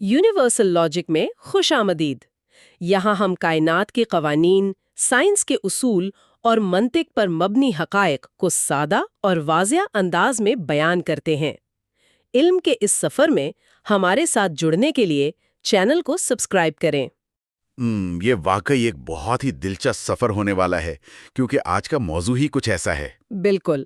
Universal logic میں خوش آمدید۔ یہاں ہم کائنات کے قوانین، سائنس کے اصول اور منطق پر مبنی حقائق کو سادہ اور واضح انداز میں بیان کرتے ہیں۔ علم کے اس سفر میں ہمارے ساتھ جڑنے کے لیے چینل کو سبسکرائب کریں۔ یہ واقعی ایک بہت ہی دلچسپ سفر ہونے والا ہے کیونکہ آج کا موضوع ہی کچھ ایسا ہے۔ بالکل۔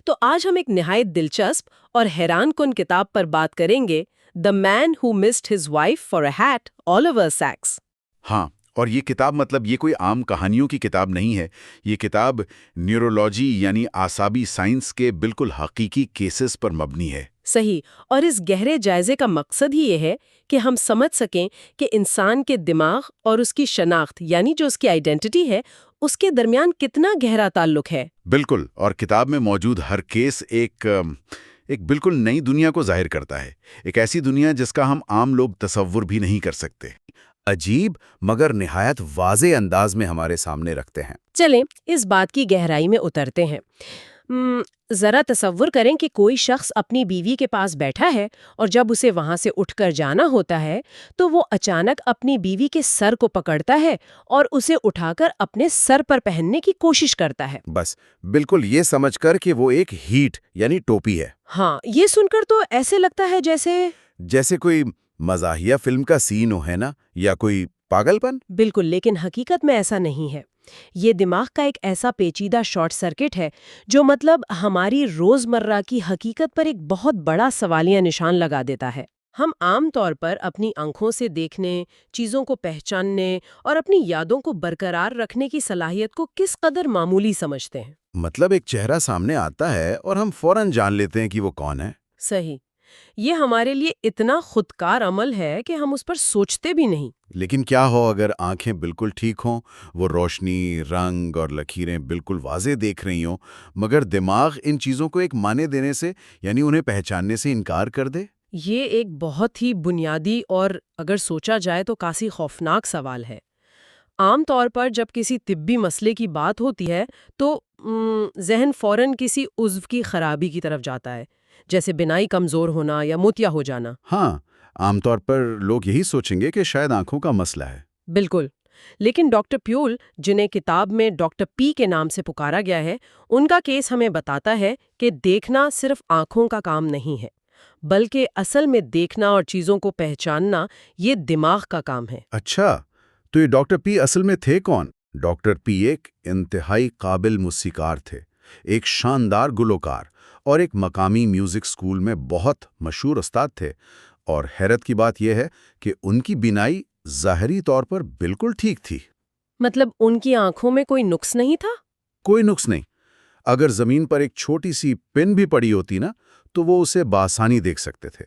تو آج ہم ایک نہایت دلچسپ اور حیران کن کتاب پر بات کریں گے، The Man Who Missed His Wife for a Hat، Oliver Sacks۔ ہاں، اور یہ کتاب یہ کوئی عام کہانیوں کی کتاب نہیں ہے۔ یہ کتاب نیورولوجی یعنی اعصابی سائنس کے بالکل حقیقی کیسز پر مبنی ہے۔ صحیح، اور اس گہرے جائزے کا مقصد ہی یہ ہے کہ ہم سمجھ سکیں کہ انسان کے دماغ اور اس کی شناخت یعنی جو اس کی آئیڈینٹی ہے، اس کے درمیان کتنا گہرا تعلق ہے۔ بالکل، اور کتاب میں موجود ہر کیس ایک بالکل نئی دنیا کو ظاہر کرتا ہے، ایک ایسی دنیا جس کا ہم عام لوگ تصور بھی نہیں کر سکتے۔ عجیب مگر نہایت واضح انداز میں ہمارے سامنے رکھتے ہیں۔ چلیں اس بات کی گہرائی میں اترتے ہیں۔ ذرا تصور کریں کہ کوئی شخص اپنی بیوی کے پاس بیٹھا ہے اور جب اسے وہاں سے اٹھ کر جانا ہوتا ہے تو وہ اچانک اپنی بیوی کے سر کو پکڑتا ہے اور اسے اٹھا کر اپنے سر پر پہننے کی کوشش کرتا ہے۔ بس بالکل یہ سمجھ کر کہ وہ ایک ہیٹ یعنی ٹوپی ہے۔ ہاں، یہ سن کر تو ایسے لگتا ہے جیسے کوئی مزاحیہ فلم کا سین ہو، ہے نا، یا کوئی پاگل پن۔ بالکل، لیکن حقیقت میں ایسا نہیں ہے۔ یہ دماغ کا ایک ایسا پیچیدہ شارٹ سرکٹ ہے جو ہماری روزمرہ کی حقیقت پر ایک بہت بڑا سوالیہ نشان لگا دیتا ہے۔ ہم عام طور پر اپنی آنکھوں سے دیکھنے، چیزوں کو پہچاننے اور اپنی یادوں کو برقرار رکھنے کی صلاحیت کو کس قدر معمولی سمجھتے ہیں۔ ایک چہرہ سامنے آتا ہے اور ہم فوراً جان لیتے ہیں کہ وہ کون ہے۔ صحیح، یہ ہمارے لیے اتنا خودکار عمل ہے کہ ہم اس پر سوچتے بھی نہیں۔ لیکن کیا ہو اگر آنکھیں بالکل ٹھیک ہوں، وہ روشنی، رنگ اور لکیریں بالکل واضح دیکھ رہی ہوں، مگر دماغ ان چیزوں کو ایک معنی دینے سے یعنی انہیں پہچاننے سے انکار کر دے؟ یہ ایک بہت ہی بنیادی اور اگر سوچا جائے تو کافی خوفناک سوال ہے۔ عام طور پر جب کسی طبی مسئلے کی بات ہوتی ہے تو ذہن فوراً کسی عضو کی خرابی کی طرف جاتا ہے، جیسے بینائی کمزور ہونا یا موتیا ہو جانا۔ ہاں، عام طور پر لوگ یہی سوچیں گے کہ شاید آنکھوں کا مسئلہ ہے۔ بالکل، لیکن ڈاکٹر پیول، جنہیں کتاب میں ڈاکٹر پی کے نام سے پکارا گیا ہے، ان کا کیس ہمیں بتاتا ہے کہ دیکھنا صرف آنکھوں کا کام نہیں ہے، بلکہ اصل میں دیکھنا اور چیزوں کو پہچاننا یہ دماغ کا کام ہے۔ اچھا، تو یہ ڈاکٹر پی اصل میں تھے کون؟ ڈاکٹر پی ایک انتہائی قابل موسیقار تھے، ایک شاندار گلوکار اور ایک مقامی میوزک اسکول میں بہت مشہور استاد تھے۔ اور حیرت کی بات یہ ہے کہ ان کی بینائی ظاہری طور پر بالکل ٹھیک تھی۔ ان کی آنکھوں میں کوئی نقص نہیں تھا؟ کوئی نقص نہیں۔ اگر زمین پر ایک چھوٹی سی پن بھی پڑی ہوتی نا تو وہ اسے بآسانی دیکھ سکتے تھے،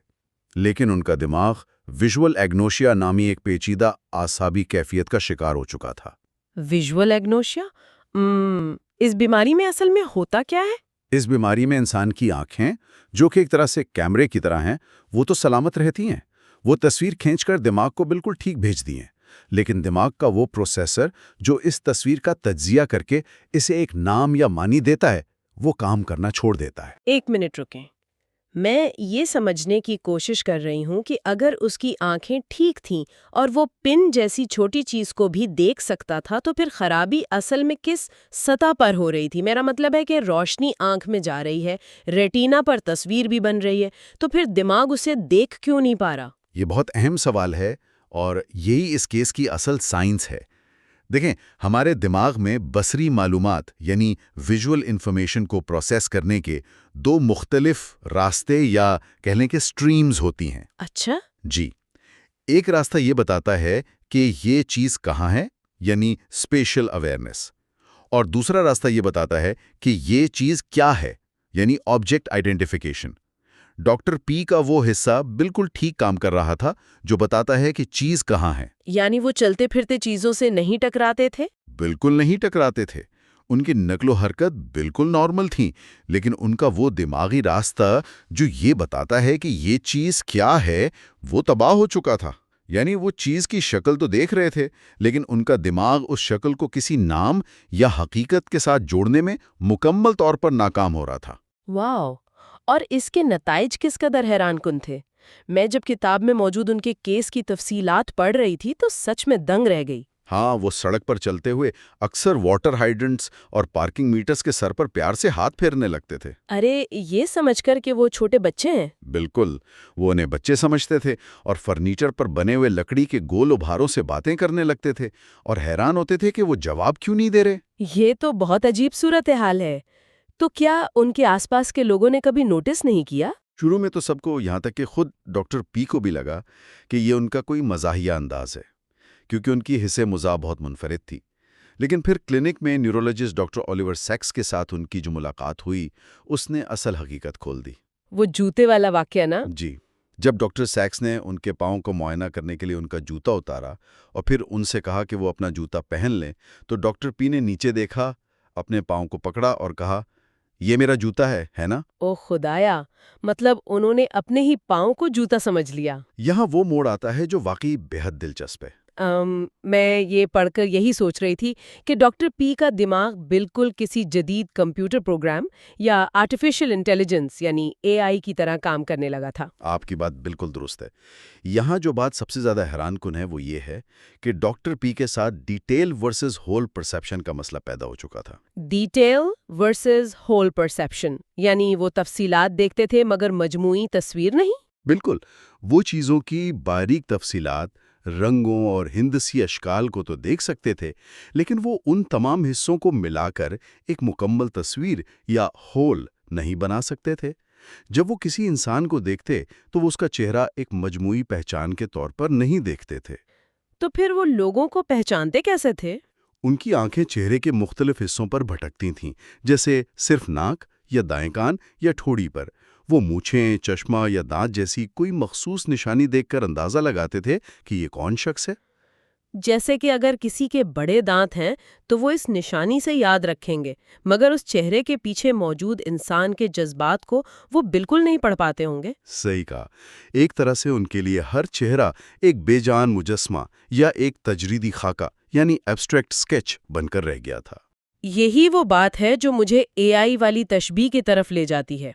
لیکن ان کا دماغ ویژول ایگنوشیا نامی ایک پیچیدہ اعصابی کیفیت کا شکار ہو چکا تھا۔ ویژول ایگنوشیا؟ اس بیماری میں اصل میں ہوتا کیا ہے؟ اس بیماری میں انسان کی آنکھیں، جو کہ ایک طرح سے کیمرے کی طرح ہیں، وہ تو سلامت رہتی ہیں، وہ تصویر کھینچ کر دماغ کو بالکل ٹھیک بھیجتی ہیں، لیکن دماغ کا وہ پروسیسر جو اس تصویر کا تجزیہ کر کے اسے ایک نام یا معنی دیتا ہے، وہ کام کرنا چھوڑ دیتا ہے۔ ایک منٹ رکیں، میں یہ سمجھنے کی کوشش کر رہی ہوں کہ اگر اس کی آنکھیں ٹھیک تھیں اور وہ پن جیسی چھوٹی چیز کو بھی دیکھ سکتا تھا تو پھر خرابی اصل میں کس سطح پر ہو رہی تھی؟ میرا مطلب ہے کہ روشنی آنکھ میں جا رہی ہے، ریٹینا پر تصویر بھی بن رہی ہے، تو پھر دماغ اسے دیکھ کیوں نہیں پا رہا؟ یہ بہت اہم سوال ہے اور یہی اس کیس کی اصل سائنس ہے۔ دیکھیں، ہمارے دماغ میں بصری معلومات یعنی ویژول انفارمیشن کو پروسیس کرنے کے دو مختلف راستے یا کہہ لیں کہ سٹریمز ہوتی ہیں۔ اچھا؟ جی، ایک راستہ یہ بتاتا ہے کہ یہ چیز کہاں ہے یعنی اسپیشل اویئرنیس، اور دوسرا راستہ یہ بتاتا ہے کہ یہ چیز کیا ہے یعنی آبجیکٹ آئیڈینٹیفیکیشن۔ ڈاکٹر پی کا وہ حصہ بالکل ٹھیک کام کر رہا تھا جو بتاتا ہے کہ چیز کہاں ہے۔ یعنی وہ چلتے پھرتے چیزوں سے نہیں ٹکراتے تھے؟ بالکل نہیں ٹکراتے تھے، ان کی نقل و حرکت بالکل نارمل تھی، لیکن ان کا وہ دماغی راستہ جو یہ بتاتا ہے کہ یہ چیز کیا ہے وہ تباہ ہو چکا تھا۔ یعنی وہ چیز کی شکل تو دیکھ رہے تھے، لیکن ان کا دماغ اس شکل کو کسی نام یا حقیقت کے ساتھ جوڑنے میں مکمل طور پر ناکام ہو رہا تھا۔ واو! اور اس کے نتائج کس قدر حیران کن تھے؟ میں جب کتاب میں موجود ان کے کیس کی تفصیلات پڑھ رہی تھی تو سچ میں دنگ رہ گئی۔ ہاں، وہ سڑک پر چلتے ہوئے اکثر واٹر ہائیڈرنٹس اور پارکنگ میٹرز کے سر پر پیار سے ہاتھ پھیرنے لگتے تھے۔ ارے یہ سمجھ کر کہ وہ چھوٹے بچے ہیں۔ بالکل، وہ انہیں بچے سمجھتے تھے اور فرنیچر پر بنے ہوئے لکڑی کے گول ابھاروں سے باتیں کرنے لگتے تھے اور حیران ہوتے تھے کہ وہ جواب کیوں نہیں دے رہے۔ یہ تو بہت عجیب صورتحال ہے۔ تو کیا ان کے آس پاس کے لوگوں نے کبھی نوٹس نہیں کیا؟ شروع میں تو سب کو، یہاں تک کہ خود ڈاکٹر پی کو بھی لگا کہ یہ ان کا کوئی مزاحیہ انداز ہے، کیونکہ ان کی حصے مزاح بہت منفرد تھی۔ لیکن پھر کلینک میں نیورولوجسٹ ڈاکٹر اولیور سیکس کے ساتھ ان کی جو ملاقات ہوئی، اس نے اصل حقیقت کھول دی۔ وہ جوتے والا واقعہ نا؟ جی، جب ڈاکٹر سیکس نے ان کے پاؤں کو معائنہ کرنے کے لیے ان کا جوتا اتارا اور پھر ان سے کہا کہ وہ اپنا جوتا پہن لیں، تو ڈاکٹر پی نے نیچے دیکھا، اپنے پاؤں کو پکڑا اور کہا، یہ میرا جوتا ہے نا؟ او خدایا، مطلب انہوں نے اپنے ہی پاؤں کو جوتا سمجھ لیا۔ یہاں وہ موڑ آتا ہے جو واقعی بے حد دلچسپ ہے۔ میں یہ پڑھ کر یہی سوچ رہی تھی کہ ڈاکٹر پی کا دماغ بالکل کسی جدید کمپیوٹر پروگرام یا آرٹیفیشل انٹیلیجنس یعنی AI کی طرح کام کرنے لگا تھا۔ آپ کی بات بالکل درست ہے۔ یہاں جو بات سب سے زیادہ حیران کن ہے وہ یہ ہے کہ ڈاکٹر پی کے ساتھ ڈیٹیل ورسز ہول پرسیپشن کا مسئلہ پیدا ہو چکا تھا۔ ڈیٹیل ورسز ہول پرسیپشن، یعنی وہ تفصیلات دیکھتے تھے مگر مجموعی تصویر نہیں؟ بالکل، وہ چیزوں کی باریک تفصیلات، رنگوں اور ہندسی اشکال کو تو دیکھ سکتے تھے، لیکن وہ ان تمام حصوں کو ملا کر ایک مکمل تصویر یا ہول نہیں بنا سکتے تھے۔ جب وہ کسی انسان کو دیکھتے تو وہ اس کا چہرہ ایک مجموعی پہچان کے طور پر نہیں دیکھتے تھے۔ تو پھر وہ لوگوں کو پہچانتے کیسے تھے؟ ان کی آنکھیں چہرے کے مختلف حصوں پر بھٹکتی تھیں، جیسے صرف ناک یا دائیں کان یا ٹھوڑی پر۔ وہ مونچھیں، چشمہ یا دانت جیسی کوئی مخصوص نشانی دیکھ کر اندازہ لگاتے تھے کہ یہ کون شخص ہے۔ جیسے کہ اگر کسی کے بڑے دانت ہیں تو وہ اس نشانی سے یاد رکھیں گے، مگر اس چہرے کے پیچھے موجود انسان کے جذبات کو وہ بالکل نہیں پڑھ پاتے ہوں گے۔ صحیح کہا۔ ایک طرح سے ان کے لیے ہر چہرہ ایک بے جان مجسمہ یا ایک تجریدی خاکہ یعنی ایبسٹریکٹ اسکیچ بن کر رہ گیا تھا۔ یہی وہ بات ہے جو مجھے AI والی تشبیہ کی طرف لے جاتی ہے۔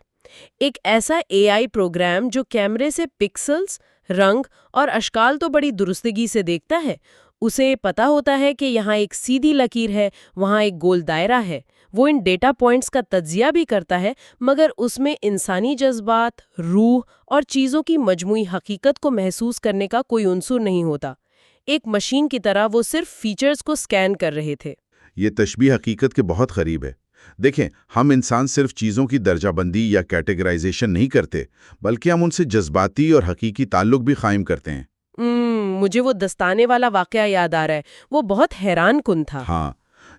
ایک ایسا AI پروگرام جو کیمرے سے پکسلز، رنگ اور اشکال تو بڑی درستگی سے دیکھتا ہے، اسے پتا ہوتا ہے کہ یہاں ایک سیدھی لکیر ہے، وہاں ایک گول دائرہ ہے۔ وہ ان ڈیٹا پوائنٹس کا تجزیہ بھی کرتا ہے، مگر اس میں انسانی جذبات، روح اور چیزوں کی مجموعی حقیقت کو محسوس کرنے کا کوئی عنصر نہیں ہوتا۔ ایک مشین کی طرح وہ صرف فیچرز کو سکین کر رہے تھے۔ یہ تشبیہ حقیقت کے بہت قریب ہے۔ دیکھیں، ہم انسان صرف چیزوں کی درجہ بندی یا کیٹیگرائزیشن نہیں کرتے، بلکہ ہم ان سے جذباتی اور حقیقی تعلق بھی قائم کرتے ہیں۔ مجھے وہ دستانے والا واقعہ یاد آ رہا ہے، وہ بہت حیران کن تھا۔ ہاں،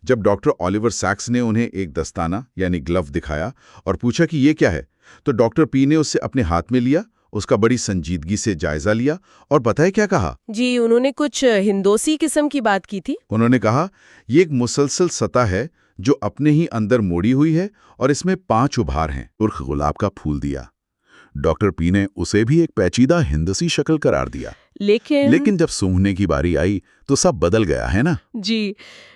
جب ڈاکٹر اولیور سیکس نے انہیں ایک دستانہ یعنی گلو دکھایا اور پوچھا کہ یہ کیا ہے، تو ڈاکٹر پی نے اسے اپنے ہاتھ میں لیا، اس کا بڑی سنجیدگی سے جائزہ لیا اور پتہ ہے کیا کہا؟ جی، انہوں نے کچھ ہندوسی قسم کی بات کی تھی۔ انہوں نے کہا، یہ ایک مسلسل سطح ہے جو اپنے ہی اندر موڑی ہوئی ہے اور اس میں 5 ابھار ہیں۔ سرخ گلاب کا پھول دیا۔ ڈاکٹر پی نے اسے بھی ایک پیچیدہ ہندسی شکل قرار دیا، لیکن جب سونگھنے کی باری آئی تو سب بدل گیا ہے نا؟ جی،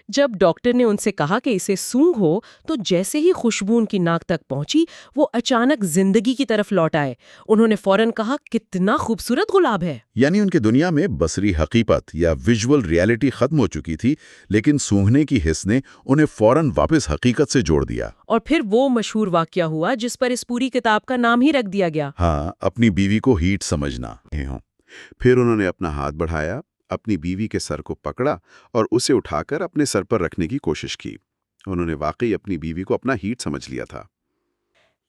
جب ڈاکٹر نے ان سے کہا کہ اسے سونگھو تو جیسے ہی خوشبو ان کی ناک تک پہنچی وہ اچانک زندگی کی طرف لوٹ آئے۔ انہوں نے فوراً کہا، کتنا خوبصورت گلاب ہے۔ یعنی ان کی دنیا میں بصری حقیقت یا ویژول ریالٹی ختم ہو چکی تھی، لیکن سونگھنے کی حس نے انہیں فوراً واپس حقیقت سے جوڑ دیا۔ اور پھر وہ مشہور واقعہ ہوا جس پر اس پوری کتاب کا نام ہی رکھ دیا گیا۔ ہاں، اپنی بیوی کو ہیٹ سمجھنا۔ پھر انہوں نے اپنا ہاتھ بڑھایا، اپنی بیوی کے سر کو پکڑا اور اسے اٹھا کر اپنے سر پر رکھنے کی کوشش کی۔ انہوں نے واقعی اپنی بیوی کو اپنا ہیٹ سمجھ لیا تھا۔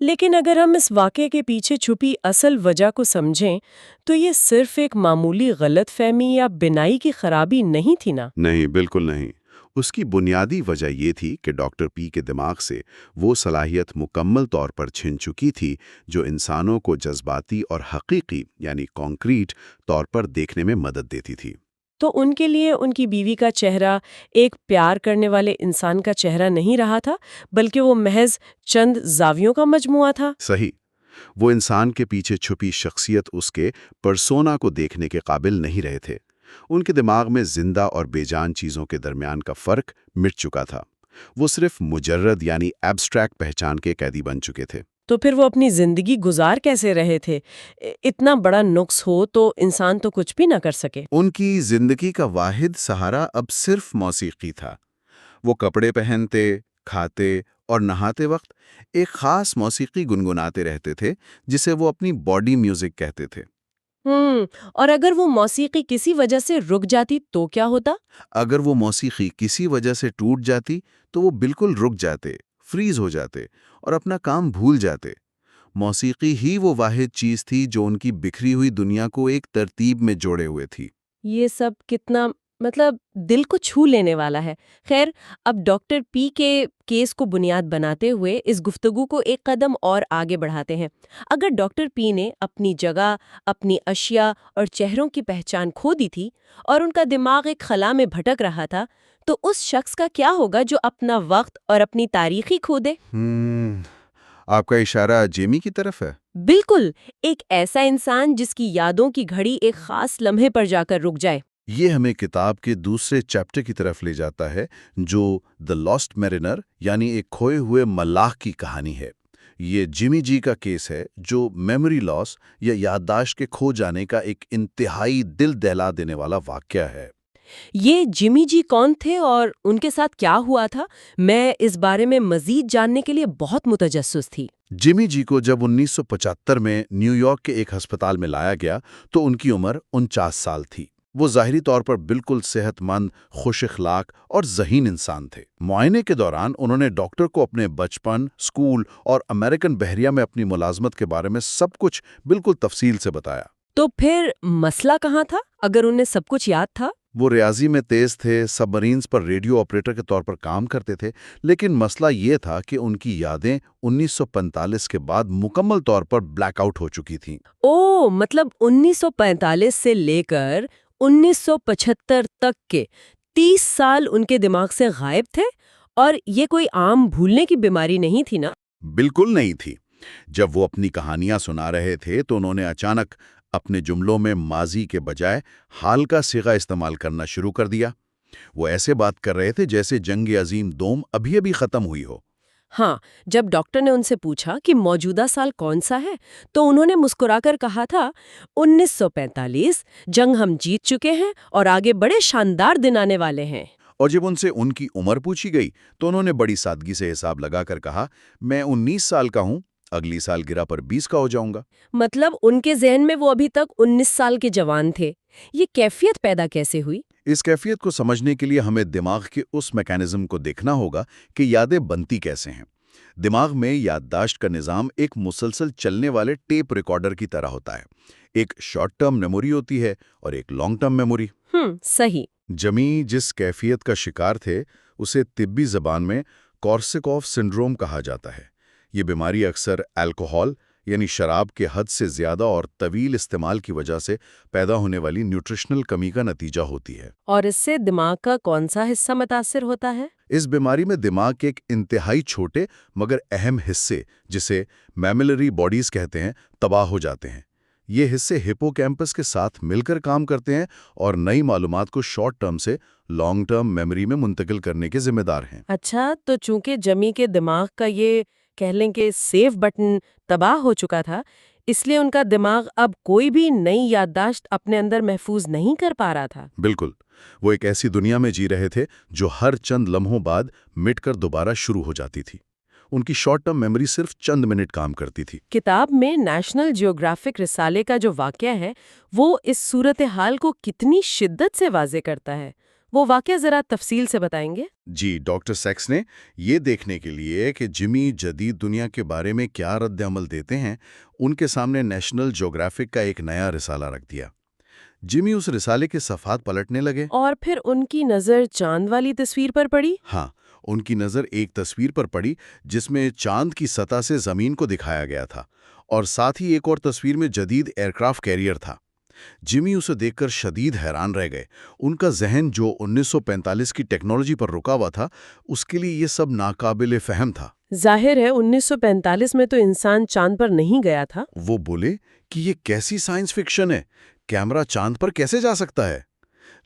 لیکن اگر ہم اس واقعے کے پیچھے چھپی اصل وجہ کو سمجھیں تو یہ صرف ایک معمولی غلط فہمی یا بینائی کی خرابی نہیں تھی نا؟ نہیں، بالکل نہیں۔ اس کی بنیادی وجہ یہ تھی کہ ڈاکٹر پی کے دماغ سے وہ صلاحیت مکمل طور پر چھن چکی تھی جو انسانوں کو جذباتی اور حقیقی یعنی کانکریٹ طور پر دیکھنے میں مدد دیتی تھی۔ تو ان کے لیے ان کی بیوی کا چہرہ ایک پیار کرنے والے انسان کا چہرہ نہیں رہا تھا، بلکہ وہ محض چند زاویوں کا مجموعہ تھا۔ صحیح، وہ انسان کے پیچھے چھپی شخصیت اس کے پرسونا کو دیکھنے کے قابل نہیں رہے تھے۔ ان کے دماغ میں زندہ اور بے جان چیزوں کے درمیان کا فرق مٹ چکا تھا۔ وہ صرف مجرد یعنی ایبسٹریکٹ پہچان کے قیدی بن چکے تھے۔ تو پھر وہ اپنی زندگی گزار کیسے رہے تھے؟ اتنا بڑا نقص ہو تو انسان تو کچھ بھی نہ کر سکے۔ ان کی زندگی کا واحد سہارا اب صرف موسیقی تھا۔ وہ کپڑے پہنتے، کھاتے اور نہاتے وقت ایک خاص موسیقی گنگناتے رہتے تھے جسے وہ اپنی باڈی میوزک کہتے تھے۔ اور اگر وہ موسیقی کسی وجہ سے رک جاتی تو کیا ہوتا؟ اگر وہ موسیقی کسی وجہ سے ٹوٹ جاتی تو وہ بالکل رک جاتے، فریز ہو جاتے اور اپنا کام بھول جاتے۔ موسیقی ہی وہ واحد چیز تھی جو ان کی بکھری ہوئی دنیا کو ایک ترتیب میں جوڑے ہوئے تھی۔ یہ سب کتنا دل کو چھو لینے والا ہے۔ خیر، اب ڈاکٹر پی کے کیس کو بنیاد بناتے ہوئے اس گفتگو کو ایک قدم اور آگے بڑھاتے ہیں۔ اگر ڈاکٹر پی نے اپنی جگہ، اپنی اشیاء اور چہروں کی پہچان کھو دی تھی اور ان کا دماغ ایک خلا میں بھٹک رہا تھا، تو اس شخص کا کیا ہوگا جو اپنا وقت اور اپنی تاریخ ہی کھو دے؟ آپ کا اشارہ جیمی کی طرف ہے؟ بالکل، ایک ایسا انسان جس کی یادوں کی گھڑی ایک خاص لمحے پر جا کر رک جائے۔ یہ ہمیں کتاب کے دوسرے چیپٹر کی طرف لے جاتا ہے جو دی لاسٹ میرینر یعنی ایک کھوئے ہوئے ملاح کی کہانی ہے۔ یہ جیمی جی کا کیس ہے جو میموری لاس یا یادداشت کے کھو جانے کا ایک انتہائی دل دہلا دینے والا واقعہ ہے۔ یہ جیمی جی کون تھے اور ان کے ساتھ کیا ہوا تھا؟ میں اس بارے میں مزید جاننے کے لیے بہت متجسس تھی۔ جیمی جی کو جب 1975 میں نیو یارک کے ایک ہسپتال میں لایا گیا تو ان کی عمر 49 سال تھی۔ وہ ظاہری طور پر بالکل صحت مند، خوش اخلاق اور ذہین انسان تھے۔ معائنے کے دوران انہوں نے ڈاکٹر کو اپنے بچپن، اسکول اور امریکن بحریہ میں اپنی ملازمت کے بارے میں سب کچھ بالکل تفصیل سے بتایا۔ تو پھر مسئلہ کہاں تھا اگر انہیں سب کچھ یاد تھا؟ وہ ریاضی میں تیز تھے، سب مرینز پر ریڈیو آپریٹر کے طور پر کام کرتے تھے، لیکن مسئلہ یہ تھا کہ ان کی یادیں 1945 کے بعد مکمل طور پر بلیک آؤٹ ہو چکی تھیں۔ 1945 سے لے کر 1975 تک کے 30 سال ان کے دماغ سے غائب تھے، اور یہ کوئی عام بھولنے کی بیماری نہیں تھی نا؟ بالکل نہیں تھی۔ جب وہ اپنی کہانیاں سنا رہے تھے تو انہوں نے اچانک اپنے جملوں میں ماضی کے بجائے حال کا صیغہ استعمال کرنا شروع کر دیا۔ وہ ایسے بات کر رہے تھے جیسے جنگ عظیم دوم ابھی ابھی ختم ہوئی ہو۔ ہاں، جب ڈاکٹر نے ان سے پوچھا کہ موجودہ سال کون سا ہے تو انہوں نے مسکرا کر کہا تھا 1945، جنگ ہم جیت چکے ہیں اور آگے بڑے شاندار دن آنے والے ہیں۔ اور جب ان سے ان کی عمر پوچھی گئی تو انہوں نے بڑی سادگی سے حساب لگا کر کہا، میں 19 سال کا ہوں، اگلی سال گرا پر 20 کا ہو جاؤں گا۔ مطلب ان کے ذہن میں وہ ابھی تک 19 سال کے جوان تھے۔ یہ کیفیت پیدا کیسے ہوئی؟ اس کیفیت کو سمجھنے کے لیے ہمیں دماغ کے اس میکانزم کو دیکھنا ہوگا کہ یادیں بنتی کیسے ہیں۔ دماغ میں یادداشت کا نظام ایک مسلسل چلنے والے ٹیپ ریکارڈر کی طرح ہوتا ہے۔ ایک شارٹ ٹرم میموری ہوتی ہے اور ایک لانگ ٹرم میموری۔ صحیح۔ جمی جس کیفیت کا شکار تھے اسے طبی زبان میں کورساکوف سنڈروم کہا جاتا ہے۔ یہ بیماری اکثر الکحل یعنی شراب کے حد سے زیادہ اور طویل استعمال کی وجہ سے پیدا ہونے والی نیوٹریشنل کمی کا نتیجہ ہوتی ہے۔ اور اس سے دماغ کا کون سا حصہ متاثر ہوتا ہے؟ اس بیماری میں دماغ کے ایک انتہائی چھوٹے مگر اہم حصے جسے میملری باڈیز کہتے ہیں تباہ ہو جاتے ہیں۔ یہ حصے ہپو کیمپس کے ساتھ مل کر کام کرتے ہیں اور نئی معلومات کو شارٹ ٹرم سے لانگ ٹرم میموری میں منتقل کرنے کے ذمہ دار ہیں۔ اچھا، تو چونکہ جمی کے دماغ کا یہ کہہ لیں کہ سیو بٹن تباہ ہو چکا تھا، اس لیے ان کا دماغ اب کوئی بھی نئی یادداشت اپنے اندر محفوظ نہیں کر پا رہا تھا۔ بالکل، وہ ایک ایسی دنیا میں جی رہے تھے جو ہر چند لمحوں بعد مٹ کر دوبارہ شروع ہو جاتی تھی۔ ان کی شارٹ ٹرم میموری صرف چند منٹ کام کرتی تھی۔ کتاب میں نیشنل جیوگرافک رسالے کا جو واقعہ ہے وہ اس صورتحال کو کتنی شدت سے واضح کرتا ہے، وہ واقعہ ذرا تفصیل سے بتائیں گے؟ جی، ڈاکٹر سیکس نے یہ دیکھنے کے لیے کہ جمی جدید دنیا کے بارے میں کیا رد عمل دیتے ہیں، ان کے سامنے نیشنل جیوگرافک کا ایک نیا رسالہ رکھ دیا۔ جمی اس رسالے کے صفحات پلٹنے لگے اور پھر ان کی نظر چاند والی تصویر پر پڑی۔ ہاں، ان کی نظر ایک تصویر پر پڑی جس میں چاند کی سطح سے زمین کو دکھایا گیا تھا، اور ساتھ ہی ایک اور تصویر میں جدید ایئرکرافٹ کیریئر تھا۔ جمی اسے دیکھ کر شدید حیران رہ گئے۔ ان کا ذہن جو 1945 کی ٹیکنالوجی پر رکا ہوا تھا، اس کے لیے یہ سب ناقابل فہم تھا۔ ظاہر ہے 1945 میں تو انسان چاند پر نہیں گیا تھا۔ وہ بولے کہ یہ کیسی سائنس فکشن ہے، کیمرہ چاند پر کیسے جا سکتا ہے؟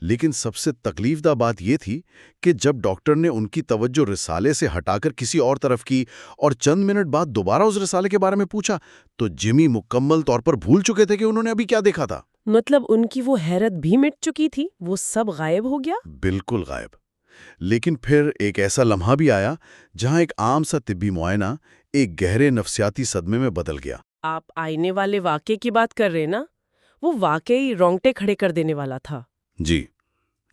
لیکن سب سے تکلیف دہ بات یہ تھی کہ جب ڈاکٹر نے ان کی توجہ رسالے سے ہٹا کر کسی اور طرف کی اور چند منٹ بعد دوبارہ اس رسالے کے بارے میں پوچھا تو جمی مکمل طور پر بھول چکے تھے کہ انہوں نے ابھی کیا دیکھا تھا۔ مطلب ان کی وہ حیرت بھی مٹ چکی تھی، وہ سب غائب ہو گیا؟ بالکل غائب۔ لیکن پھر ایک ایسا لمحہ بھی آیا جہاں ایک عام سا طبی معائنہ ایک گہرے نفسیاتی صدمے میں بدل گیا۔ آپ آئینے والے واقعے کی بات کر رہے نا؟ وہ واقعی رونگٹے کھڑے کر دینے والا تھا۔ جی،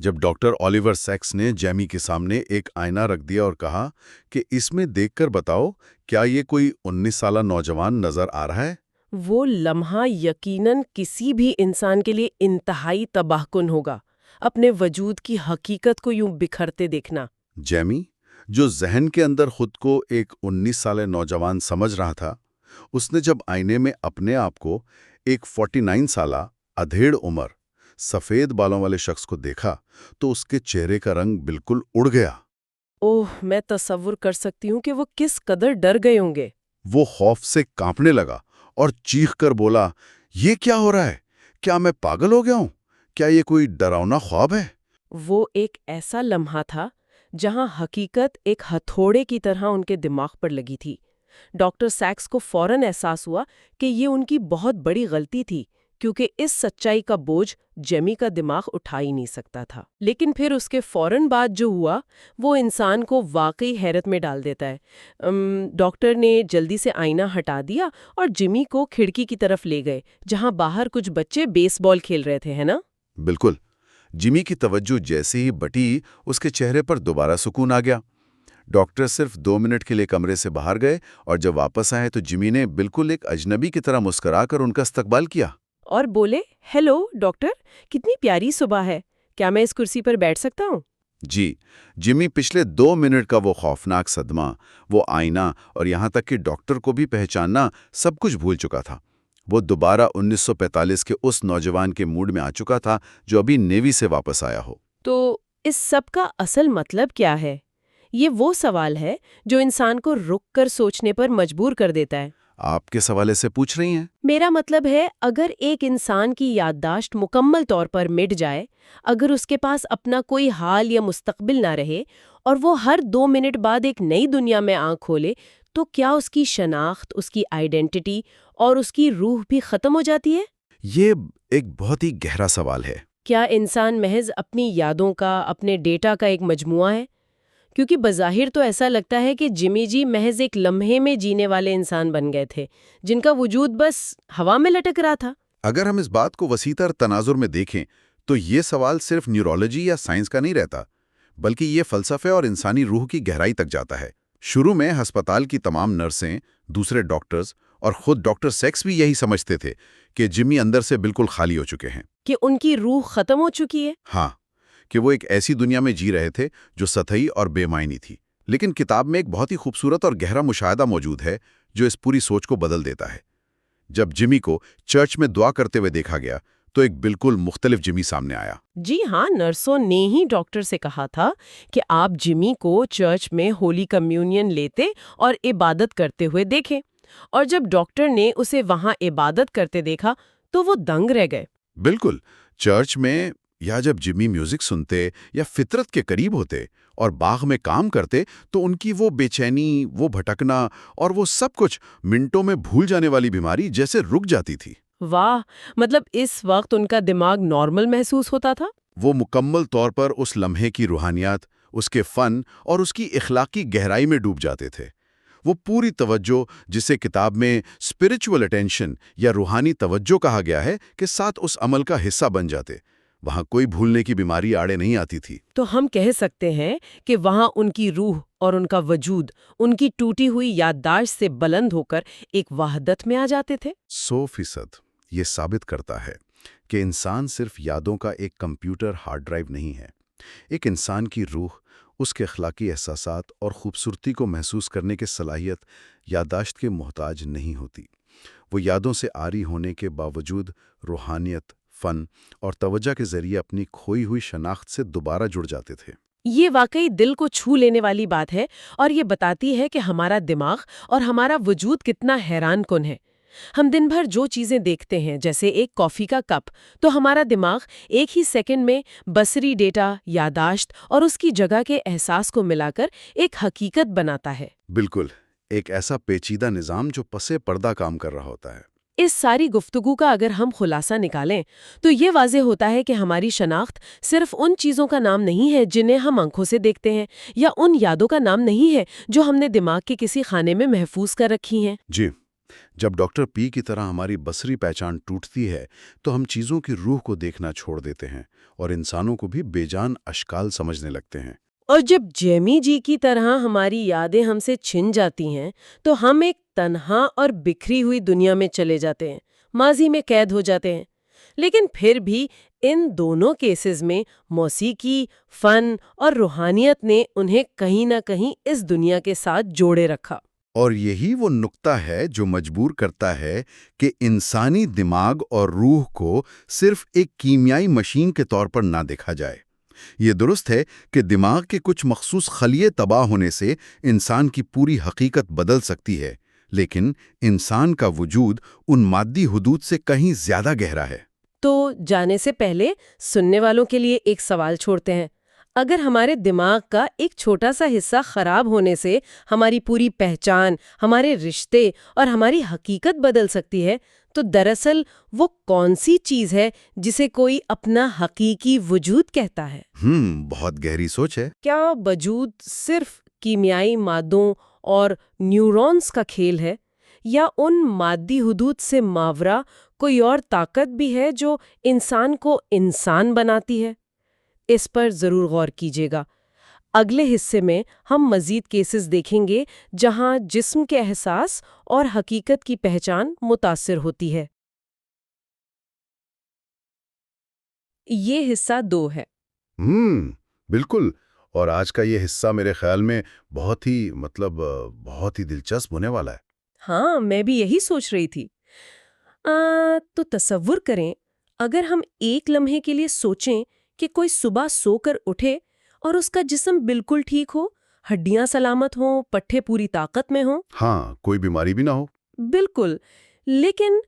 جب ڈاکٹر آلیور سیکس نے جیمی کے سامنے ایک آئینہ رکھ دیا اور کہا کہ اس میں دیکھ کر بتاؤ کیا یہ کوئی 19 سالہ نوجوان نظر آ رہا ہے؟ وہ لمحہ یقیناً کسی بھی انسان کے لیے انتہائی تباہ کن ہوگا، اپنے وجود کی حقیقت کو یوں بکھرتے دیکھنا۔ جیمی، جو ذہن کے اندر خود کو ایک 19 سالہ نوجوان سمجھ رہا تھا، اس نے جب آئینے میں اپنے آپ کو ایک 49 سالہ ادھیڑ عمر سفید بالوں والے شخص کو دیکھا تو اس کے چہرے کا رنگ بالکل اڑ گیا۔ اوہ، میں تصور کر سکتی ہوں کہ وہ کس قدر ڈر گئے ہوں گے۔ وہ خوف سے کانپنے لگا اور چیخ کر بولا، یہ کیا ہو رہا ہے؟ کیا میں پاگل ہو گیا ہوں؟ کیا یہ کوئی ڈراؤنا خواب ہے؟ وہ ایک ایسا لمحہ تھا جہاں حقیقت ایک ہتھوڑے کی طرح ان کے دماغ پر لگی تھی۔ ڈاکٹر سیکس کو فوراً احساس ہوا کہ یہ ان کی بہت بڑی غلطی تھی، کیونکہ اس سچائی کا بوجھ جیمی کا دماغ اٹھا ہی نہیں سکتا تھا۔ لیکن پھر اس کے فوراً بعد جو ہوا وہ انسان کو واقعی حیرت میں ڈال دیتا ہے۔ ڈاکٹر نے جلدی سے آئینہ ہٹا دیا اور جیمی کو کھڑکی کی طرف لے گئے جہاں باہر کچھ بچے بیس بال کھیل رہے تھے، ہے نا؟ بالکل۔ جیمی کی توجہ جیسے ہی بٹی اس کے چہرے پر دوبارہ سکون آ گیا۔ ڈاکٹر صرف 2 منٹ کے لیے کمرے سے باہر گئے اور جب واپس آئے تو جیمی نے بالکل ایک اجنبی کی طرح مسکرا کر ان کا استقبال کیا۔ اور بولے، ہیلو ڈاکٹر، کتنی پیاری صبح ہے، کیا میں اس کرسی پر بیٹھ سکتا ہوں؟ جی، جیمی پچھلے 2 منٹ کا وہ خوفناک صدمہ، وہ آئینہ اور یہاں تک کہ ڈاکٹر کو بھی پہچاننا سب کچھ بھول چکا تھا۔ وہ دوبارہ 1945 کے اس نوجوان کے موڈ میں آ چکا تھا جو ابھی نیوی سے واپس آیا ہو۔ تو اس سب کا اصل مطلب کیا ہے؟ یہ وہ سوال ہے جو انسان کو رک کر سوچنے پر مجبور کر دیتا ہے۔ آپ کس حوالے سے پوچھ رہی ہیں؟ میرا مطلب ہے، اگر ایک انسان کی یادداشت مکمل طور پر مٹ جائے، اگر اس کے پاس اپنا کوئی حال یا مستقبل نہ رہے اور وہ ہر 2 منٹ بعد ایک نئی دنیا میں آنکھ کھولے، تو کیا اس کی شناخت، اس کی آئیڈینٹی اور اس کی روح بھی ختم ہو جاتی ہے؟ یہ ایک بہت ہی گہرا سوال ہے۔ کیا انسان محض اپنی یادوں کا، اپنے ڈیٹا کا ایک مجموعہ ہے؟ کیونکہ بظاہر تو ایسا لگتا ہے کہ جیمی جی محض ایک لمحے میں جینے والے انسان بن گئے تھے جن کا وجود بس ہوا میں لٹک رہا تھا۔ اگر ہم اس بات کو وسیع تر تناظر میں دیکھیں تو یہ سوال صرف نیورولوجی یا سائنس کا نہیں رہتا، بلکہ یہ فلسفے اور انسانی روح کی گہرائی تک جاتا ہے۔ شروع میں ہسپتال کی تمام نرسیں، دوسرے ڈاکٹرز اور خود ڈاکٹر سیکس بھی یہی سمجھتے تھے کہ جیمی اندر سے بالکل خالی ہو چکے ہیں، کہ ان کی روح ختم ہو چکی ہے۔ ہاں، کہ وہ ایک ایسی دنیا میں جی رہے تھے جو سطحی اور بے معنی تھی۔ لیکن کتاب میں ایک بہت ہی خوبصورت اور گہرا مشاہدہ موجود ہے جو اس پوری سوچ کو بدل دیتا ہے۔ جب جیمی کو چرچ میں دعا کرتے ہوئے دیکھا گیا تو ایک بالکل مختلف جیمی سامنے آیا۔ جی ہاں، نرسوں نے ہی ڈاکٹر سے کہا تھا کہ آپ جیمی کو چرچ میں ہولی کمیونین لیتے اور عبادت کرتے ہوئے دیکھیں، اور جب ڈاکٹر نے اسے وہاں عبادت کرتے دیکھا تو وہ دنگ رہ گئے۔ بالکل، چرچ میں یا جب جیمی میوزک سنتے یا فطرت کے قریب ہوتے اور باغ میں کام کرتے تو ان کی وہ بے چینی، وہ بھٹکنا اور وہ سب کچھ منٹوں میں بھول جانے والی بیماری جیسے رک جاتی تھی۔ واہ، مطلب اس وقت ان کا دماغ نارمل محسوس ہوتا تھا؟ وہ مکمل طور پر اس لمحے کی روحانیات، اس کے فن اور اس کی اخلاقی گہرائی میں ڈوب جاتے تھے۔ وہ پوری توجہ، جسے کتاب میں اسپرچول اٹینشن یا روحانی توجہ کہا گیا ہے، کے ساتھ اس عمل کا حصہ بن جاتے۔ وہاں کوئی بھولنے کی بیماری آڑے نہیں آتی تھی۔ تو ہم کہہ سکتے ہیں کہ وہاں ان کی روح اور ان کا وجود ان کی ٹوٹی ہوئی یادداشت سے بلند ہو کر ایک وحدت میں آ جاتے تھے۔ 100% یہ ثابت کرتا ہے کہ انسان صرف یادوں کا ایک کمپیوٹر ہارڈ ڈرائیو نہیں ہے۔ ایک انسان کی روح، اس کے اخلاقی احساسات اور خوبصورتی کو محسوس کرنے کی صلاحیت یادداشت کے محتاج نہیں ہوتی۔ وہ یادوں سے عاری ہونے کے باوجود روحانیت، فن اور توجہ کے ذریعے اپنی کھوئی ہوئی شناخت سے دوبارہ جڑ جاتے تھے۔ یہ واقعی دل کو چھو لینے والی بات ہے، اور یہ بتاتی ہے کہ ہمارا دماغ اور ہمارا وجود کتنا حیران کن ہے۔ ہم دن بھر جو چیزیں دیکھتے ہیں جیسے ایک کافی کا کپ، تو ہمارا دماغ ایک ہی سیکنڈ میں بصری ڈیٹا، یادداشت اور اس کی جگہ کے احساس کو ملا کر ایک حقیقت بناتا ہے۔ بالکل، ایک ایسا پیچیدہ نظام جو پسے پردہ کام کر رہا ہوتا ہے۔ اس ساری گفتگو کا اگر ہم خلاصہ نکالیں تو یہ واضح ہوتا ہے کہ ہماری شناخت صرف ان چیزوں کا نام نہیں ہے جنہیں ہم آنکھوں سے دیکھتے ہیں، یا ان یادوں کا نام نہیں ہے جو ہم نے دماغ کے کسی خانے میں محفوظ کر رکھی ہیں۔ جی، جب ڈاکٹر پی کی طرح ہماری بصری پہچان ٹوٹتی ہے تو ہم چیزوں کی روح کو دیکھنا چھوڑ دیتے ہیں اور انسانوں کو بھی بے جان اشکال سمجھنے لگتے ہیں۔ اور جب جیمی جی کی طرح ہماری یادیں ہم سے چھن جاتی ہیں تو ہم ایک تنہا اور بکھری ہوئی دنیا میں چلے جاتے ہیں، ماضی میں قید ہو جاتے ہیں۔ لیکن پھر بھی ان دونوں کیسز میں موسیقی، فن اور روحانیت نے انہیں کہیں نہ کہیں اس دنیا کے ساتھ جوڑے رکھا۔ اور یہی وہ نقطہ ہے جو مجبور کرتا ہے کہ انسانی دماغ اور روح کو صرف ایک کیمیائی مشین کے طور پر نہ دیکھا جائے۔ یہ درست ہے کہ دماغ کے کچھ مخصوص خلیے تباہ ہونے سے انسان کی پوری حقیقت بدل سکتی ہے، لیکن انسان کا وجود ان مادی حدود سے کہیں زیادہ گہرا ہے۔ تو جانے سے پہلے سننے والوں کے لیے ایک سوال چھوڑتے ہیں۔ اگر ہمارے دماغ کا ایک چھوٹا سا حصہ خراب ہونے سے ہماری پوری پہچان، ہمارے رشتے اور ہماری حقیقت بدل سکتی ہے، تو دراصل وہ کون سی چیز ہے جسے کوئی اپنا حقیقی وجود کہتا ہے؟ بہت گہری سوچ ہے۔ کیا وجود صرف کیمیائی مادوں اور نیورونز کا کھیل ہے، یا ان مادی حدود سے ماورا کوئی اور طاقت بھی ہے جو انسان کو انسان بناتی ہے؟ اس پر ضرور غور کیجیے گا۔ اگلے حصے میں ہم مزید کیسز دیکھیں گے جہاں جسم کے احساس اور حقیقت کی پہچان متاثر ہوتی ہے۔ یہ حصہ 2 ہے۔ بالکل، اور آج کا یہ حصہ میرے خیال میں بہت ہی دلچسپ ہونے والا ہے۔ ہاں، میں بھی یہی سوچ رہی تھی۔ تو تصور کریں، اگر ہم ایک لمحے کے لیے سوچیں کہ کوئی صبح سو کر اٹھے اور اس کا جسم بالکل ٹھیک ہو، ہڈیاں سلامت ہوں، پٹھے پوری طاقت میں ہوں۔ ہاں، کوئی بیماری بھی نہ ہو۔ بالکل، لیکن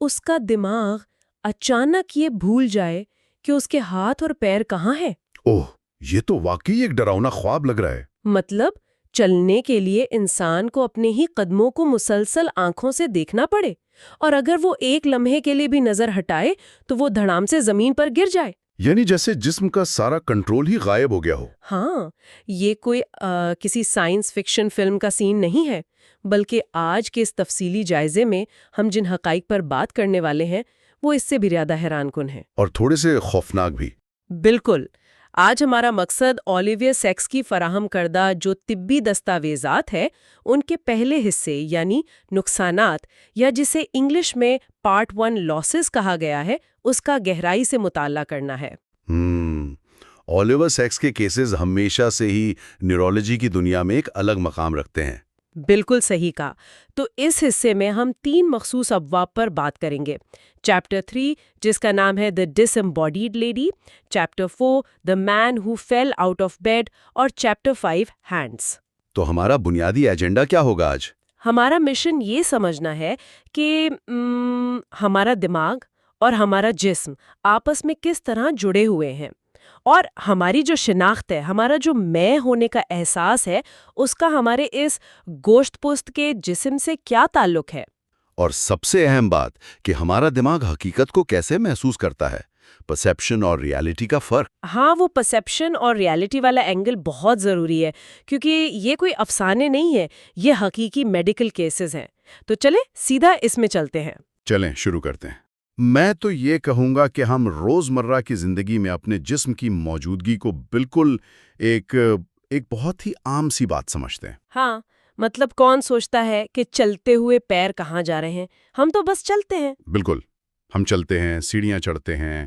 اس کا دماغ اچانک یہ بھول جائے کہ اس کے ہاتھ اور پیر کہاں ہیں۔ اوہ، یہ تو واقعی ایک ڈراؤنا خواب لگ رہا ہے۔ مطلب چلنے کے لیے انسان کو اپنے ہی قدموں کو مسلسل آنکھوں سے دیکھنا پڑے، اور اگر وہ ایک لمحے کے لیے بھی نظر ہٹائے تو وہ دھڑام سے زمین پر گر جائے۔ یعنی جیسے جسم کا سارا کنٹرول ہی غائب ہو گیا ہو۔ ہاں، یہ کوئی کسی سائنس فکشن فلم کا سین نہیں ہے، بلکہ آج کے اس تفصیلی جائزے میں ہم جن حقائق پر بات کرنے والے ہیں وہ اس سے بھی زیادہ حیران کن ہیں، اور تھوڑے سے خوفناک بھی۔ بالکل۔ آج ہمارا مقصد اولیویئر سیکس کی فراہم کردہ جو طبی دستاویزات ہے ان کے پہلے حصے یعنی نقصانات، یا جسے انگلش میں پارٹ 1 لاسز کہا گیا ہے، اس کا گہرائی سے مطالعہ کرنا ہے۔ اولیور سیکس کے کیسز ہمیشہ سے ہی نیورولوجی کی دنیا میں ایک الگ مقام رکھتے ہیں۔ بالکل صحیح کہا۔ تو اس حصے میں ہم 3 مخصوص ابواب پر بات کریں گے۔ چیپٹر 3 جس کا نام ہے The Disembodied Lady، chapter 4 The Man Who Fell Out of Bed، اور چیپٹر 5 Hands۔ تو ہمارا بنیادی ایجنڈا کیا ہوگا آج؟ ہمارا مشن یہ سمجھنا ہے کہ ہمارا دماغ اور ہمارا جسم آپس میں کس طرح جڑے ہوئے ہیں، اور ہماری جو شناخت ہے، ہمارا جو میں ہونے کا احساس ہے، اس کا ہمارے اس گوشت پوست کے جسم سے کیا تعلق ہے۔ اور سب سے اہم بات کہ ہمارا دماغ حقیقت کو کیسے محسوس کرتا ہے، پرسیپشن اور ریالٹی کا فرق۔ ہاں، وہ پرسیپشن اور ریالٹی والا اینگل بہت ضروری ہے، کیونکہ یہ کوئی افسانے نہیں ہے، یہ حقیقی میڈیکل کیسز ہیں۔ تو چلیں سیدھا اس میں چلتے ہیں۔ چلیں شروع کرتے ہیں۔ میں تو یہ کہوں گا کہ ہم روزمرہ کی زندگی میں اپنے جسم کی موجودگی کو بالکل ایک بہت ہی عام سی بات سمجھتے ہیں۔ ہاں، مطلب کون سوچتا ہے کہ چلتے ہوئے پیر کہاں جا رہے ہیں؟ ہم تو بس چلتے ہیں۔ بالکل، ہم چلتے ہیں، سیڑھیاں چڑھتے ہیں،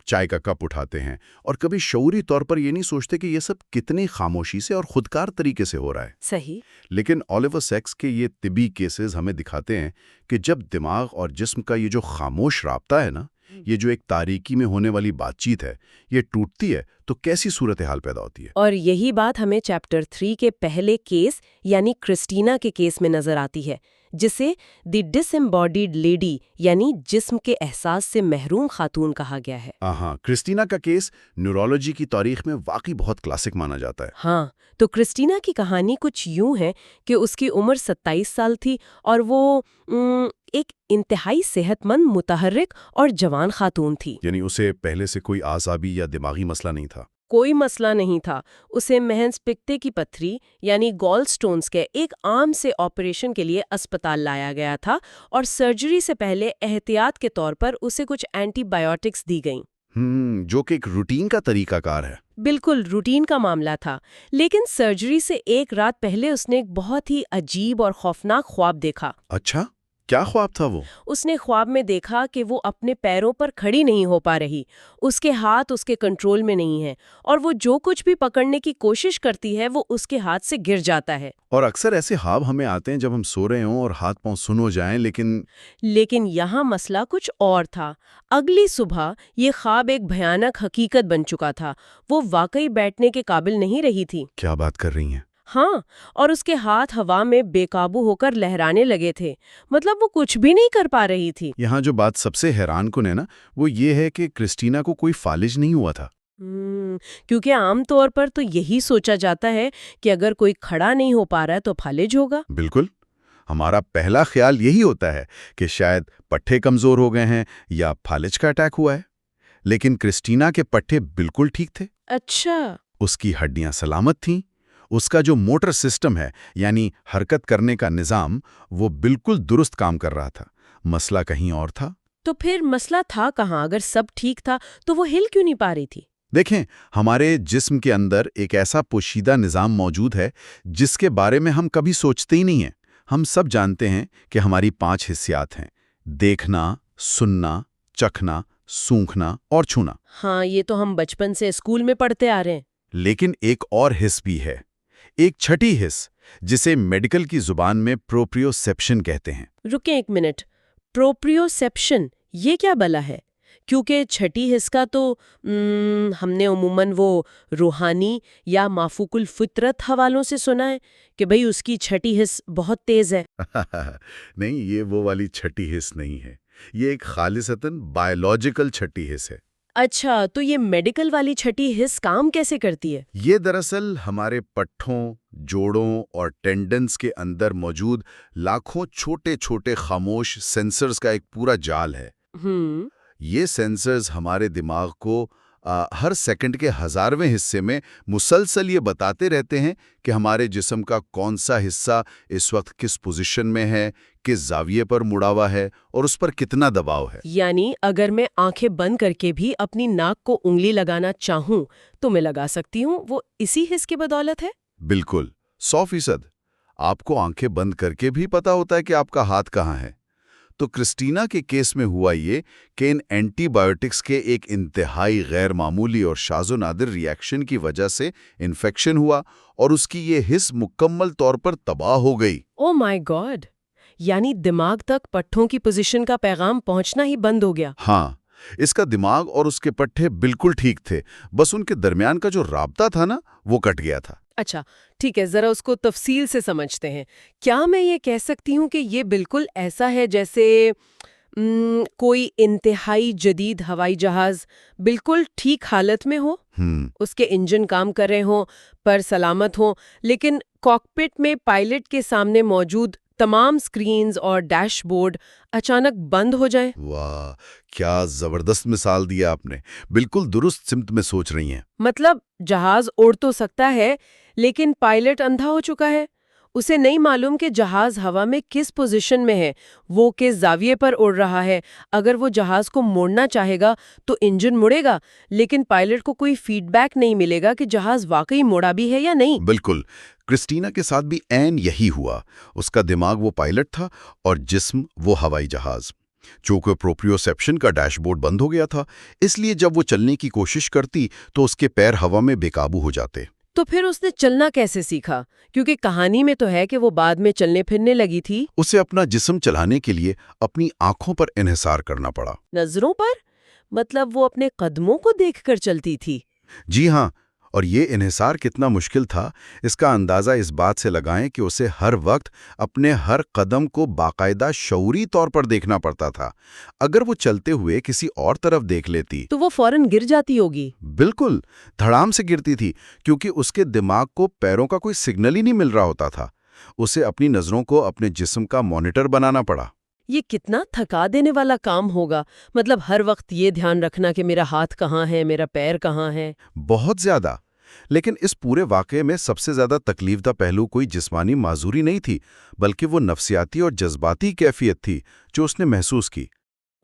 چائے کا کپ اٹھاتے ہیں، اور کبھی شعوری طور پر یہ نہیں سوچتے کہ یہ سب کتنی خاموشی سے اور خودکار طریقے سے ہو رہا ہے۔ صحیح۔ لیکن اولیور سیکس کے یہ طبی کیسز ہمیں دکھاتے ہیں کہ جب دماغ اور جسم کا یہ جو خاموش رابطہ ہے نا، یہ جو ایک تاریکی میں ہونے والی بات چیت ہے، یہ ٹوٹتی ہے تو کیسی صورتحال پیدا ہوتی ہے۔ اور یہی بات ہمیں چیپٹر 3 کے پہلے کیس یعنی کرسٹینا کے کیس میں نظر آتی ہے، جسے دی ڈس ایمباڈیڈ لیڈی یعنی جسم کے احساس سے محروم خاتون کہا گیا ہے۔ ہاں، کرسٹینا کا کیس نیورولوجی کی تاریخ میں واقعی بہت کلاسک مانا جاتا ہے۔ ہاں، تو کرسٹینا کی کہانی کچھ یوں ہے کہ اس کی عمر 27 سال تھی اور وہ ایک انتہائی صحت مند، متحرک اور جوان خاتون تھی۔ یعنی اسے پہلے سے کوئی اعصابی یا دماغی مسئلہ نہیں تھا؟ کوئی مسئلہ نہیں تھا۔ اسے محض پکتے کی پتھری یعنی گال سٹونز کے ایک عام سے آپریشن کے لیے اسپتال لایا گیا تھا اور سرجری سے پہلے احتیاط کے طور پر اسے کچھ اینٹی بائیوٹکس دی گئیں۔ جو کہ ایک روٹین کا طریقہ کار ہے۔ بالکل روٹین کا معاملہ تھا، لیکن سرجری سے ایک رات پہلے اس نے ایک بہت ہی عجیب اور خوفناک خواب دیکھا۔ اچھا، کیا خواب تھا وہ؟ اس نے خواب میں دیکھا کہ وہ اپنے پیروں پر کھڑی نہیں ہو پا رہی، اس کے ہاتھ اس کے کنٹرول میں نہیں ہیں، اور وہ جو کچھ بھی پکڑنے کی کوشش کرتی ہے وہ اس کے ہاتھ سے گر جاتا ہے۔ اور اکثر ایسے خواب ہمیں آتے ہیں جب ہم سو رہے ہوں اور ہاتھ پاؤں سن ہو جائیں، لیکن یہاں مسئلہ کچھ اور تھا۔ اگلی صبح یہ خواب ایک بھیانک حقیقت بن چکا تھا۔ وہ واقعی بیٹھنے کے قابل نہیں رہی تھی۔ کیا بات کر رہی ہیں؟ ہاں، اور اس کے ہاتھ ہوا میں بے قابو ہو کر لہرانے لگے تھے، مطلب وہ کچھ بھی نہیں کر پا رہی تھی۔ یہاں جو بات سب سے حیران کن ہے نا، وہ یہ ہے کہ کرسٹینا کو کوئی فالج نہیں ہوا تھا۔ کیونکہ عام طور پر تو یہی سوچا جاتا ہے کہ اگر کوئی کھڑا نہیں ہو پا رہا ہے تو فالج ہوگا۔ بالکل، ہمارا پہلا خیال یہی ہوتا ہے کہ شاید پٹھے کمزور ہو گئے ہیں یا فالج کا اٹیک ہوا ہے، لیکن کرسٹینا کے پٹھے بالکل ٹھیک تھے۔ اچھا۔ اس کی ہڈیاں سلامت تھیں، اس کا جو موٹر سسٹم ہے یعنی حرکت کرنے کا نظام، وہ بالکل درست کام کر رہا تھا۔ مسئلہ کہیں اور تھا۔ تو پھر مسئلہ تھا کہاں؟ اگر سب ٹھیک تھا تو وہ ہل کیوں نہیں پا رہی تھی؟ دیکھیں، ہمارے جسم کے اندر ایک ایسا پوشیدہ نظام موجود ہے جس کے بارے میں ہم کبھی سوچتے ہی نہیں ہیں۔ ہم سب جانتے ہیں کہ ہماری 5 حسیات ہیں: دیکھنا، سننا، چکھنا، سونکھنا اور چھونا۔ ہاں، یہ تو ہم بچپن سے اسکول میں پڑھتے آ رہے ہیں۔ لیکن ایک اور حس بھی ہے، ایک چھٹی حس، جسے میڈیکل کی زبان میں پروپریوسیپشن کہتے ہیں۔ رکیں ایک منٹ، پروپریوسیپشن یہ کیا بلا ہے؟ کیونکہ چھٹی حس کا تو ہم نے عموماً وہ روحانی یا مافوق الفطرت حوالوں سے سنا ہے کہ بھئی اس کی چھٹی حس بہت تیز ہے۔ نہیں، یہ وہ والی چھٹی حس نہیں ہے، یہ ایک خالصتاً بائیولوجیکل چھٹی حس ہے۔ اچھا، تو یہ میڈیکل والی چھٹی حس کام کیسے کرتی ہے؟ یہ دراصل ہمارے پٹھوں، جوڑوں اور ٹینڈنز کے اندر موجود لاکھوں چھوٹے چھوٹے خاموش سینسرز کا ایک پورا جال ہے۔ یہ سینسرز ہمارے دماغ کو ہر سیکنڈ کے 1000ویں حصے میں مسلسل یہ بتاتے رہتے ہیں کہ ہمارے جسم کا کون سا حصہ اس وقت کس پوزیشن میں ہے، کس زاویے پر مڑا ہوا ہے اور اس پر کتنا دباؤ ہے۔ یعنی اگر میں آنکھیں بند کر کے بھی اپنی ناک کو انگلی لگانا چاہوں تو میں لگا سکتی ہوں، وہ اسی حس کی بدولت ہے؟ بالکل، 100%۔ آپ کو آنکھیں بند کر کے بھی پتا ہوتا ہے کہ آپ کا ہاتھ کہاں ہے۔ تو کرسٹینا کے کیس میں ہوا یہ کہ ان اینٹی بائیوٹکس کے ایک انتہائی غیر معمولی اور شاذ و نادر ری ایکشن کی وجہ سے انفیکشن ہوا اور اس کی یہ حس مکمل طور پر تباہ ہو گئی۔ او مائی گاڈ! یعنی دماغ تک پٹھوں کی پوزیشن کا پیغام پہنچنا ہی بند ہو گیا۔ ہاں، اس کا دماغ اور اس کے پٹھے بالکل ٹھیک تھے، بس ان کے درمیان کا جو رابطہ تھا نا، وہ کٹ گیا تھا۔ اچھا ٹھیک ہے، ذرا اس کو تفصیل سے سمجھتے ہیں۔ کیا میں یہ کہہ سکتی ہوں کہ یہ بالکل ایسا ہے جیسے کوئی انتہائی جدید ہوائی جہاز بالکل ٹھیک حالت میں ہو، اس کے انجن کام کر رہے ہوں، پر سلامت ہوں، لیکن کاکپٹ میں پائلٹ کے سامنے موجود تمام سکرینز اور ڈیش بورڈ اچانک بند ہو جائیں؟ واہ، کیا زبردست مثال دیا آپ نے، بالکل درست سمت میں سوچ رہی ہیں۔ مطلب جہاز اڑ تو سکتا ہے لیکن پائلٹ اندھا ہو چکا ہے، اسے نہیں معلوم کہ جہاز ہوا میں کس پوزیشن میں ہے، وہ کس زاویے پر اڑ رہا ہے۔ اگر وہ جہاز کو موڑنا چاہے گا تو انجن مڑے گا، لیکن پائلٹ کو کوئی فیڈ بیک نہیں ملے گا کہ جہاز واقعی موڑا بھی ہے یا نہیں۔ بالکل، کرسٹینا کے ساتھ بھی عین یہی ہوا۔ اس کا دماغ وہ پائلٹ تھا اور جسم وہ ہوائی جہاز۔ چونکہ پروپریوسیپشن کا ڈیش بورڈ بند ہو گیا تھا، اس لیے جب وہ چلنے کی کوشش کرتی تو اس کے پیر ہوا میں بے قابو ہو جاتے۔ تو پھر اس نے چلنا کیسے سیکھا؟ کیونکہ کہانی میں تو ہے کہ وہ بعد میں چلنے پھرنے لگی تھی۔ اسے اپنا جسم چلانے کے لیے اپنی آنکھوں پر انحصار کرنا پڑا۔ نظروں پر؟ مطلب وہ اپنے قدموں کو دیکھ کر چلتی تھی؟ جی ہاں، اور یہ انحصار کتنا مشکل تھا اس کا اندازہ اس بات سے لگائیں کہ اسے ہر وقت اپنے ہر قدم کو باقاعدہ شعوری طور پر دیکھنا پڑتا تھا۔ اگر وہ چلتے ہوئے کسی اور طرف دیکھ لیتی تو وہ فوراً گر جاتی ہوگی۔ بالکل دھڑام سے گرتی تھی، کیونکہ اس کے دماغ کو پیروں کا کوئی سگنل ہی نہیں مل رہا ہوتا تھا۔ اسے اپنی نظروں کو اپنے جسم کا مانیٹر بنانا پڑا۔ یہ کتنا تھکا دینے والا کام ہوگا، مطلب ہر وقت یہ دھیان رکھنا کہ میرا ہاتھ کہاں ہے، میرا پیر کہاں ہے۔ بہت زیادہ۔ لیکن اس پورے واقعے میں سب سے زیادہ تکلیف دہ پہلو کوئی جسمانی معذوری نہیں تھی، بلکہ وہ نفسیاتی اور جذباتی کیفیت تھی جو اس نے محسوس کی۔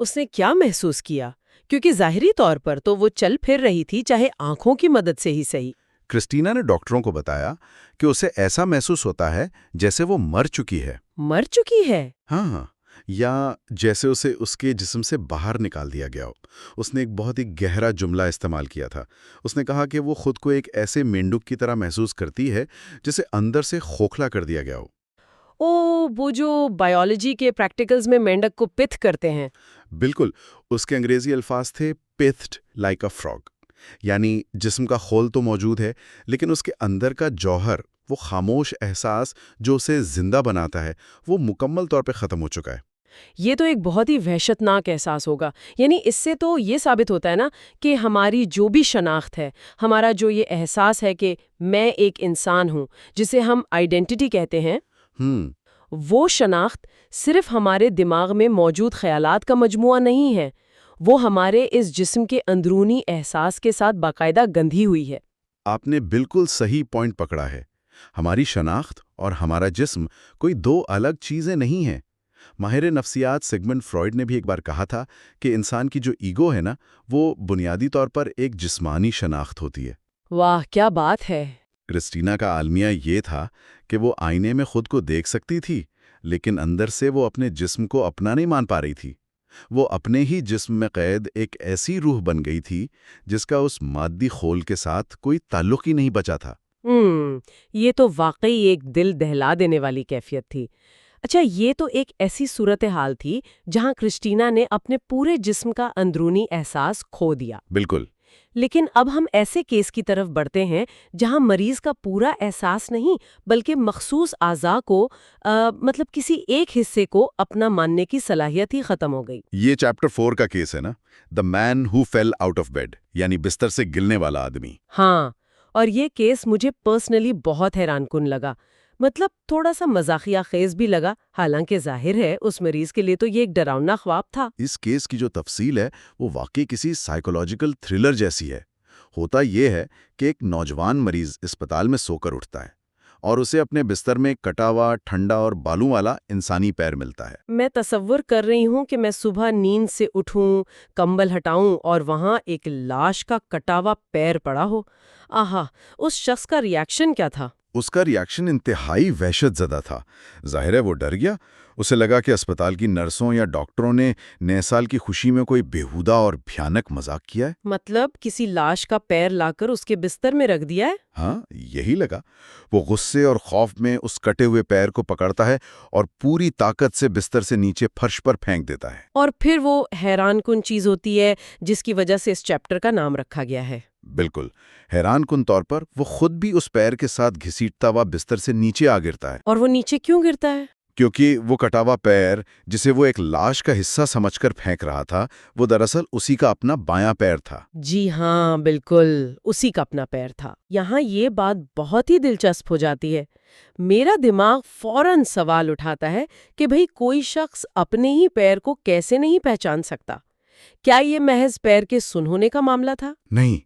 اس نے کیا محسوس کیا؟ کیونکہ ظاہری طور پر تو وہ چل پھر رہی تھی، چاہے آنکھوں کی مدد سے ہی صحیح۔ کرسٹینا نے ڈاکٹروں کو بتایا کہ اسے ایسا محسوس ہوتا ہے جیسے وہ مر چکی ہے۔ مر چکی ہے؟ ہاں، یا جیسے اسے اس کے جسم سے باہر نکال دیا گیا ہو۔ اس نے ایک بہت ہی گہرا جملہ استعمال کیا تھا۔ اس نے کہا کہ وہ خود کو ایک ایسے مینڈک کی طرح محسوس کرتی ہے جسے اندر سے کھوکھلا کر دیا گیا ہو۔ وہ جو بائیولوجی کے پریکٹیکلز میں مینڈک کو پتھ کرتے ہیں۔ بالکل، اس کے انگریزی الفاظ تھے pithed like a frog، یعنی جسم کا خول تو موجود ہے لیکن اس کے اندر کا جوہر، وہ خاموش احساس جو اسے زندہ بناتا ہے، وہ مکمل طور پہ ختم ہو چکا ہے۔ یہ تو ایک بہت ہی وحشتناک احساس ہوگا۔ یعنی اس سے تو یہ ثابت ہوتا ہے نا کہ ہماری جو بھی شناخت ہے، ہمارا جو یہ احساس ہے کہ میں ایک انسان ہوں جسے ہم آئیڈینٹی کہتے ہیں، وہ شناخت صرف ہمارے دماغ میں موجود خیالات کا مجموعہ نہیں ہے، وہ ہمارے اس جسم کے اندرونی احساس کے ساتھ باقاعدہ گندھی ہوئی ہے۔ آپ نے بالکل صحیح پوائنٹ پکڑا ہے۔ ہماری شناخت اور ہمارا جسم کوئی دو الگ چیزیں نہیں ہیں۔ ماہر نفسیات سگمنڈ فرائیڈ نے بھی ایک بار کہا تھا کہ انسان کی جو ایگو ہے نا، وہ بنیادی طور پر ایک جسمانی شناخت ہوتی ہے۔ واہ، کیا بات ہے! کرسٹینا کا عالمیہ یہ تھا کہ وہ آئینے میں خود کو دیکھ سکتی تھی، لیکن اندر سے وہ اپنے جسم کو اپنا نہیں مان پا رہی تھی۔ وہ اپنے ہی جسم میں قید ایک ایسی روح بن گئی تھی جس کا اس مادی خول کے ساتھ کوئی تعلق ہی نہیں بچا تھا۔ یہ تو واقعی ایک دل دہلا دینے والی کیفیت تھی۔ اچھا، یہ تو ایک ایسی صورتحال تھی جہاں کرسٹینا نے اپنے پورے جسم کا اندرونی احساس کھو دیا۔ بالکل۔ لیکن اب ہم ایسے کیس کی طرف بڑھتے ہیں جہاں مریض کا پورا احساس نہیں بلکہ مخصوص اعضاء کو مطلب کسی ایک حصے کو اپنا ماننے کی صلاحیت ہی ختم ہو گئی۔ یہ چیپٹر 4 کا کیس ہے نا، دا مین ہو فیل آؤٹ آف بیڈ، یعنی بستر سے گرنے والا آدمی۔ ہاں، اور یہ کیس مجھے پرسنلی بہت حیران کن لگا، مطلب تھوڑا سا مزاحیہ خیز بھی لگا، حالانکہ ظاہر ہے اس مریض کے لیے تو یہ ایک ڈراؤنا خواب تھا۔ اس کیس کی جو تفصیل ہے وہ واقعی کسی سائیکولوجیکل تھرلر جیسی ہے۔ ہوتا یہ ہے کہ ایک نوجوان مریض اسپتال میں سو کر اٹھتا ہے اور اسے اپنے بستر میں کٹا ہوا، ٹھنڈا اور بالوں والا انسانی پیر ملتا ہے۔ میں تصور کر رہی ہوں کہ میں صبح نیند سے اٹھوں، کمبل ہٹاؤں اور وہاں ایک لاش کا کٹا ہوا پیر پڑا ہو۔ آہا، اس شخص کا ریاکشن کیا تھا؟ اس کا ریاکشن انتہائی وحشت زدہ تھا۔ ظاہر ہے وہ ڈر گیا۔ اسے لگا کہ اسپتال کی نرسوں یا ڈاکٹروں نے نئے سال کی خوشی میں کوئی بےہودہ اور بھیانک مذاق کیا ہے۔ مطلب کسی لاش کا پیر لا کر اس کے بستر میں رکھ دیا ہے؟ ہاں، یہی لگا۔ وہ غصے اور خوف میں اس کٹے ہوئے پیر کو پکڑتا ہے اور پوری طاقت سے بستر سے نیچے فرش پر پھینک دیتا ہے۔ اور پھر وہ حیران کن چیز ہوتی ہے جس کی وجہ سے اس چیپٹر کا نام رکھا گیا ہے۔ بالکل، حیران کن طور پر وہ خود بھی اس پیر کے ساتھ گھسیٹتا ہوا بستر سے نیچے آ گرتا ہے۔ اور وہ نیچے کیوں گرتا ہے؟ کیونکہ وہ کٹا ہوا پیر جسے وہ ایک لاش کا حصہ سمجھ کر پھینک رہا تھا، وہ دراصل اسی کا اپنا بایاں پیر تھا۔ جی ہاں، بالکل اسی کا اپنا پیر تھا۔ یہاں یہ بات بہت ہی دلچسپ ہو جاتی ہے۔ میرا دماغ فوراً سوال اٹھاتا ہے کہ بھئی کوئی شخص اپنے ہی پیر کو کیسے نہیں پہچان سکتا؟ کیا یہ محض پیر کے سن ہونے کا معاملہ تھا؟ نہیں،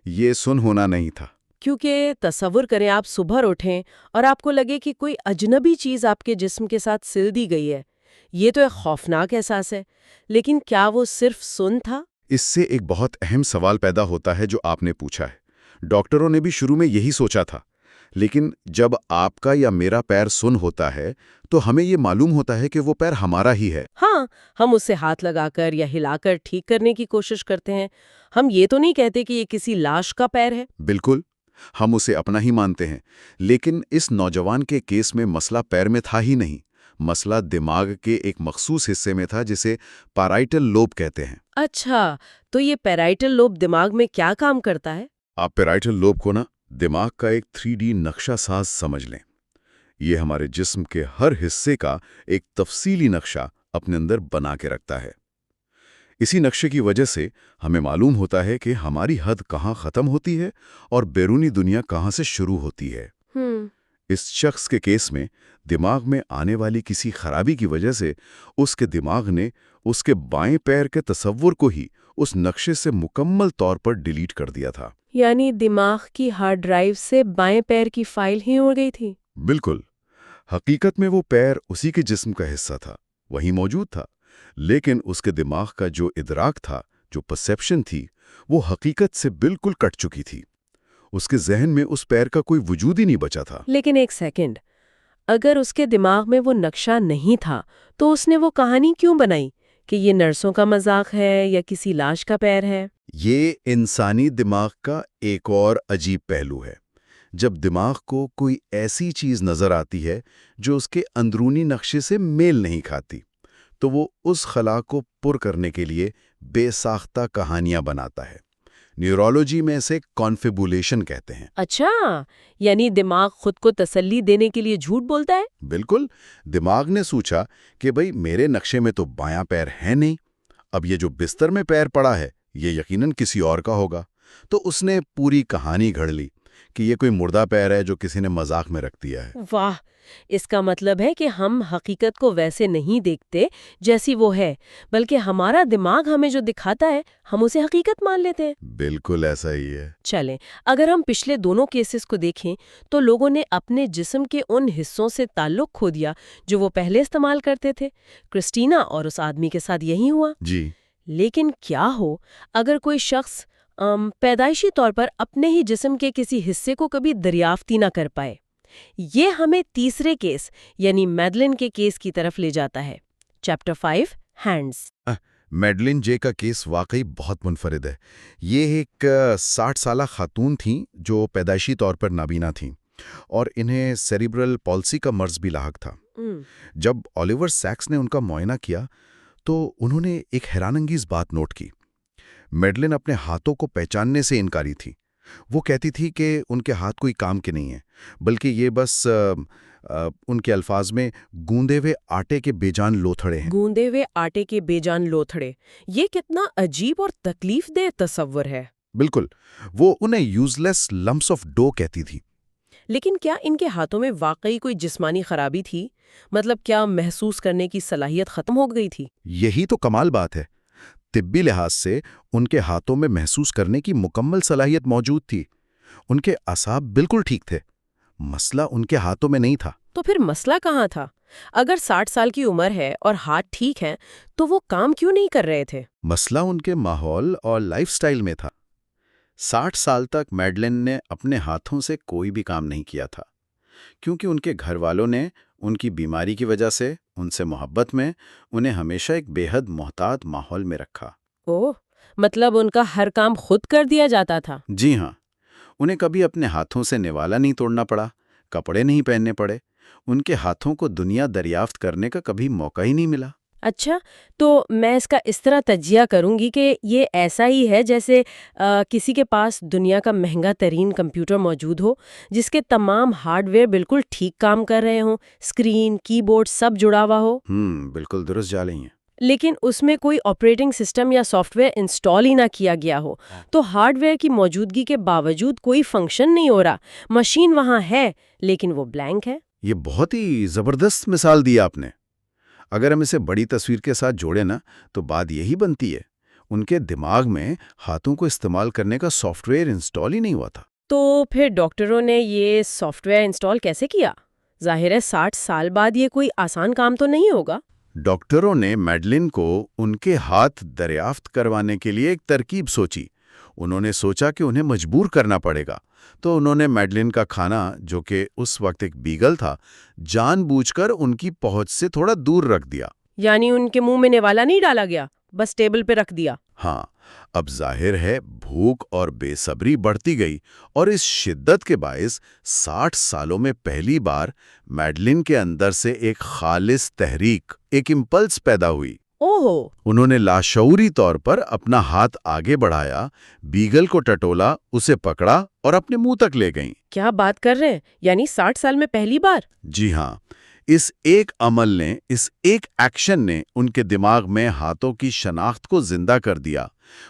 یہ سن ہونا نہیں تھا۔ کیونکہ تصور کریں آپ صبح اٹھیں اور آپ کو لگے کہ کوئی اجنبی چیز آپ کے جسم کے ساتھ سل دی گئی ہے۔ یہ تو ایک خوفناک احساس ہے، لیکن کیا وہ صرف سن تھا؟ اس سے ایک بہت اہم سوال پیدا ہوتا ہے جو آپ نے پوچھا ہے۔ ڈاکٹروں نے بھی شروع میں یہی سوچا تھا، لیکن جب آپ کا یا میرا پیر سن ہوتا ہے تو ہمیں یہ معلوم ہوتا ہے کہ وہ پیر ہمارا ہی ہے۔ ہاں، ہم اسے ہاتھ لگا کر یا ہلا کر ٹھیک کرنے کی کوشش کرتے ہیں۔ ہم یہ تو نہیں کہتے کہ یہ کسی لاش کا پیر ہے۔ بالکل، ہم اسے اپنا ہی مانتے ہیں۔ لیکن اس نوجوان کے کیس میں مسئلہ پیر میں تھا ہی نہیں، مسئلہ دماغ کے ایک مخصوص حصے میں تھا جسے پیرائٹل لوب کہتے ہیں۔ اچھا، تو یہ پیرائٹل لوب دماغ میں کیا کام کرتا ہے؟ آپ پیرائٹل لوب کو نا دماغ کا ایک 3D نقشہ ساز سمجھ لیں۔ یہ ہمارے جسم کے ہر حصے کا ایک تفصیلی نقشہ اپنے اندر بنا کے رکھتا ہے۔ اسی نقشے کی وجہ سے ہمیں معلوم ہوتا ہے کہ ہماری حد کہاں ختم ہوتی ہے اور بیرونی دنیا کہاں سے شروع ہوتی ہے۔ اس شخص کے کیس میں دماغ میں آنے والی کسی خرابی کی وجہ سے اس کے دماغ نے اس کے بائیں پیر کے تصور کو ہی اس نقشے سے مکمل طور پر ڈیلیٹ کر دیا تھا۔ یعنی دماغ کی ہارڈ ڈرائیو سے بائیں پیر کی فائل ہی اڑ گئی تھی؟ بالکل۔ حقیقت میں وہ پیر اسی کے جسم کا حصہ تھا، وہی موجود تھا، لیکن اس کے دماغ کا جو ادراک تھا، جو پرسیپشن تھی، وہ حقیقت سے بالکل کٹ چکی تھی۔ اس کے ذہن میں اس پیر کا کوئی وجود ہی نہیں بچا تھا۔ لیکن ایک سیکنڈ، اگر اس کے دماغ میں وہ نقشہ نہیں تھا تو اس نے وہ کہانی کیوں بنائی کہ یہ نرسوں کا مذاق ہے یا کسی لاش کا پیر ہے؟ یہ انسانی دماغ کا ایک اور عجیب پہلو ہے۔ جب دماغ کو کوئی ایسی چیز نظر آتی ہے جو اس کے اندرونی نقشے سے میل نہیں کھاتی، تو وہ اس خلا کو پر کرنے کے لیے بے ساختہ کہانیاں بناتا ہے۔ نیورولوجی میں اسے کانفیبولیشن کہتے ہیں۔ اچھا، یعنی دماغ خود کو تسلی دینے کے لیے جھوٹ بولتا ہے؟ بالکل۔ دماغ نے سوچا کہ بھئی میرے نقشے میں تو بایاں پیر ہے نہیں، اب یہ جو بستر میں پیر پڑا ہے یہ یقیناً کسی اور کا ہوگا، تو اس نے پوری کہانی گھڑ لی کہ یہ کوئی مردہ پیر ہے جو کسی نے مذاق میں رکھ دیا ہے۔ واہ، اس کا مطلب ہے کہ ہم حقیقت کو ویسے نہیں دیکھتے جیسی وہ ہے، بلکہ ہمارا دماغ ہمیں جو دکھاتا ہے ہم اسے حقیقت مان لیتے ہیں۔ بالکل ایسا ہی ہے۔ چلیں، اگر ہم پچھلے دونوں کیسز کو دیکھیں تو لوگوں نے اپنے جسم کے ان حصوں سے تعلق کھو دیا جو وہ پہلے استعمال کرتے تھے۔ کرسٹینا اور اس آدمی کے ساتھ یہی ہوا۔ جی۔ لیکن کیا ہو اگر کوئی شخص پیدائشی طور پر اپنے ہی جسم کے کسی حصے کو کبھی دریافت ہی نہ کر پائے؟ یہ ہمیں تیسرے کیس یعنی میڈلن کے کیس کی طرف لے جاتا ہے۔ Chapter 5 hands. میڈلن جے کا کیس واقعی بہت منفرد ہے۔ یہ ایک 60 سالہ خاتون تھیں جو پیدائشی طور پر نابینا تھیں اور انہیں سیریبرل پالسی کا مرض بھی لاحق تھا۔ جب اولیور سیکس نے ان کا معائنہ کیا تو انہوں نے ایک حیران انگیز بات نوٹ کی۔ میڈلن اپنے ہاتھوں کو پہچاننے سے انکاری تھی۔ وہ کہتی تھی کہ ان کے ہاتھ کوئی کام کے نہیں ہیں، بلکہ یہ بس ان کے الفاظ میں گوندے ہوئے آٹے کے بے جان لوتھڑے ہیں۔ گوندے ہوئے آٹے کے بے جان لوتھڑے، یہ کتنا عجیب اور تکلیف دہ تصور ہے۔ بالکل، وہ انہیں use less lumps of do کہتی تھی۔ لیکن کیا ان کے ہاتھوں میں واقعی کوئی جسمانی خرابی تھی؟ مطلب کیا محسوس کرنے کی صلاحیت ختم ہو گئی تھی؟ یہی تو کمال بات ہے۔ طبی لحاظ سے ان کے ہاتھوں میں محسوس کرنے کی مکمل صلاحیت موجود تھی۔ ان کے اعصاب بالکل ٹھیک تھے۔ مسئلہ ان کے ہاتھوں میں نہیں تھا۔ تو پھر مسئلہ کہاں تھا؟ اگر 60 سال کی عمر ہے اور ہاتھ ٹھیک ہیں تو وہ کام کیوں نہیں کر رہے تھے؟ مسئلہ ان کے ماحول اور لائف سٹائل میں تھا۔ 60 سال تک میڈلن نے اپنے ہاتھوں سے کوئی بھی کام نہیں کیا تھا، کیونکہ ان کے گھر والوں نے ان کی بیماری کی وجہ سے ان سے محبت میں انہیں ہمیشہ ایک بے حد محتاط ماحول میں رکھا۔ اوہ، مطلب ان کا ہر کام خود کر دیا جاتا تھا؟ جی ہاں، انہیں کبھی اپنے ہاتھوں سے نوالا نہیں توڑنا پڑا، کپڑے نہیں پہننے پڑے، ان کے ہاتھوں کو دنیا دریافت کرنے کا کبھی موقع ہی نہیں ملا۔ اچھا، تو میں اس کا اس طرح تجزیہ کروں گی کہ یہ ایسا ہی ہے جیسے کسی کے پاس دنیا کا مہنگا ترین کمپیوٹر موجود ہو جس کے تمام ہارڈ ویئر بالکل ٹھیک کام کر رہے ہوں، اسکرین، کی بورڈ سب جڑا ہوا ہو، بالکل درست جا رہی ہیں۔ لیکن اس میں کوئی آپریٹنگ سسٹم یا سافٹ ویئر انسٹال ہی نہ کیا گیا ہو، تو ہارڈ ویئر کی موجودگی کے باوجود کوئی فنکشن نہیں ہو رہا، مشین وہاں ہے لیکن وہ بلینک ہے۔ یہ بہت ہی زبردست مثال دی آپ نے۔ اگر ہم اسے بڑی تصویر کے ساتھ جوڑیں نا تو بات یہی بنتی ہے، ان کے دماغ میں ہاتھوں کو استعمال کرنے کا سافٹ ویئر انسٹال ہی نہیں ہوا تھا۔ تو پھر ڈاکٹروں نے یہ سافٹ ویئر انسٹال کیسے کیا؟ ظاہر ہے 60 سال بعد یہ کوئی آسان کام تو نہیں ہوگا۔ ڈاکٹروں نے میڈلن کو ان کے ہاتھ دریافت کروانے کے لیے ایک ترکیب سوچی۔ انہوں نے سوچا کہ انہیں مجبور کرنا پڑے گا، تو انہوں نے میڈلن کا کھانا، جو کہ اس وقت ایک بیگل تھا، جان بوجھ کر ان کی پہنچ سے تھوڑا دور رکھ دیا۔ یعنی ان کے منہ میں نوالا نہیں ڈالا گیا، بس ٹیبل پہ رکھ دیا۔ ہاں، اب ظاہر ہے بھوک اور بے صبری بڑھتی گئی، اور اس شدت کے باعث 60 سالوں میں پہلی بار میڈلن کے اندر سے ایک خالص تحریک، ایک امپلس پیدا ہوئی۔ اوہو، انہوں نے لاشعوری طور پر اپنا ہاتھ آگے بڑھایا، بیگل کو ٹٹولا، اسے پکڑا اور اپنے منہ تک لے گئیں۔ کیا بات کر رہے ہیں؟ یعنی 60 سال میں پہلی بار؟ جی ہاں، اس ایک عمل نے، اس ایک ایکشن نے ان کے دماغ میں ہاتھوں کی شناخت کو زندہ کر دیا۔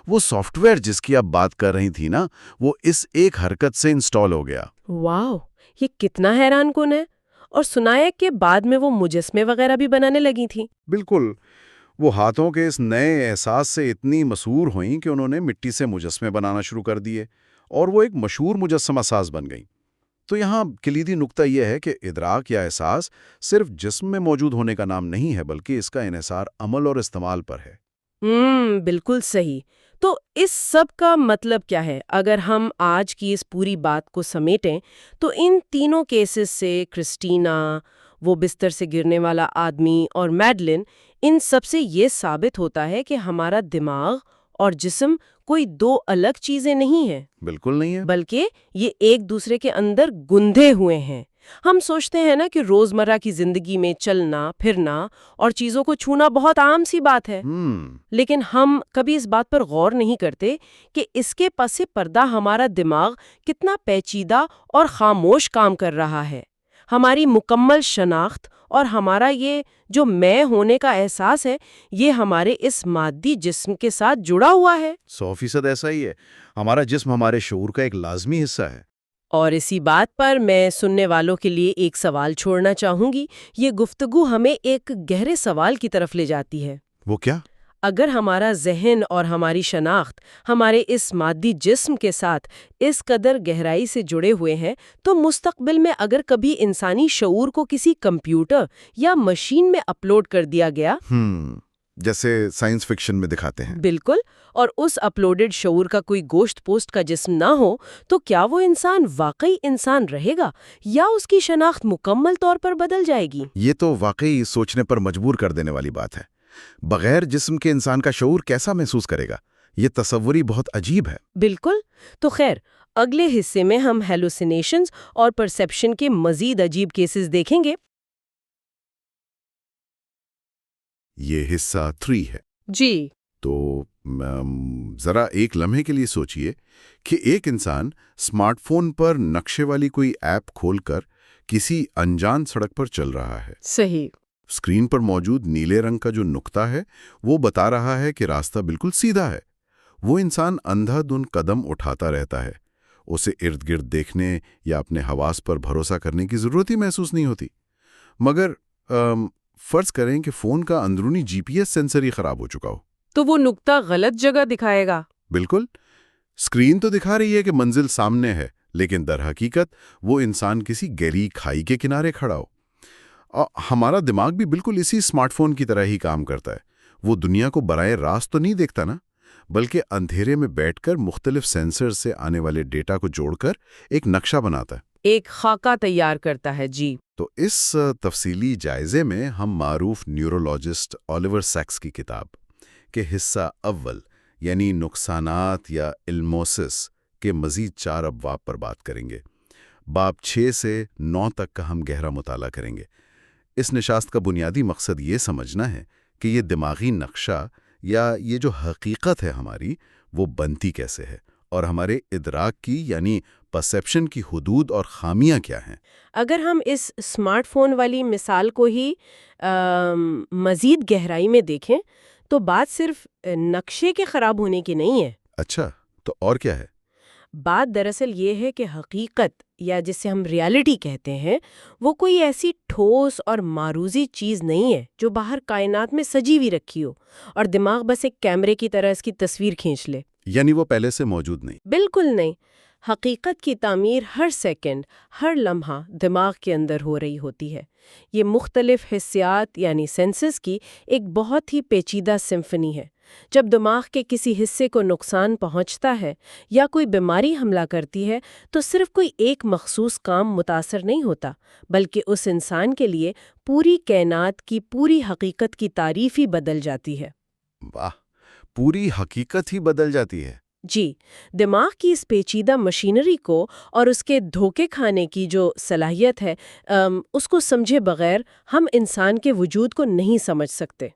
وہ سافٹ ویئر جس کی آپ بات کر رہی تھی نا، وہ اس ایک حرکت سے انسٹال ہو گیا۔ واو، یہ کتنا حیران کن ہے۔ اور سنایا کہ بعد میں وہ مجسمے وغیرہ بھی بنانے لگی تھیں۔ بالکل، وہ ہاتھوں کے اس نئے احساس سے اتنی مسحور ہوئیں کہ انہوں نے مٹی سے مجسمے بنانا شروع کر دیے اور وہ ایک مشہور مجسمہ ساز بن گئیں۔ تو یہاں کلیدی نقطہ یہ ہے کہ ادراک یا احساس صرف جسم میں موجود ہونے کا نام نہیں ہے، بلکہ اس کا انحصار عمل اور استعمال پر ہے۔ بالکل صحیح۔ تو اس سب کا مطلب کیا ہے؟ اگر ہم آج کی اس پوری بات کو سمیٹیں تو ان تینوں کیسز سے، کرسٹینا، وہ بستر سے گرنے والا آدمی اور میڈلن، ان سب سے یہ ثابت ہوتا ہے کہ ہمارا دماغ اور جسم کوئی دو الگ چیزیں نہیں ہیں، بالکل نہیں ہے۔ بلکہ یہ ایک دوسرے کے اندر گندھے ہوئے ہیں۔ ہم سوچتے ہیں نا کہ روزمرہ کی زندگی میں چلنا پھرنا اور چیزوں کو چھونا بہت عام سی بات ہے، لیکن ہم کبھی اس بات پر غور نہیں کرتے کہ اس کے پس پردہ ہمارا دماغ کتنا پیچیدہ اور خاموش کام کر رہا ہے۔ ہماری مکمل شناخت اور ہمارا یہ جو میں ہونے کا احساس ہے، یہ ہمارے اس مادی جسم کے ساتھ جڑا ہوا ہے۔ 100% ایسا ہی ہے۔ ہمارا جسم ہمارے شعور کا ایک لازمی حصہ ہے۔ اور اسی بات پر میں سننے والوں کے لیے ایک سوال چھوڑنا چاہوں گی۔ یہ گفتگو ہمیں ایک گہرے سوال کی طرف لے جاتی ہے۔ وہ کیا؟ اگر ہمارا ذہن اور ہماری شناخت ہمارے اس مادی جسم کے ساتھ اس قدر گہرائی سے جڑے ہوئے ہیں، تو مستقبل میں اگر کبھی انسانی شعور کو کسی کمپیوٹر یا مشین میں اپلوڈ کر دیا گیا، جیسے سائنس فکشن میں دکھاتے ہیں۔ بالکل، اور اس اپلوڈڈ شعور کا کوئی گوشت پوسٹ کا جسم نہ ہو، تو کیا وہ انسان واقعی انسان رہے گا یا اس کی شناخت مکمل طور پر بدل جائے گی؟ یہ تو واقعی سوچنے پر مجبور کر دینے والی بات ہے۔ بغیر جسم کے انسان کا شعور کیسا محسوس کرے گا؟ یہ تصوری بہت عجیب ہے۔ بالکل۔ تو خیر، اگلے حصے میں ہم ہیلوسینیشنز اور پرسیپشن کے مزید عجیب کیسز دیکھیں گے۔ یہ حصہ 3 ہے۔ جی۔ تو ذرا ایک لمحے کے لیے سوچئے کہ ایک انسان اسمارٹ فون پر نقشے والی کوئی ایپ کھول کر کسی انجان سڑک پر چل رہا ہے۔ صحیح۔ اسکرین پر موجود نیلے رنگ کا جو نقطہ ہے وہ بتا رہا ہے کہ راستہ بالکل سیدھا ہے۔ وہ انسان اندھا دھند قدم اٹھاتا رہتا ہے۔ اسے ارد گرد دیکھنے یا اپنے حواس پر بھروسہ کرنے کی ضرورت ہی محسوس نہیں ہوتی۔ مگر فرض کریں کہ فون کا اندرونی جی پی ایس سینسر ہی خراب ہو چکا ہو، تو وہ نقطہ غلط جگہ دکھائے گا۔ بالکل۔ اسکرین تو دکھا رہی ہے کہ منزل سامنے ہے، لیکن در حقیقت وہ انسان کسی گہری کھائی کے کنارے کھڑا ہو۔ ہمارا دماغ بھی بالکل اسی اسمارٹ فون کی طرح ہی کام کرتا ہے۔ وہ دنیا کو براہ راست تو نہیں دیکھتا نا، بلکہ اندھیرے میں بیٹھ کر مختلف سینسر سے آنے والے ڈیٹا کو جوڑ کر ایک نقشہ بناتا ہے، ایک خاکہ تیار کرتا ہے۔ جی۔ تو اس تفصیلی جائزے میں ہم معروف نیورولوجسٹ آلیور سیکس کی کتاب کے حصہ اول یعنی نقصانات یا الموسس کے مزید 4 ابواب پر بات کریں گے۔ باب 6 سے 9 تک کا ہم گہرا مطالعہ کریں گے۔ اس نشست کا بنیادی مقصد یہ سمجھنا ہے کہ یہ دماغی نقشہ یا یہ جو حقیقت ہے ہماری، وہ بنتی کیسے ہے اور ہمارے ادراک کی یعنی پرسیپشن کی حدود اور خامیاں کیا ہیں۔ اگر ہم اس اسمارٹ فون والی مثال کو ہی مزید گہرائی میں دیکھیں تو بات صرف نقشے کے خراب ہونے کی نہیں ہے۔ اچھا، تو اور کیا ہے؟ بات دراصل یہ ہے کہ حقیقت یا جسے ہم ریالٹی کہتے ہیں، وہ کوئی ایسی ٹھوس اور معروضی چیز نہیں ہے جو باہر کائنات میں سجی ہوئی رکھی ہو اور دماغ بس ایک کیمرے کی طرح اس کی تصویر کھینچ لے۔ یعنی وہ پہلے سے موجود نہیں؟ بالکل نہیں۔ حقیقت کی تعمیر ہر سیکنڈ، ہر لمحہ دماغ کے اندر ہو رہی ہوتی ہے۔ یہ مختلف حسیات یعنی سینسز کی ایک بہت ہی پیچیدہ سمفنی ہے۔ جب دماغ کے کسی حصے کو نقصان پہنچتا ہے یا کوئی بیماری حملہ کرتی ہے تو صرف کوئی ایک مخصوص کام متاثر نہیں ہوتا، بلکہ اس انسان کے لیے پوری کائنات کی پوری حقیقت کی تعریف ہی بدل جاتی ہے۔ واہ، پوری حقیقت ہی بدل جاتی ہے۔ جی، دماغ کی اس پیچیدہ مشینری کو اور اس کے دھوکے کھانے کی جو صلاحیت ہے، اس کو سمجھے بغیر ہم انسان کے وجود کو نہیں سمجھ سکتے۔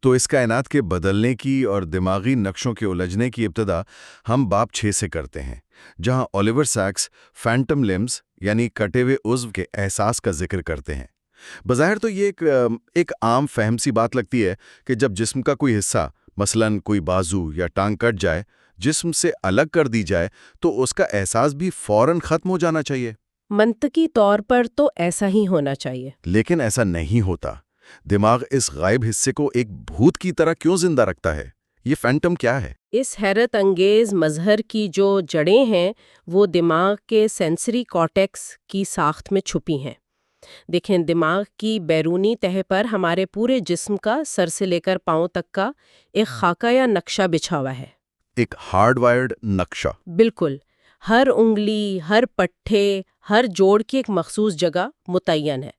تو اس کائنات کے بدلنے کی اور دماغی نقشوں کے الجھنے کی ابتدا ہم باب 6 سے کرتے ہیں، جہاں اولیور سیکس فینٹم لمز یعنی کٹے ہوئے عضو کے احساس کا ذکر کرتے ہیں۔ بظاہر تو یہ ایک عام فہم سی بات لگتی ہے کہ جب جسم کا کوئی حصہ، مثلاً کوئی بازو یا ٹانگ کٹ جائے، جسم سے الگ کر دی جائے، تو اس کا احساس بھی فوراً ختم ہو جانا چاہیے۔ منطقی طور پر تو ایسا ہی ہونا چاہیے، لیکن ایسا نہیں ہوتا۔ دماغ اس غائب حصے کو ایک بھوت کی طرح کیوں زندہ رکھتا ہے؟ یہ فینٹم کیا ہے؟ اس حیرت انگیز مظہر کی جو جڑیں ہیں وہ دماغ کے سینسری کارٹیکس کی ساخت میں چھپی ہیں۔ دیکھیں، دماغ کی بیرونی تہہ پر ہمارے پورے جسم کا سر سے لے کر پاؤں تک کا ایک خاکہ یا نقشہ بچھا ہوا ہے۔ ایک ہارڈ وائرڈ نقشہ۔ بالکل، ہر انگلی، ہر پٹھے، ہر جوڑ کی ایک مخصوص جگہ متعین ہے۔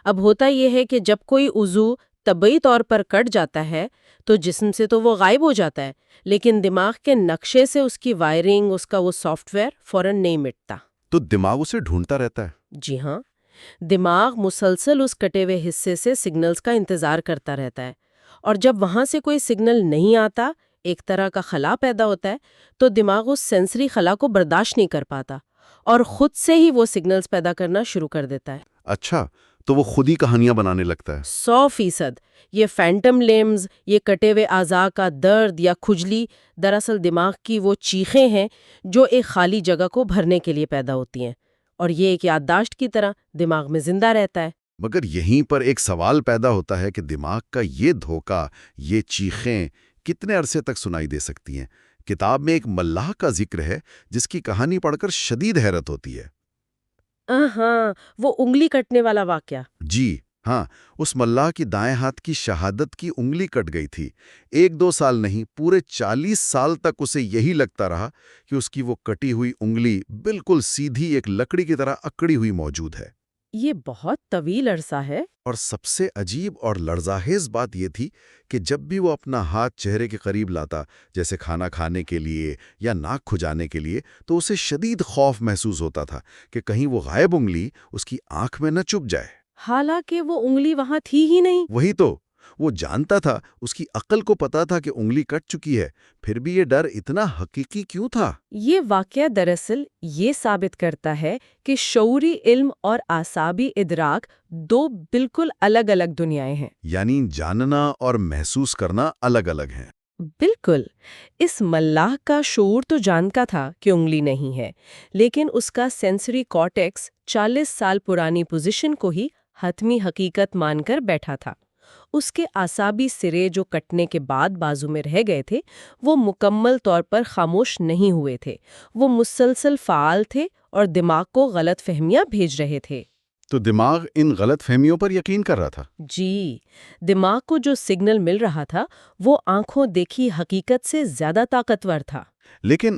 اب ہوتا یہ ہے کہ جب کوئی عضو طبعی طور پر کٹ جاتا ہے تو جسم سے تو وہ غائب ہو جاتا ہے، لیکن دماغ کے نقشے سے اس کی وائرنگ، اس کا وہ سافٹ ویئر فوراً نہیں مٹتا۔ تو دماغ اسے ڈھونڈتا رہتا ہے؟ جی ہاں، دماغ مسلسل اس کٹے ہوئے حصے سے سگنلز کا انتظار کرتا رہتا ہے، اور جب وہاں سے کوئی سگنل نہیں آتا، ایک طرح کا خلا پیدا ہوتا ہے، تو دماغ اس سینسری خلا کو برداشت نہیں کر پاتا اور خود سے ہی وہ سگنلز پیدا کرنا شروع کر دیتا ہے۔ اچھا، تو وہ خود ہی کہانیاں بنانے لگتا ہے؟ 100%۔ یہ فینٹم لیمز، یہ کٹے ہوئے اعضاء کا درد یا کھجلی، دراصل دماغ کی وہ چیخیں ہیں جو ایک خالی جگہ کو بھرنے کے لیے پیدا ہوتی ہیں، اور یہ ایک یادداشت کی طرح دماغ میں زندہ رہتا ہے۔ مگر یہیں پر ایک سوال پیدا ہوتا ہے کہ دماغ کا یہ دھوکہ، یہ چیخیں کتنے عرصے تک سنائی دے سکتی ہیں؟ کتاب میں ایک ملاح کا ذکر ہے جس کی کہانی پڑھ کر شدید حیرت ہوتی ہے۔ ہاں، وہ انگلی کٹنے والا واقعہ۔ جی ہاں، اس ملاح کی دائیں ہاتھ کی شہادت کی انگلی کٹ گئی تھی۔ 1-2 سال نہیں، پورے 40 سال تک اسے یہی لگتا رہا کہ اس کی وہ کٹی ہوئی انگلی بالکل سیدھی ایک لکڑی کی طرح اکڑی ہوئی موجود ہے۔ یہ بہت طویل عرصہ ہے۔ اور سب سے عجیب اور لرزاخیز بات یہ تھی کہ جب بھی وہ اپنا ہاتھ چہرے کے قریب لاتا، جیسے کھانا کھانے کے لیے یا ناک کھجانے کے لیے، تو اسے شدید خوف محسوس ہوتا تھا کہ کہیں وہ غائب انگلی اس کی آنکھ میں نہ چبھ جائے۔ حالانکہ وہ انگلی وہاں تھی ہی نہیں۔ وہی تو، وہ جانتا تھا، اس کی عقل کو پتا تھا کہ انگلی کٹ چکی ہے، پھر بھی یہ ڈر اتنا حقیقی کیوں تھا؟ یہ واقعہ دراصل یہ ثابت کرتا ہے کہ شعوری علم اور اعصابی ادراک دو بالکل الگ الگ دنیایں ہیں۔ یعنی جاننا اور محسوس کرنا الگ الگ ہیں۔ بالکل۔ اس ملاح کا شعور تو جانتا تھا کہ انگلی نہیں ہے، لیکن اس کا سینسری کارٹیکس 40 سال پرانی پوزیشن کو ہی حتمی حقیقت مان کر بیٹھا تھا۔ اس کے اعصابی سرے جو کٹنے کے بعد بازو میں رہ گئے تھے، وہ مکمل طور پر خاموش نہیں ہوئے تھے، وہ مسلسل فعال تھے اور دماغ کو غلط فہمیاں بھیج رہے تھے۔ تو دماغ ان غلط فہمیوں پر یقین کر رہا تھا؟ جی، دماغ کو جو سگنل مل رہا تھا وہ آنکھوں دیکھی حقیقت سے زیادہ طاقتور تھا۔ لیکن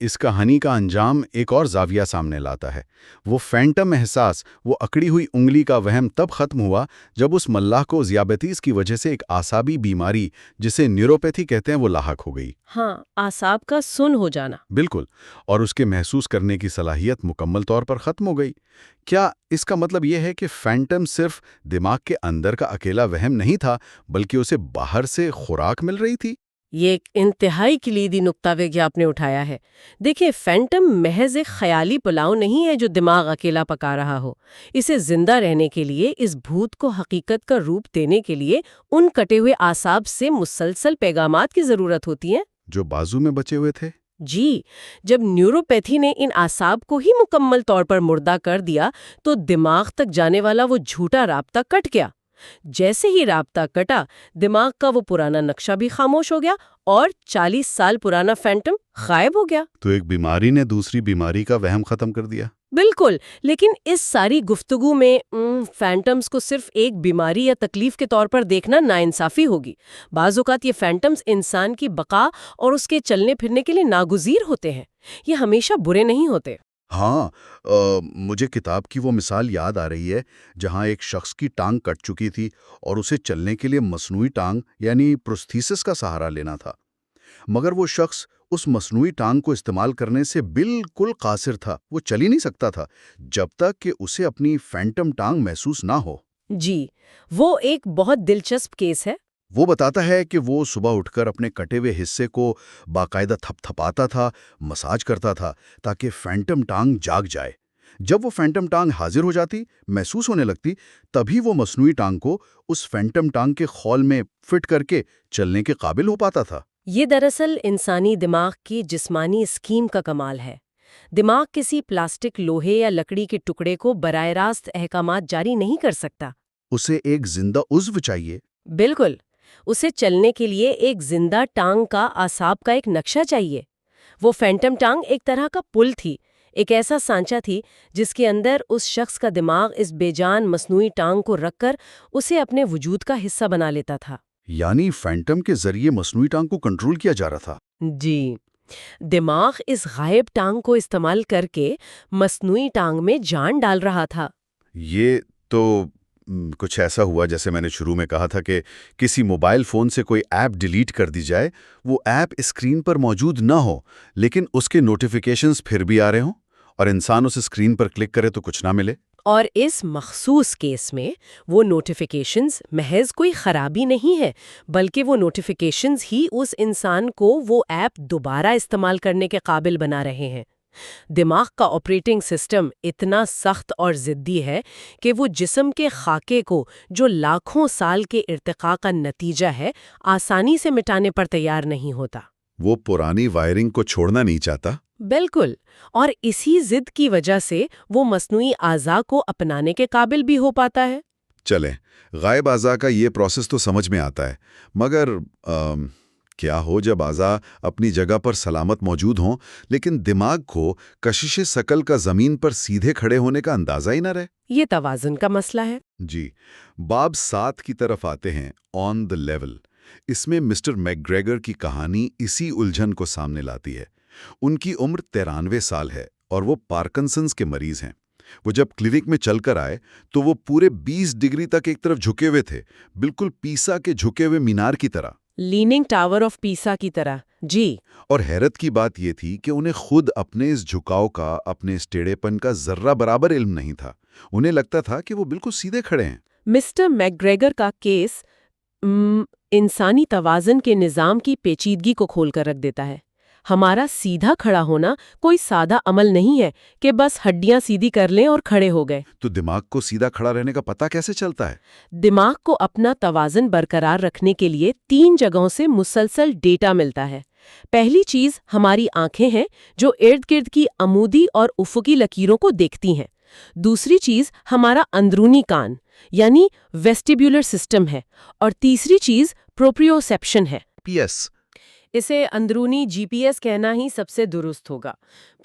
اس کہانی کا انجام ایک اور زاویہ سامنے لاتا ہے۔ وہ فینٹم احساس، وہ اکڑی ہوئی انگلی کا وہم تب ختم ہوا جب اس ملاح کو ذیابیطس کی وجہ سے ایک اعصابی بیماری، جسے نیوروپیتھی کہتے ہیں، وہ لاحق ہو گئی۔ ہاں، اعصاب کا سن ہو جانا۔ بالکل، اور اس کے محسوس کرنے کی صلاحیت مکمل طور پر ختم ہو گئی۔ کیا اس کا مطلب یہ ہے کہ فینٹم صرف دماغ کے اندر کا اکیلا وہم نہیں تھا، بلکہ اسے باہر سے خوراک مل رہی تھی؟ یہ ایک انتہائی کلیدی نقطہ کہ آپ نے اٹھایا ہے۔ دیکھیں، فینٹم محض ایک خیالی پلاؤ نہیں ہے جو دماغ اکیلا پکا رہا ہو۔ اسے زندہ رہنے کے لیے، اس بھوت کو حقیقت کا روپ دینے کے لیے ان کٹے ہوئے اعصاب سے مسلسل پیغامات کی ضرورت ہوتی ہے جو بازو میں بچے ہوئے تھے۔ جی، جب نیوروپیتھی نے ان اعصاب کو ہی مکمل طور پر مردہ کر دیا تو دماغ تک جانے والا وہ جھوٹا رابطہ کٹ گیا۔ جیسے ہی رابطہ کٹا، دماغ کا وہ پرانا نقشہ بھی خاموش ہو گیا اور 40 سال پرانا فینٹم غائب ہو گیا۔ تو ایک بیماری نے دوسری بیماری کا وہم ختم کر دیا۔ بالکل، لیکن اس ساری گفتگو میں فینٹمز کو صرف ایک بیماری یا تکلیف کے طور پر دیکھنا ناانصافی ہوگی۔ بعض اوقات یہ فینٹمز انسان کی بقا اور اس کے چلنے پھرنے کے لیے ناگزیر ہوتے ہیں۔ یہ ہمیشہ برے نہیں ہوتے۔ ہاں، مجھے کتاب کی وہ مثال یاد آ رہی ہے جہاں ایک شخص کی ٹانگ کٹ چکی تھی اور اسے چلنے کے لیے مصنوعی ٹانگ یعنی پروستھیسس کا سہارا لینا تھا، مگر وہ شخص اس مصنوعی ٹانگ کو استعمال کرنے سے بالکل قاصر تھا۔ وہ چل ہی نہیں سکتا تھا جب تک کہ اسے اپنی فینٹم ٹانگ محسوس نہ ہو۔ جی، وہ ایک بہت دلچسپ کیس ہے۔ وہ بتاتا ہے کہ وہ صبح اٹھ کر اپنے کٹے ہوئے حصے کو باقاعدہ تھپ تھپاتا تھا، مساج کرتا تھا تاکہ فینٹم ٹانگ جاگ جائے۔ جب وہ فینٹم ٹانگ حاضر ہو جاتی، محسوس ہونے لگتی، تبھی وہ مصنوعی ٹانگ کو اس فینٹم ٹانگ کے خول میں فٹ کر کے چلنے کے قابل ہو پاتا تھا۔ یہ دراصل انسانی دماغ کی جسمانی اسکیم کا کمال ہے۔ دماغ کسی پلاسٹک، لوہے یا لکڑی کے ٹکڑے کو براہ راست احکامات جاری نہیں کر سکتا۔ اسے ایک زندہ عضو چاہیے۔ بالکل، اسے چلنے کے لیے ایک زندہ ٹانگ کا اعصاب کا ایک نقشہ چاہیے۔ وہ فینٹم ٹانگ ایک طرح کا پل تھی، ایک ایسا سانچہ تھی جس کے اندر اس شخص کا دماغ اس بے جان مصنوعی ٹانگ کو رکھ کر اسے اپنے وجود کا حصہ بنا لیتا تھا۔ یعنی فینٹم کے ذریعے مصنوعی ٹانگ کو کنٹرول کیا جا رہا تھا۔ جی، دماغ اس غائب ٹانگ کو استعمال کر کے مصنوعی ٹانگ میں جان ڈال رہا تھا۔ یہ تو کچھ ایسا ہوا جیسے میں نے شروع میں کہا تھا کہ کسی موبائل فون سے کوئی ایپ ڈیلیٹ کر دی جائے، وہ ایپ اسکرین پر موجود نہ ہو لیکن اس کے نوٹیفیکیشنز پھر بھی آ رہے ہوں، اور انسان اس اسکرین پر کلک کرے تو کچھ نہ ملے۔ اور اس مخصوص کیس میں وہ نوٹیفیکیشنز محض کوئی خرابی نہیں ہے، بلکہ وہ نوٹیفیکیشنز ہی اس انسان کو وہ ایپ دوبارہ استعمال کرنے کے قابل بنا رہے ہیں۔ دماغ کا آپریٹنگ سسٹم اتنا سخت اور ضدی ہے کہ وہ جسم کے خاکے کو، جو لاکھوں سال کے ارتقاء کا نتیجہ ہے، آسانی سے مٹانے پر تیار نہیں ہوتا۔ وہ پرانی وائرنگ کو چھوڑنا نہیں چاہتا۔ بالکل، اور اسی ضد کی وجہ سے وہ مصنوعی اعضاء کو اپنانے کے قابل بھی ہو پاتا ہے۔ چلیں، غائب اعضاء کا یہ پروسیس تو سمجھ میں آتا ہے، مگر کیا ہو جب اعضاء اپنی جگہ پر سلامت موجود ہوں لیکن دماغ کو کشش ثقل کا زمین پر سیدھے کھڑے ہونے کا اندازہ ہی نہ رہے؟ یہ توازن کا مسئلہ ہے۔ جی، باب 7 کی طرف آتے ہیں، آن دا لیول۔ اس میں مسٹر میک گریگر کی کہانی اسی الجھن کو سامنے لاتی ہے۔ ان کی عمر 93 سال ہے اور وہ پارکنسنز کے مریض ہیں۔ وہ جب کلینک میں چل کر آئے تو وہ پورے 20 ڈگری تک ایک طرف جھکے ہوئے تھے، بالکل پیسا کے جھکے ہوئے مینار کی طرح، لیننگ ٹاور آف پیسا کی طرح۔ جی، اور حیرت کی بات یہ تھی کہ انہیں خود اپنے اس جھکاؤ کا، اپنے اس ٹیڑھے پن کا ذرہ برابر علم نہیں تھا۔ انہیں لگتا تھا کہ وہ بالکل سیدھے کھڑے ہیں۔ مسٹر میک گریگر کا کیس انسانی توازن کے نظام کی پیچیدگی کو کھول کر رکھ دیتا ہے۔ ہمارا سیدھا کھڑا ہونا کوئی سادہ عمل نہیں ہے کہ بس ہڈیاں سیدھی کر لیں اور کھڑے ہو گئے۔ تو دماغ کو سیدھا کھڑا رہنے کا پتہ کیسے چلتا ہے؟ دماغ کو اپنا توازن برقرار رکھنے کے لیے 3 جگہوں سے مسلسل ڈیٹا ملتا ہے۔ پہلی چیز ہماری آنکھیں ہیں، جو ارد گرد کی عمودی اور افقی لکیروں کو دیکھتی ہیں۔ دوسری چیز ہمارا اندرونی کان یعنی ویسٹیبیولر سسٹم ہے، اور تیسری چیز پروپریوسیپشن ہے۔ P S. اسے اندرونی جی پی ایس کہنا ہی سب سے درست ہوگا۔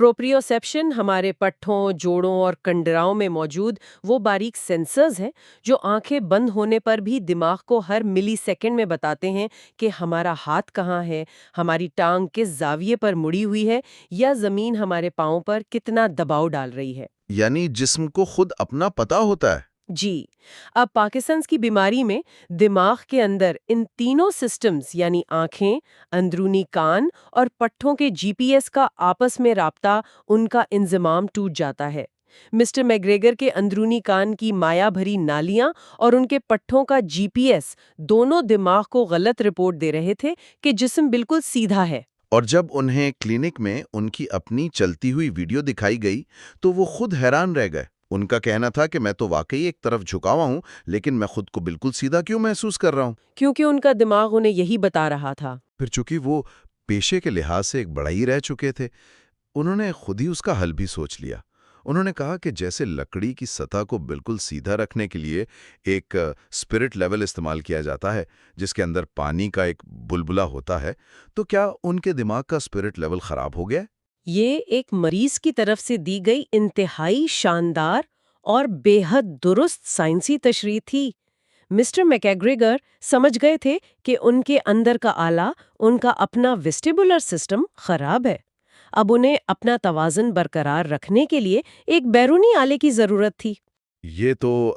پروپریوسیپشن ہمارے پٹھوں، جوڑوں اور کنڈراؤں میں موجود وہ باریک سینسرز ہیں جو آنکھیں بند ہونے پر بھی دماغ کو ہر ملی سیکنڈ میں بتاتے ہیں کہ ہمارا ہاتھ کہاں ہے، ہماری ٹانگ کس زاویے پر مڑی ہوئی ہے، یا زمین ہمارے پاؤں پر کتنا دباؤ ڈال رہی ہے۔ یعنی جسم کو خود اپنا پتہ ہوتا ہے۔ جی، اب پارکنسنز کی بیماری میں دماغ کے اندر ان تینوں سسٹمز یعنی آنکھیں، اندرونی کان اور پٹھوں کے جی پی ایس کا آپس میں رابطہ، ان کا انضمام ٹوٹ جاتا ہے۔ مسٹر میگریگر کے اندرونی کان کی مایا بھری نالیاں اور ان کے پٹھوں کا جی پی ایس دونوں دماغ کو غلط رپورٹ دے رہے تھے کہ جسم بالکل سیدھا ہے۔ اور جب انہیں کلینک میں ان کی اپنی چلتی ہوئی ویڈیو دکھائی گئی تو وہ خود حیران رہ گئے۔ ان کا کہنا تھا کہ میں تو واقعی ایک طرف جھکا ہوا ہوں، لیکن میں خود کو بالکل سیدھا کیوں محسوس کر رہا ہوں؟ کیونکہ ان کا دماغ انہیں یہی بتا رہا تھا۔ پھر چونکہ وہ پیشے کے لحاظ سے ایک بڑائی رہ چکے تھے، انہوں نے خود ہی اس کا حل بھی سوچ لیا۔ انہوں نے کہا کہ جیسے لکڑی کی سطح کو بالکل سیدھا رکھنے کے لیے ایک اسپرٹ لیول استعمال کیا جاتا ہے جس کے اندر پانی کا ایک بلبلا ہوتا ہے، تو کیا ان کے دماغ کا اسپرٹ لیول خراب ہو گیا؟ یہ ایک مریض کی طرف سے دی گئی انتہائی شاندار اور بے حد درست سائنسی تشریح تھی۔ مسٹر میکگریگر سمجھ گئے تھے کہ ان کے اندر کا آلہ، ان کا اپنا ویسٹیبولر سسٹم خراب ہے۔ اب انہیں اپنا توازن برقرار رکھنے کے لیے ایک بیرونی آلے کی ضرورت تھی۔ یہ تو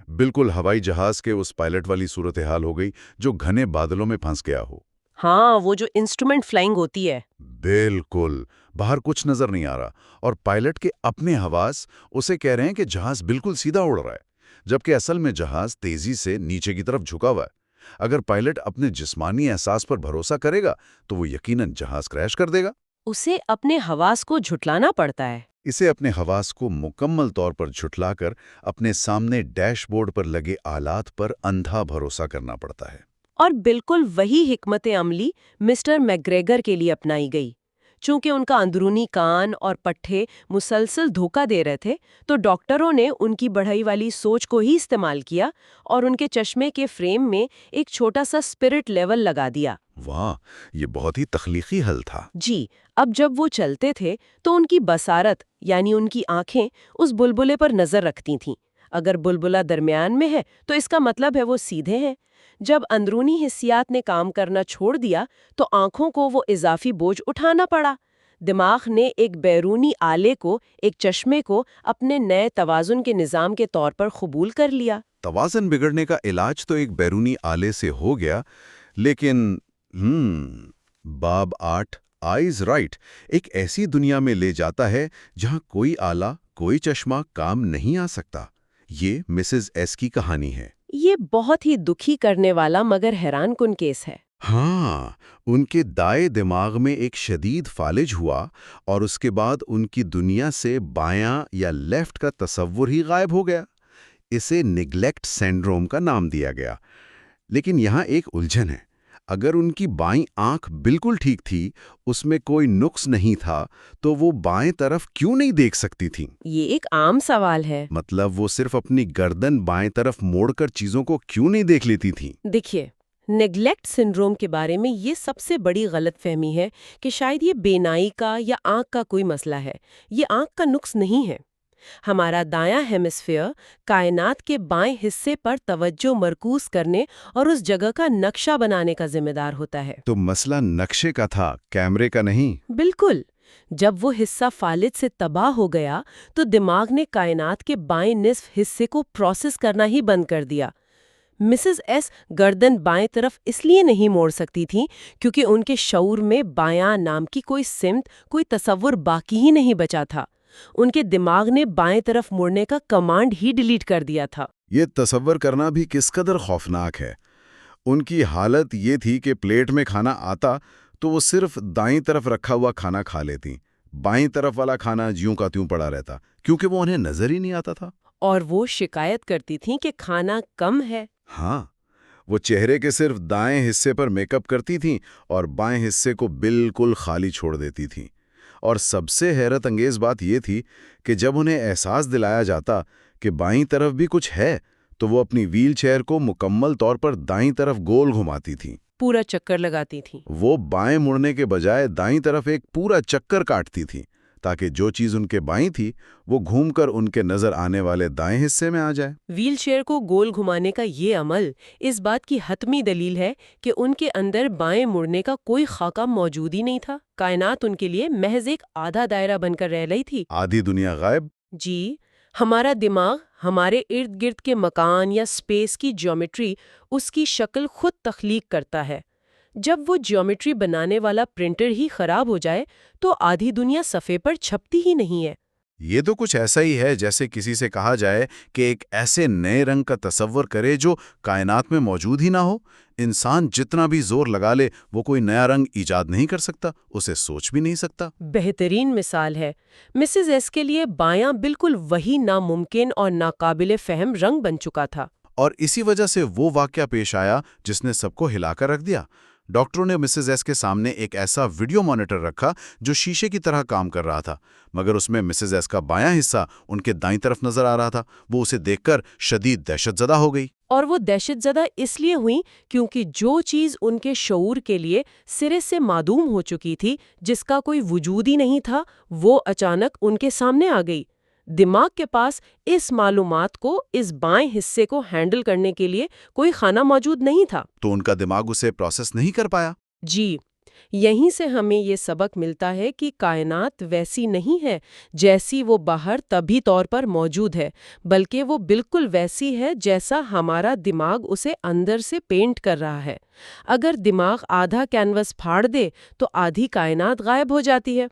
بالکل ہوائی جہاز کے اس پائلٹ والی صورتحال ہو گئی جو گھنے بادلوں میں پھنس گیا ہو۔ ہاں، وہ جو انسٹرومنٹ فلائنگ ہوتی ہے۔ بالکل، باہر کچھ نظر نہیں آ رہا اور پائلٹ کے اپنے حواس اسے کہہ رہے ہیں کہ جہاز بالکل سیدھا اڑ رہا ہے۔ جبکہ اصل میں جہاز تیزی سے نیچے کی طرف جھکا ہوا ہے۔ اگر پائلٹ اپنے جسمانی احساس پر بھروسہ کرے گا تو وہ یقیناً جہاز کریش کر دے گا۔ اسے اپنے حواس کو جھٹلانا پڑتا ہے۔ اسے اپنے حواس کو مکمل طور پر جھٹلا کر اپنے سامنے ڈیش بورڈ پر لگے آلات پر اندھا بھروسہ کرنا پڑتا ہے۔ اور بالکل وہی حکمت عملی مسٹر میکگریگر کے لیے اپنائی گئی۔ چونکہ ان کا اندرونی کان اور پٹھے مسلسل دھوکہ دے رہے تھے تو ڈاکٹروں نے ان کی بڑھئی والی سوچ کو ہی استعمال کیا اور ان کے چشمے کے فریم میں ایک چھوٹا سا اسپرٹ لیول لگا دیا۔ واہ، یہ بہت ہی تخلیقی حل تھا۔ جی، اب جب وہ چلتے تھے تو ان کی بصارت یعنی ان کی آنکھیں اس بلبلے پر نظر رکھتی تھیں۔ اگر بلبلہ درمیان میں ہے تو اس کا مطلب ہے وہ سیدھے ہیں۔ جب اندرونی حسیات نے کام کرنا چھوڑ دیا تو آنکھوں کو وہ اضافی بوجھ اٹھانا پڑا۔ دماغ نے ایک بیرونی آلے کو، ایک چشمے کو اپنے نئے توازن کے نظام کے طور پر قبول کر لیا۔ توازن بگڑنے کا علاج تو ایک بیرونی آلے سے ہو گیا، لیکن باب 8 آئیز رائٹ ایک ایسی دنیا میں لے جاتا ہے جہاں کوئی آلہ، کوئی چشمہ کام نہیں آ سکتا۔ یہ مسز ایس کی کہانی ہے۔ یہ بہت ہی دکھی کرنے والا مگر حیران کن کیس ہے۔ ہاں، ان کے دائیں دماغ میں ایک شدید فالج ہوا اور اس کے بعد ان کی دنیا سے بایاں یا لیفٹ کا تصور ہی غائب ہو گیا۔ اسے نیگلیکٹ سینڈروم کا نام دیا گیا۔ لیکن یہاں ایک الجھن ہے۔ اگر ان کی بائیں آنکھ بالکل ٹھیک تھی، اس میں کوئی نقص نہیں تھا، تو وہ بائیں طرف کیوں نہیں دیکھ سکتی تھیں؟ یہ ایک عام سوال ہے۔ مطلب وہ صرف اپنی گردن بائیں طرف موڑ کر چیزوں کو کیوں نہیں دیکھ لیتی تھیں؟ دیکھیے، نیگلیکٹ سنڈروم کے بارے میں یہ سب سے بڑی غلط فہمی ہے کہ شاید یہ بینائی کا یا آنکھ کا کوئی مسئلہ ہے۔ یہ آنکھ کا نقص نہیں ہے۔ ہمارا دایاں ہیمسفیئر کائنات کے بائیں حصے پر توجہ مرکوز کرنے اور اس جگہ کا نقشہ بنانے کا ذمہ دار ہوتا ہے۔ تو مسئلہ نقشے کا تھا، کیمرے کا نہیں۔ بالکل۔ جب وہ حصہ فالج سے تباہ ہو گیا تو دماغ نے کائنات کے بائیں نصف حصے کو پروسیس کرنا ہی بند کر دیا۔ مسز ایس گردن بائیں طرف اس لیے نہیں موڑ سکتی تھی کیونکہ ان کے شعور میں بایاں نام کی کوئی سمت، کوئی تصور باقی ہی نہیں بچا تھا۔ ان کے دماغ نے بائیں طرف مڑنے کا کمانڈ ہی ڈیلیٹ کر دیا تھا۔ یہ تصور کرنا بھی کس قدر خوفناک ہے۔ ان کی حالت یہ تھی کہ پلیٹ میں کھانا آتا تو وہ صرف دائیں طرف رکھا ہوا کھانا کھا لیتی، بائیں طرف والا کھانا جیوں کا تیوں پڑا رہتا کیونکہ وہ انہیں نظر ہی نہیں آتا تھا۔ اور وہ شکایت کرتی تھیں کہ کھانا کم ہے۔ ہاں، وہ چہرے کے صرف دائیں حصے پر میک اپ کرتی تھیں اور بائیں حصے کو بالکل خالی چھوڑ دیتی تھیں۔ اور سب سے حیرت انگیز بات یہ تھی کہ جب انہیں احساس دلایا جاتا کہ بائیں طرف بھی کچھ ہے تو وہ اپنی ویل چیئر کو مکمل طور پر دائیں طرف گول گھماتی تھیں، پورا چکر لگاتی تھیں۔ وہ بائیں مڑنے کے بجائے دائیں طرف ایک پورا چکر کاٹتی تھیں تاکہ جو چیز ان کے بائیں تھی وہ گھوم کر ان کے نظر آنے والے دائیں حصے میں آ جائے۔ ویل چیئر کو گول گھمانے کا یہ عمل اس بات کی حتمی دلیل ہے کہ ان کے اندر بائیں مڑنے کا کوئی خاکہ موجود ہی نہیں تھا۔ کائنات ان کے لیے محض ایک آدھا دائرہ بن کر رہ رہی تھی۔ آدھی دنیا غائب۔ جی، ہمارا دماغ ہمارے ارد گرد کے مکان یا سپیس کی جیومیٹری، اس کی شکل خود تخلیق کرتا ہے۔ جب وہ جیومیٹری بنانے والا پرنٹر ہی خراب ہو جائے تو آدھی دنیا صفحے پر چھپتی ہی نہیں ہے۔ یہ تو کچھ ایسا ہی ہے جیسے کسی سے کہا جائے کہ ایک ایسے نئے رنگ کا تصور کرے جو کائنات میں موجود ہی نہ ہو۔ انسان جتنا بھی زور لگا لے وہ کوئی نیا رنگ ایجاد نہیں کر سکتا، اسے سوچ بھی نہیں سکتا۔ بہترین مثال ہے۔ مسز ایس کے لیے بایاں بالکل وہی ناممکن اور ناقابل فہم رنگ بن چکا تھا۔ اور اسی وجہ سے وہ واقعہ پیش آیا جس نے سب کو ہلا کر رکھ دیا۔ ڈاکٹروں نے مسز ایس کے سامنے ایک ایسا ویڈیو مانیٹر رکھا جو شیشے کی طرح کام کر رہا تھا، مگر اس میں مسز ایس کا بایاں حصہ ان کے دائیں طرف نظر آ رہا تھا۔ وہ اسے دیکھ کر شدید دہشت زدہ ہو گئی۔ اور وہ دہشت زدہ اس لیے ہوئی کیونکہ جو چیز ان کے شعور کے لیے سرے سے معدوم ہو چکی تھی، جس کا کوئی وجود ہی نہیں تھا، وہ اچانک ان کے سامنے آ گئی۔ دماغ کے پاس اس معلومات کو، اس بائیں حصے کو ہینڈل کرنے کے لیے کوئی خانہ موجود نہیں تھا۔ تو ان کا دماغ اسے پروسیس نہیں کر پایا۔ جی، یہیں سے ہمیں یہ سبق ملتا ہے کہ کائنات ویسی نہیں ہے جیسی وہ باہر طبعی طور پر موجود ہے، بلکہ وہ بالکل ویسی ہے جیسا ہمارا دماغ اسے اندر سے پینٹ کر رہا ہے۔ اگر دماغ آدھا کینوس پھاڑ دے تو آدھی کائنات غائب ہو جاتی ہے۔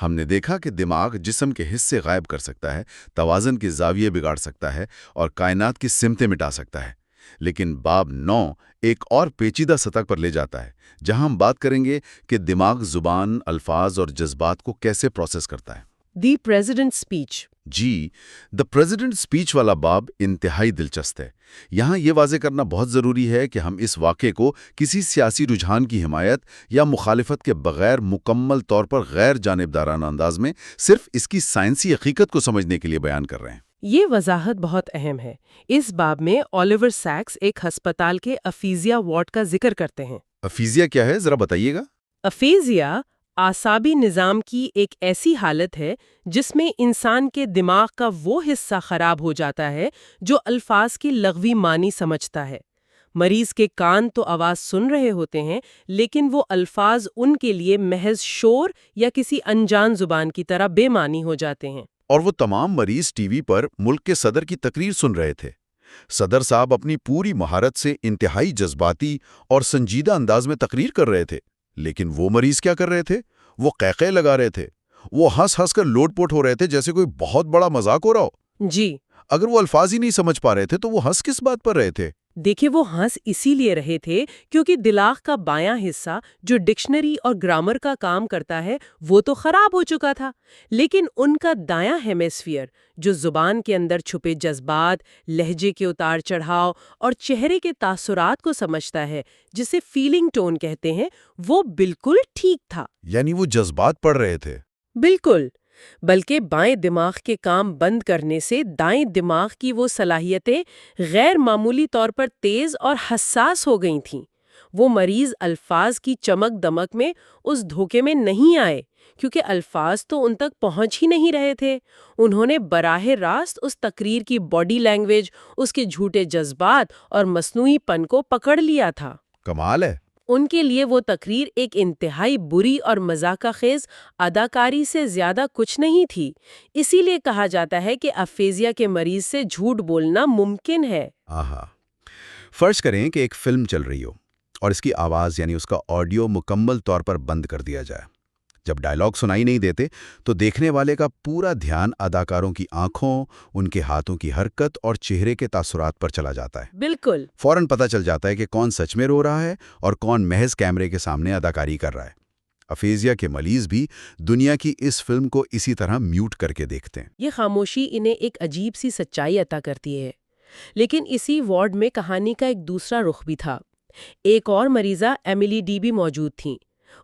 ہم نے دیکھا کہ دماغ جسم کے حصے غائب کر سکتا ہے، توازن کے زاویے بگاڑ سکتا ہے اور کائنات کی سمتیں مٹا سکتا ہے۔ لیکن باب 9 ایک اور پیچیدہ سطح پر لے جاتا ہے، جہاں ہم بات کریں گے کہ دماغ زبان، الفاظ اور جذبات کو کیسے پروسیس کرتا ہے۔ The president speech. جی، دی پریزیڈنٹ اسپیچ والا باب انتہائی دلچسپ ہے۔ یہاں یہ واضح کرنا بہت ضروری ہے کہ ہم اس واقعے کو کسی سیاسی رجحان کی حمایت یا مخالفت کے بغیر مکمل طور پر غیر جانبدارانہ انداز میں صرف اس کی سائنسی حقیقت کو سمجھنے کے لیے بیان کر رہے ہیں۔ یہ وضاحت بہت اہم ہے۔ اس باب میں اولیور سیکس ایک ہسپتال کے افیزیا وارڈ کا ذکر کرتے ہیں۔ افیزیا کیا ہے، ذرا بتائیے گا؟ افیزیا اعصابی نظام کی ایک ایسی حالت ہے جس میں انسان کے دماغ کا وہ حصہ خراب ہو جاتا ہے جو الفاظ کی لغوی معنی سمجھتا ہے۔ مریض کے کان تو آواز سن رہے ہوتے ہیں، لیکن وہ الفاظ ان کے لیے محض شور یا کسی انجان زبان کی طرح بے معنی ہو جاتے ہیں۔ اور وہ تمام مریض ٹی وی پر ملک کے صدر کی تقریر سن رہے تھے۔ صدر صاحب اپنی پوری مہارت سے انتہائی جذباتی اور سنجیدہ انداز میں تقریر کر رہے تھے، لیکن وہ مریض کیا کر رہے تھے؟ وہ قہقہے لگا رہے تھے، وہ ہنس ہنس کر لوٹ پوٹ ہو رہے تھے جیسے کوئی بہت بڑا مذاق ہو رہا ہو۔ جی، اگر وہ الفاظ ہی نہیں سمجھ پا رہے تھے تو وہ ہنس کس بات پر رہے تھے؟ دیکھیں وہ ہنس اسی لیے رہے تھے کیونکہ دماغ کا بایاں حصہ جو ڈکشنری اور گرامر کا کام کرتا ہے وہ تو خراب ہو چکا تھا، لیکن ان کا دایاں ہیمیسفیئر جو زبان کے اندر چھپے جذبات، لہجے کے اتار چڑھاؤ اور چہرے کے تاثرات کو سمجھتا ہے، جسے فیلنگ ٹون کہتے ہیں، وہ بالکل ٹھیک تھا۔ یعنی وہ جذبات پڑھ رہے تھے؟ بالکل، بلکہ بائیں دماغ کے کام بند کرنے سے دائیں دماغ کی وہ صلاحیتیں غیر معمولی طور پر تیز اور حساس ہو گئی تھیں۔ وہ مریض الفاظ کی چمک دمک میں اس دھوکے میں نہیں آئے کیونکہ الفاظ تو ان تک پہنچ ہی نہیں رہے تھے۔ انہوں نے براہ راست اس تقریر کی باڈی لینگویج، اس کے جھوٹے جذبات اور مصنوعی پن کو پکڑ لیا تھا۔ کمال ہے۔ ان کے لیے وہ تقریر ایک انتہائی بری اور مذاقہ خیز اداکاری سے زیادہ کچھ نہیں تھی۔ اسی لیے کہا جاتا ہے کہ افیزیا کے مریض سے جھوٹ بولنا ممکن ہے۔ آہا، فرض کریں کہ ایک فلم چل رہی ہو اور اس کی آواز یعنی اس کا آڈیو مکمل طور پر بند کر دیا جائے۔ جب ڈائلاگ سنائی نہیں دیتے تو دیکھنے والے کا پورا دھیان اداکاروں کی آنکھوں، ان کے ہاتھوں کی حرکت اور چہرے کے تاثرات پر چلا جاتا ہے۔ بالکل، فوراً پتہ چل جاتا ہے کہ کون سچ میں رو رہا ہے اور کون محض کیمرے کے سامنے اداکاری کر رہا ہے۔ افیزیا کے مریض بھی دنیا کی اس فلم کو اسی طرح میوٹ کر کے دیکھتے ہیں۔ یہ خاموشی انہیں ایک عجیب سی سچائی عطا کرتی ہے۔ لیکن اسی وارڈ میں کہانی کا ایک دوسرا رخ بھی تھا۔ ایک اور مریضہ ایملی ڈی بھی موجود تھیں۔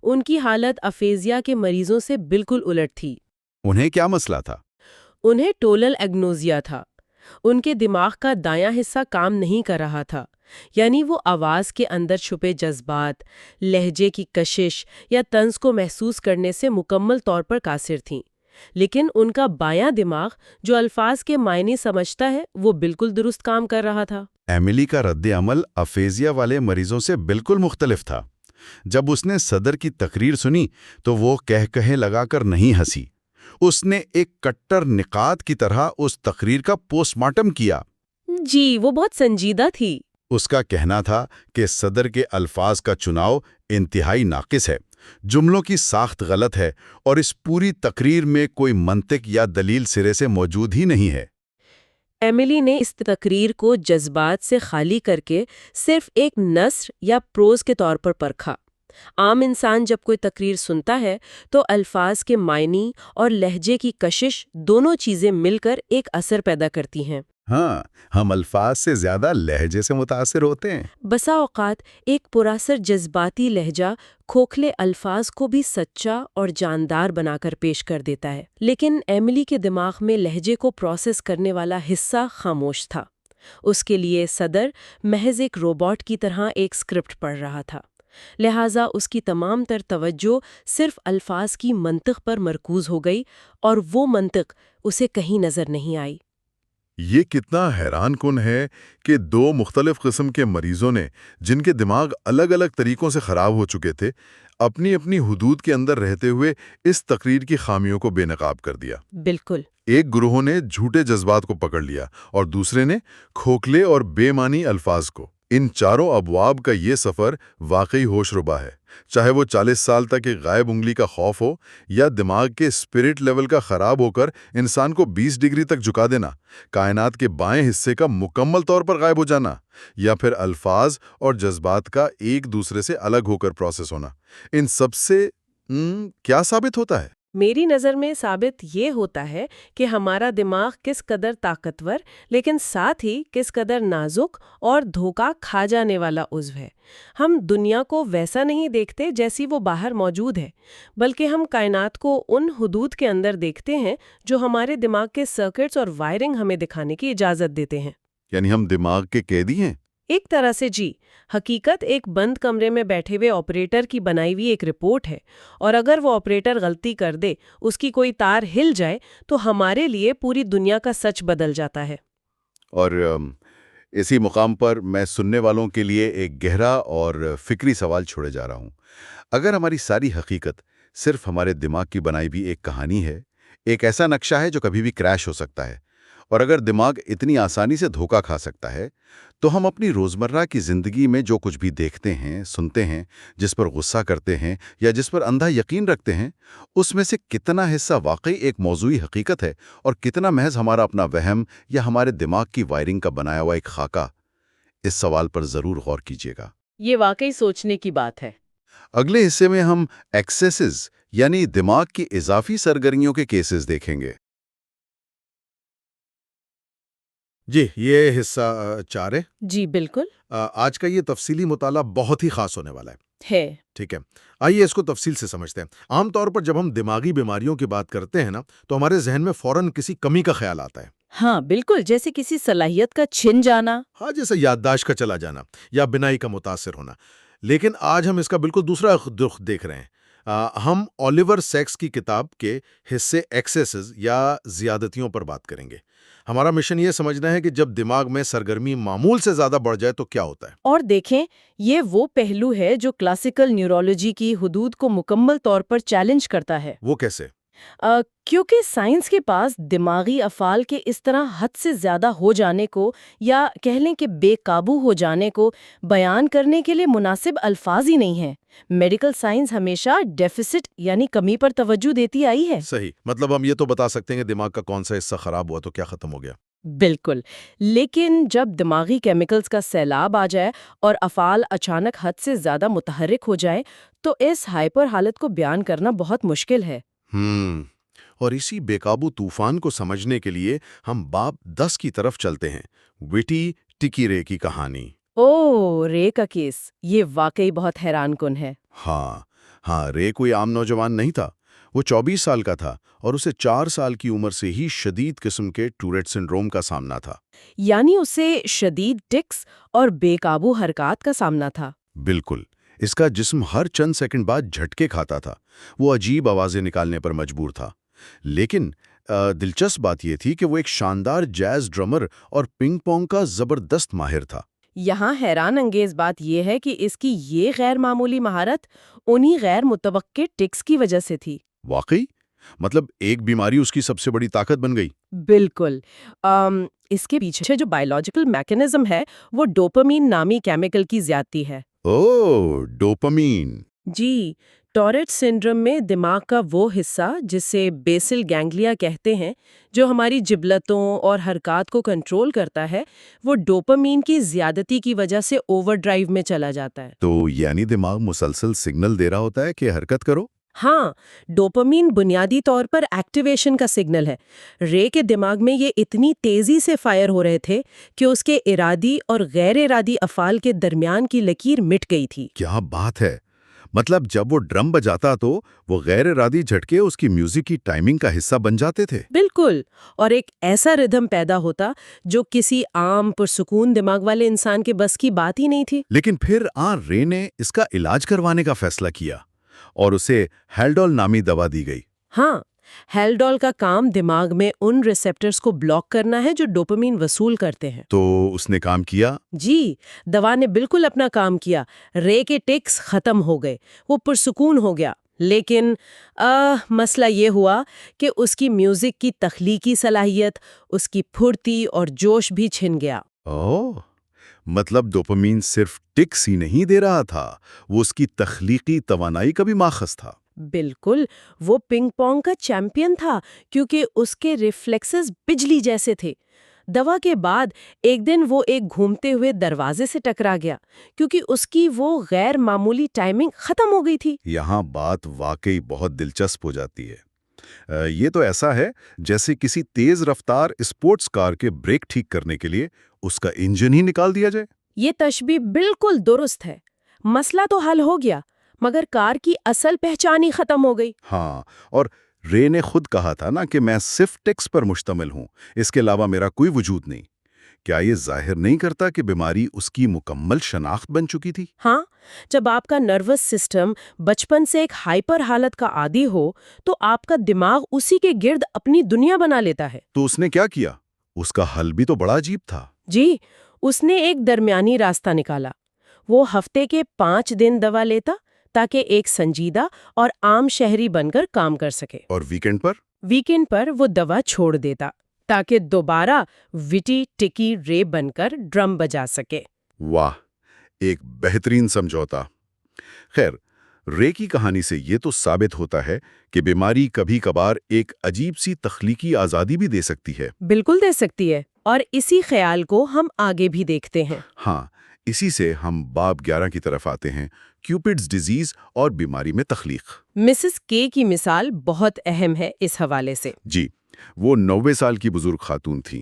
ان کی حالت افیزیا کے مریضوں سے بالکل الٹ تھی۔ انہیں کیا مسئلہ تھا؟ انہیں ٹولل ایگنوزیا تھا۔ ان کے دماغ کا دایاں حصہ کام نہیں کر رہا تھا، یعنی وہ آواز کے اندر چھپے جذبات، لہجے کی کشش یا طنز کو محسوس کرنے سے مکمل طور پر قاصر تھیں۔ لیکن ان کا بایاں دماغ جو الفاظ کے معنی سمجھتا ہے وہ بالکل درست کام کر رہا تھا۔ ایملی کا رد عمل افیزیا والے مریضوں سے بالکل مختلف تھا۔ جب اس نے صدر کی تقریر سنی تو وہ کہے لگا کر نہیں ہنسی۔ اس نے ایک کٹر نقاد کی طرح اس تقریر کا پوسٹ مارٹم کیا۔ جی، وہ بہت سنجیدہ تھی۔ اس کا کہنا تھا کہ صدر کے الفاظ کا چناؤ انتہائی ناقص ہے، جملوں کی ساخت غلط ہے اور اس پوری تقریر میں کوئی منطق یا دلیل سرے سے موجود ہی نہیں ہے۔ ایملی نے اس تقریر کو جذبات سے خالی کر کے صرف ایک نثر یا پروز کے طور پر پرکھا۔ عام انسان جب کوئی تقریر سنتا ہے تو الفاظ کے معنی اور لہجے کی کشش دونوں چیزیں مل کر ایک اثر پیدا کرتی ہیں۔ ہاں، ہم الفاظ سے زیادہ لہجے سے متاثر ہوتے ہیں۔ بسا اوقات ایک پراثر جذباتی لہجہ کھوکھلے الفاظ کو بھی سچا اور جاندار بنا کر پیش کر دیتا ہے، لیکن ایملی کے دماغ میں لہجے کو پروسیس کرنے والا حصہ خاموش تھا۔ اس کے لیے صدر محض ایک روبوٹ کی طرح ایک اسکرپٹ پڑھ رہا تھا، لہٰذا اس کی تمام تر توجہ صرف الفاظ کی منطق پر مرکوز ہو گئی اور وہ منطق اسے کہیں نظر نہیں آئی۔ یہ کتنا حیران کن ہے کہ دو مختلف قسم کے مریضوں نے، جن کے دماغ الگ الگ طریقوں سے خراب ہو چکے تھے، اپنی اپنی حدود کے اندر رہتے ہوئے اس تقریر کی خامیوں کو بے نقاب کر دیا۔ بالکل۔ ایک گروہ نے جھوٹے جذبات کو پکڑ لیا اور دوسرے نے کھوکھلے اور بے معنی الفاظ کو۔ ان چاروں ابواب کا یہ سفر واقعی ہوش ربا ہے، چاہے وہ 40 سال تک ایک غائب انگلی کا خوف ہو یا دماغ کے اسپرٹ لیول کا خراب ہو کر انسان کو 20 ڈگری تک جھکا دینا، کائنات کے بائیں حصے کا مکمل طور پر غائب ہو جانا، یا پھر الفاظ اور جذبات کا ایک دوسرے سے الگ ہو کر پروسیس ہونا۔ ان سب سے کیا ثابت ہوتا ہے؟ میری نظر میں ثابت یہ ہوتا ہے کہ ہمارا دماغ کس قدر طاقتور لیکن ساتھ ہی کس قدر نازک اور دھوکہ کھا جانے والا عضو ہے۔ ہم دنیا کو ویسا نہیں دیکھتے جیسی وہ باہر موجود ہے، بلکہ ہم کائنات کو ان حدود کے اندر دیکھتے ہیں جو ہمارے دماغ کے سرکٹس اور وائرنگ ہمیں دکھانے کی اجازت دیتے ہیں۔ یعنی ہم دماغ کے قیدی ہیں؟ ایک طرح سے جی، حقیقت ایک بند کمرے میں بیٹھے ہوئے آپریٹر کی بنائی ہوئی ایک رپورٹ ہے، اور اگر وہ آپریٹر غلطی کر دے، اس کی کوئی تار ہل جائے، تو ہمارے لیے پوری دنیا کا سچ بدل جاتا ہے۔ اور اسی مقام پر میں سننے والوں کے لیے ایک گہرا اور فکری سوال چھوڑے جا رہا ہوں۔ اگر ہماری ساری حقیقت صرف ہمارے دماغ کی بنائی بھی ایک کہانی ہے، ایک ایسا نقشہ ہے جو کبھی بھی کریش ہو سکتا ہے، اور اگر دماغ اتنی آسانی سے دھوکہ کھا سکتا ہے، تو ہم اپنی روزمرہ کی زندگی میں جو کچھ بھی دیکھتے ہیں، سنتے ہیں، جس پر غصہ کرتے ہیں یا جس پر اندھا یقین رکھتے ہیں، اس میں سے کتنا حصہ واقعی ایک موضوعی حقیقت ہے اور کتنا محض ہمارا اپنا وہم یا ہمارے دماغ کی وائرنگ کا بنایا ہوا ایک خاکہ؟ اس سوال پر ضرور غور کیجیے گا۔ یہ واقعی سوچنے کی بات ہے۔ اگلے حصے میں ہم ایکسیسز یعنی دماغ کی اضافی سرگرمیوں کے کیسز دیکھیں گے۔ جی، یہ حصہ 4 ہے۔ جی بالکل آج کا یہ تفصیلی مطالعہ بہت ہی خاص ہونے والا ہے۔ ٹھیک ہے، آئیے اس کو تفصیل سے سمجھتے ہیں۔ عام طور پر جب ہم دماغی بیماریوں کی بات کرتے ہیں نا، تو ہمارے ذہن میں فوراً کسی کمی کا خیال آتا ہے۔ ہاں بالکل، جیسے کسی صلاحیت کا چھن جانا۔ ہاں، جیسے یادداشت کا چلا جانا یا بینائی کا متاثر ہونا۔ لیکن آج ہم اس کا بالکل دوسرا رخ دیکھ رہے ہیں۔ ہم اولیور سیکس کی کتاب کے حصے ایکسیسز یا زیادتیوں پر بات کریں گے۔ ہمارا مشن یہ سمجھنا ہے کہ جب دماغ میں سرگرمی معمول سے زیادہ بڑھ جائے تو کیا ہوتا ہے۔ اور دیکھیں، یہ وہ پہلو ہے جو کلاسیکل نیورولوجی کی حدود کو مکمل طور پر چیلنج کرتا ہے۔ وہ کیسے؟ کیونکہ سائنس کے پاس دماغی افعال کے اس طرح حد سے زیادہ ہو جانے کو، یا کہہ لیں کہ بے قابو ہو جانے کو بیان کرنے کے لیے مناسب الفاظ ہی نہیں ہیں۔ میڈیکل سائنس ہمیشہ ڈیفیسٹ یعنی کمی پر توجہ دیتی آئی ہے۔ صحیح، مطلب ہم یہ تو بتا سکتے ہیں کہ دماغ کا کون سا حصہ خراب ہوا تو کیا ختم ہو گیا۔ بالکل، لیکن جب دماغی کیمیکلز کا سیلاب آ جائے اور افعال اچانک حد سے زیادہ متحرک ہو جائے، تو اس ہائپر حالت کو بیان کرنا بہت مشکل ہے۔ اور اسی بے قابو طوفان کو سمجھنے کے لیے ہم باب 10 کی طرف چلتے ہیں، وٹی ٹکی رے کی کہانی۔ رے کا کیس، یہ واقعی بہت حیران کن ہے۔ ہاں، رے کوئی عام نوجوان نہیں تھا۔ وہ 24 سال کا تھا اور اسے 4 سال کی عمر سے ہی شدید قسم کے ٹوریٹ سنڈروم کا سامنا تھا۔ یعنی اسے شدید ٹکس اور بے قابو حرکات کا سامنا تھا۔ بالکل، اس کا جسم ہر چند سیکنڈ بعد جھٹکے کھاتا تھا، وہ عجیب آوازیں نکالنے پر مجبور تھا۔ لیکن دلچسپ بات یہ تھی کہ وہ ایک شاندار جیز ڈرمر اور پنگ پونگ کا زبردست ماہر تھا۔ یہاں حیران انگیز بات یہ ہے کہ اس کی یہ غیر معمولی مہارت انہی غیر متوقع ٹکس کی وجہ سے تھی۔ واقعی؟ مطلب ایک بیماری اس کی سب سے بڑی طاقت بن گئی؟ بالکل۔ اس کے پیچھے جو بائیولوجیکل میکانزم ہے وہ ڈوپامین نامی کیمیکل کی زیادتی ہے۔ ڈوپامین۔ جی، ٹوریٹ سنڈروم میں دماغ کا وہ حصہ جسے بیسل گینگلیا کہتے ہیں، جو ہماری جبلتوں اور حرکات کو کنٹرول کرتا ہے، وہ ڈوپامین کی زیادتی کی وجہ سے اوور ڈرائیو میں چلا جاتا ہے۔ تو یعنی دماغ مسلسل سگنل دے رہا ہوتا ہے کہ حرکت کرو؟ ہاں، ڈوپامین بنیادی طور پر ایکٹیویشن کا سگنل ہے۔ رے کے دماغ میں یہ اتنی تیزی سے فائر ہو رہے تھے کہ اس کے ارادی اور غیر ارادی افعال کے درمیان کی لکیر مٹ گئی تھی۔ کیا بات ہے! مطلب جب وہ ڈرم بجاتا تو وہ غیر ارادی جھٹکے اس کی میوزک کی ٹائمنگ کا حصہ بن جاتے تھے۔ بالکل، اور ایک ایسا ردھم پیدا ہوتا جو کسی عام پرسکون دماغ والے انسان کے بس کی بات ہی نہیں تھی۔ لیکن پھر رے نے اس کا علاج کروانے کا فیصلہ کیا اور اسے ہیلڈول نامی دوا دی گئی۔ ہاں، ہیلڈول کا کام دماغ میں ان ریسپٹرز کو بلاک کرنا ہے جو ڈوپامین وصول کرتے ہیں۔ تو اس نے کام کیا؟ جی، دوا نے بالکل اپنا کام کیا۔ رے کے ٹکس ختم ہو گئے، وہ پرسکون ہو گیا۔ لیکن مسئلہ یہ ہوا کہ اس کی میوزک کی تخلیقی صلاحیت، اس کی پھرتی اور جوش بھی چھن گیا۔ مطلب ڈوپامین صرف ٹکس ہی نہیں دے رہا تھا، وہ اس کی تخلیقی توانائی کا بھی ماخذ تھا۔ بالکل، وہ پنگ پونگ کا چیمپئن تھا کیونکہ اس کے ریفلیکسز بجلی جیسے تھے۔ دوا کے بعد ایک دن وہ ایک گھومتے ہوئے دروازے سے ٹکرا گیا کیونکہ اس کی وہ غیر معمولی ٹائمنگ ختم ہو گئی تھی۔ یہاں بات واقعی بہت دلچسپ ہو جاتی ہے۔ یہ تو ایسا ہے جیسے کسی تیز رفتار اسپورٹس کار کے بریک ٹھیک کرنے کے لیے اس کا انجن ہی نکال دیا جائے۔ یہ تشبیہ بالکل درست ہے۔ مسئلہ تو حل ہو گیا مگر کار کی اصل پہچان ہی ختم ہو گئی۔ ہاں، اور رے نے خود کہا تھا نا کہ میں صرف ٹیکس پر مشتمل ہوں، اس کے علاوہ میرا کوئی وجود نہیں۔ کیا یہ ظاہر نہیں کرتا کہ بیماری اس کی مکمل شناخت بن چکی تھی؟ ہاں، جب آپ کا نروس سسٹم بچپن سے ایک ہائپر حالت کا عادی ہو تو آپ کا دماغ اسی کے گرد اپنی دنیا بنا لیتا ہے۔ تو اس نے کیا کیا؟ اس کا حل بھی تو بڑا عجیب تھا۔ جی، اس نے ایک درمیانی راستہ نکالا۔ وہ ہفتے کے 5 دن دوا لیتا تاکہ ایک سنجیدہ اور عام شہری بن کر کام کر سکے۔ اور ویکنڈ پر؟ ویکینڈ پر وہ دوا چھوڑ دیتا تاکہ دوبارہ وٹی ٹکی رے بن کر ڈرم بجا سکے۔ واہ، ایک بہترین سمجھوتا۔ خیر، رے کی کہانی سے یہ تو ثابت ہوتا ہے کہ بیماری کبھی کبھار ایک عجیب سی تخلیقی آزادی بھی دے سکتی ہے۔ بالکل دے سکتی ہے، اور اسی خیال کو ہم آگے بھی دیکھتے ہیں۔ ہاں، اسی سے ہم باب 11 کی طرف آتے ہیں، کیوپڈز ڈیزیز اور بیماری میں تخلیق۔ مسز کے کی مثال بہت اہم ہے اس حوالے سے۔ جی، وہ 90 سال کی بزرگ خاتون تھیں۔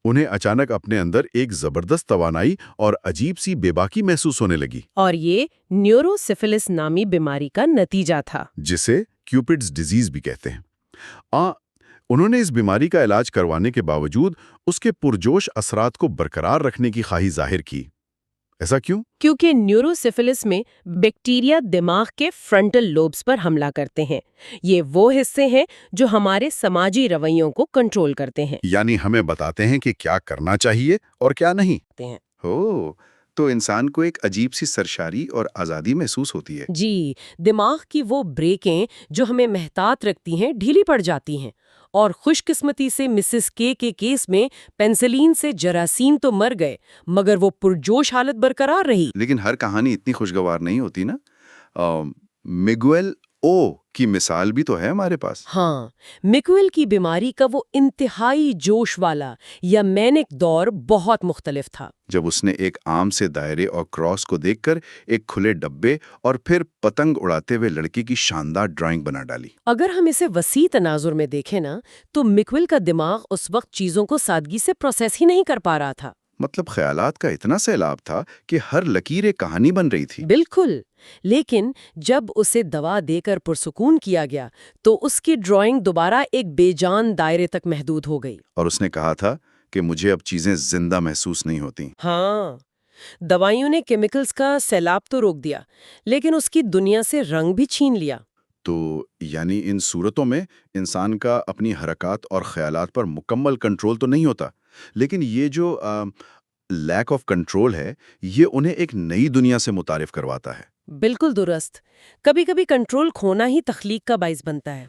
انہیں اچانک اپنے اندر ایک زبردست توانائی اور عجیب سی بے باکی محسوس ہونے لگی، اور یہ نیوروسفلس نامی بیماری کا نتیجہ تھا۔ جسے کیوپڈز ڈیزیز بھی کہتے ہیں۔ انہوں نے اس بیماری کا علاج کروانے کے باوجود اس کے پرجوش اثرات کو برقرار رکھنے کی خواہی ظاہر کی۔ ایسا کیوں؟ کیونکہ نیوروسفلس میں بیکٹیریا دماغ کے فرنٹل لوبز پر حملہ کرتے ہیں۔ یہ وہ حصے ہیں جو ہمارے سماجی رویوں کو کنٹرول کرتے ہیں۔ یعنی ہمیں بتاتے ہیں کہ کیا کرنا چاہیے اور کیا نہیں۔ تو انسان کو ایک عجیب سی سرشاری اور آزادی محسوس ہوتی ہے۔ جی، دماغ کی وہ بریکیں جو ہمیں محتاط رکھتی ہیں ڈھیلی پڑ جاتی ہیں، اور خوش قسمتی سے مسز کے کیس میں پینسلین سے جراثیم تو مر گئے مگر وہ پرجوش حالت برقرار رہی۔ لیکن ہر کہانی اتنی خوشگوار نہیں ہوتی نا۔ میگویل او کی مثال بھی تو ہے ہمارے پاس۔ ہاں، میکویل کی بیماری کا وہ انتہائی جوش والا یا مینک دور بہت مختلف تھا۔ جب اس نے ایک عام سے دائرے اور کراس کو دیکھ کر ایک کھلے ڈبے اور پھر پتنگ اڑاتے ہوئے لڑکی کی شاندار ڈرائنگ بنا ڈالی۔ اگر ہم اسے وسیع تناظر میں دیکھیں نا تو میکویل کا دماغ اس وقت چیزوں کو سادگی سے پروسیس ہی نہیں کر پا رہا تھا۔ مطلب خیالات کا اتنا سیلاب تھا کہ ہر لکیر ایک کہانی بن رہی تھی۔ بالکل، لیکن جب اسے دوا دے کر پرسکون کیا گیا تو اس کی ڈرائنگ دوبارہ ایک بے جان دائرے تک محدود ہو گئی۔ اور اس نے کہا تھا کہ مجھے اب چیزیں زندہ محسوس نہیں ہوتی۔ ہاں، دوائیوں نے کیمیکلز کا سیلاب تو روک دیا لیکن اس کی دنیا سے رنگ بھی چھین لیا۔ تو یعنی ان صورتوں میں انسان کا اپنی حرکات اور خیالات پر مکمل کنٹرول تو نہیں ہوتا، لیکن یہ جو لیک آف کنٹرول ہے یہ انہیں ایک نئی دنیا سے متعارف کرواتا ہے۔ بالکل درست، کبھی کبھی کنٹرول کھونا ہی تخلیق کا باعث بنتا ہے۔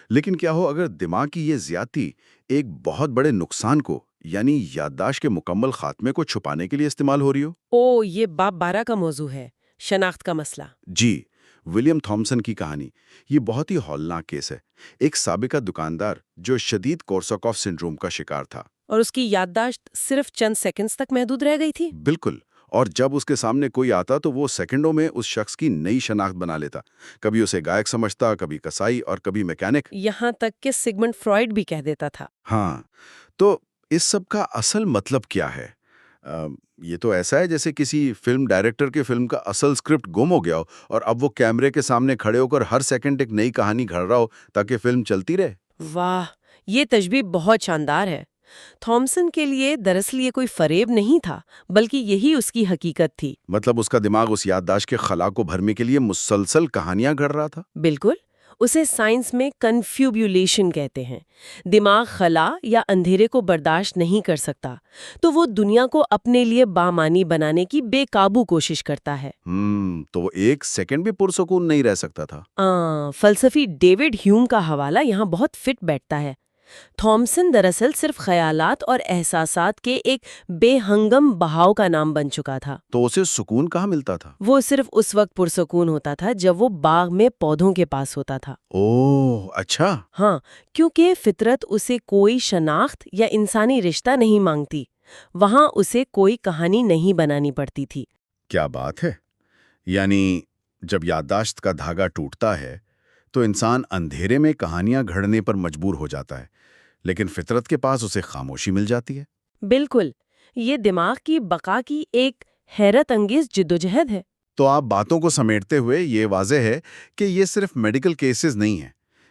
لیکن کیا ہو اگر دماغ کی یہ زیادتی ایک بہت بڑے نقصان کو یعنی یادداشت کے مکمل خاتمے کو چھپانے کے لیے استعمال ہو رہی ہو؟ یہ باب 12 کا موضوع ہے، شناخت کا مسئلہ۔ جی، ولیم تھامسن کی کہانی یہ بہت ہی ہولناک کیس ہے۔ ایک سابقہ دکاندار جو شدید کورساکوف سنڈروم کا شکار تھا، اور اس کی یادداشت صرف چند سیکنڈز تک محدود رہ گئی تھی۔ بالکل، اور جب اس کے سامنے کوئی آتا تو وہ سیکنڈوں میں اس شخص کی نئی شناخت بنا لیتا، کبھی اسے گائک سمجھتا، کبھی کسائی اور کبھی میکینک، یہاں تک کہ سگمنڈ فرائیڈ بھی کہہ دیتا تھا۔ ہاں، تو اس سب کا اصل مطلب کیا ہے؟ یہ تو ایسا ہے جیسے کسی فلم ڈائریکٹر کے فلم کا اصل سکرپٹ گم ہو گیا ہو اور اب وہ کیمرے کے سامنے کھڑے ہو کر ہر سیکنڈ ایک نئی کہانی گھڑ رہا ہو تاکہ فلم چلتی رہے۔ واہ، یہ تشبیہ بہت شاندار ہے۔ تھامسن کے لیے دراصل یہ کوئی فریب نہیں تھا بلکہ یہی اس کی حقیقت تھی۔ مطلب اس کا دماغ اس یادداشت کے خلا کو بھرنے کے لیے مسلسل کہانیاں گھڑ رہا تھا۔ بالکل، اسے سائنس میں کنفیوبولیشن کہتے ہیں۔ دماغ خلا یا اندھیرے کو برداشت نہیں کر سکتا تو وہ دنیا کو اپنے لیے بامانی بنانے کی بے قابو کوشش کرتا ہے۔ تو وہ ایک سیکنڈ بھی پرسکون نہیں رہ سکتا تھا۔ فلسفی ڈیوڈ ہیوم کا حوالہ یہاں بہت فٹ بیٹھتا ہے۔ تھامسن دراصل صرف خیالات اور احساسات کے ایک بے ہنگم بہاؤ کا نام بن چکا تھا۔ تو اسے سکون کہاں ملتا تھا؟ وہ صرف اس وقت پرسکون ہوتا تھا جب وہ باغ میں پودوں کے پاس ہوتا تھا۔ اوہ اچھا۔ ہاں، کیونکہ فطرت اسے کوئی شناخت یا انسانی رشتہ نہیں مانگتی، وہاں اسے کوئی کہانی نہیں بنانی پڑتی تھی۔ کیا بات ہے! یعنی جب یادداشت کا دھاگا ٹوٹتا ہے تو انسان اندھیرے میں کہانیاں گھڑنے پر مجبور ہو جاتا ہے، لیکن فطرت کے پاس اسے خاموشی مل جاتی ہے۔ بالکل، یہ دماغ کی بقا کی ایک حیرت انگیز جدوجہد ہے۔ تو آپ باتوں کو سمیٹتے ہوئے یہ واضح ہے کہ یہ صرف میڈیکل کیسز نہیں ہیں،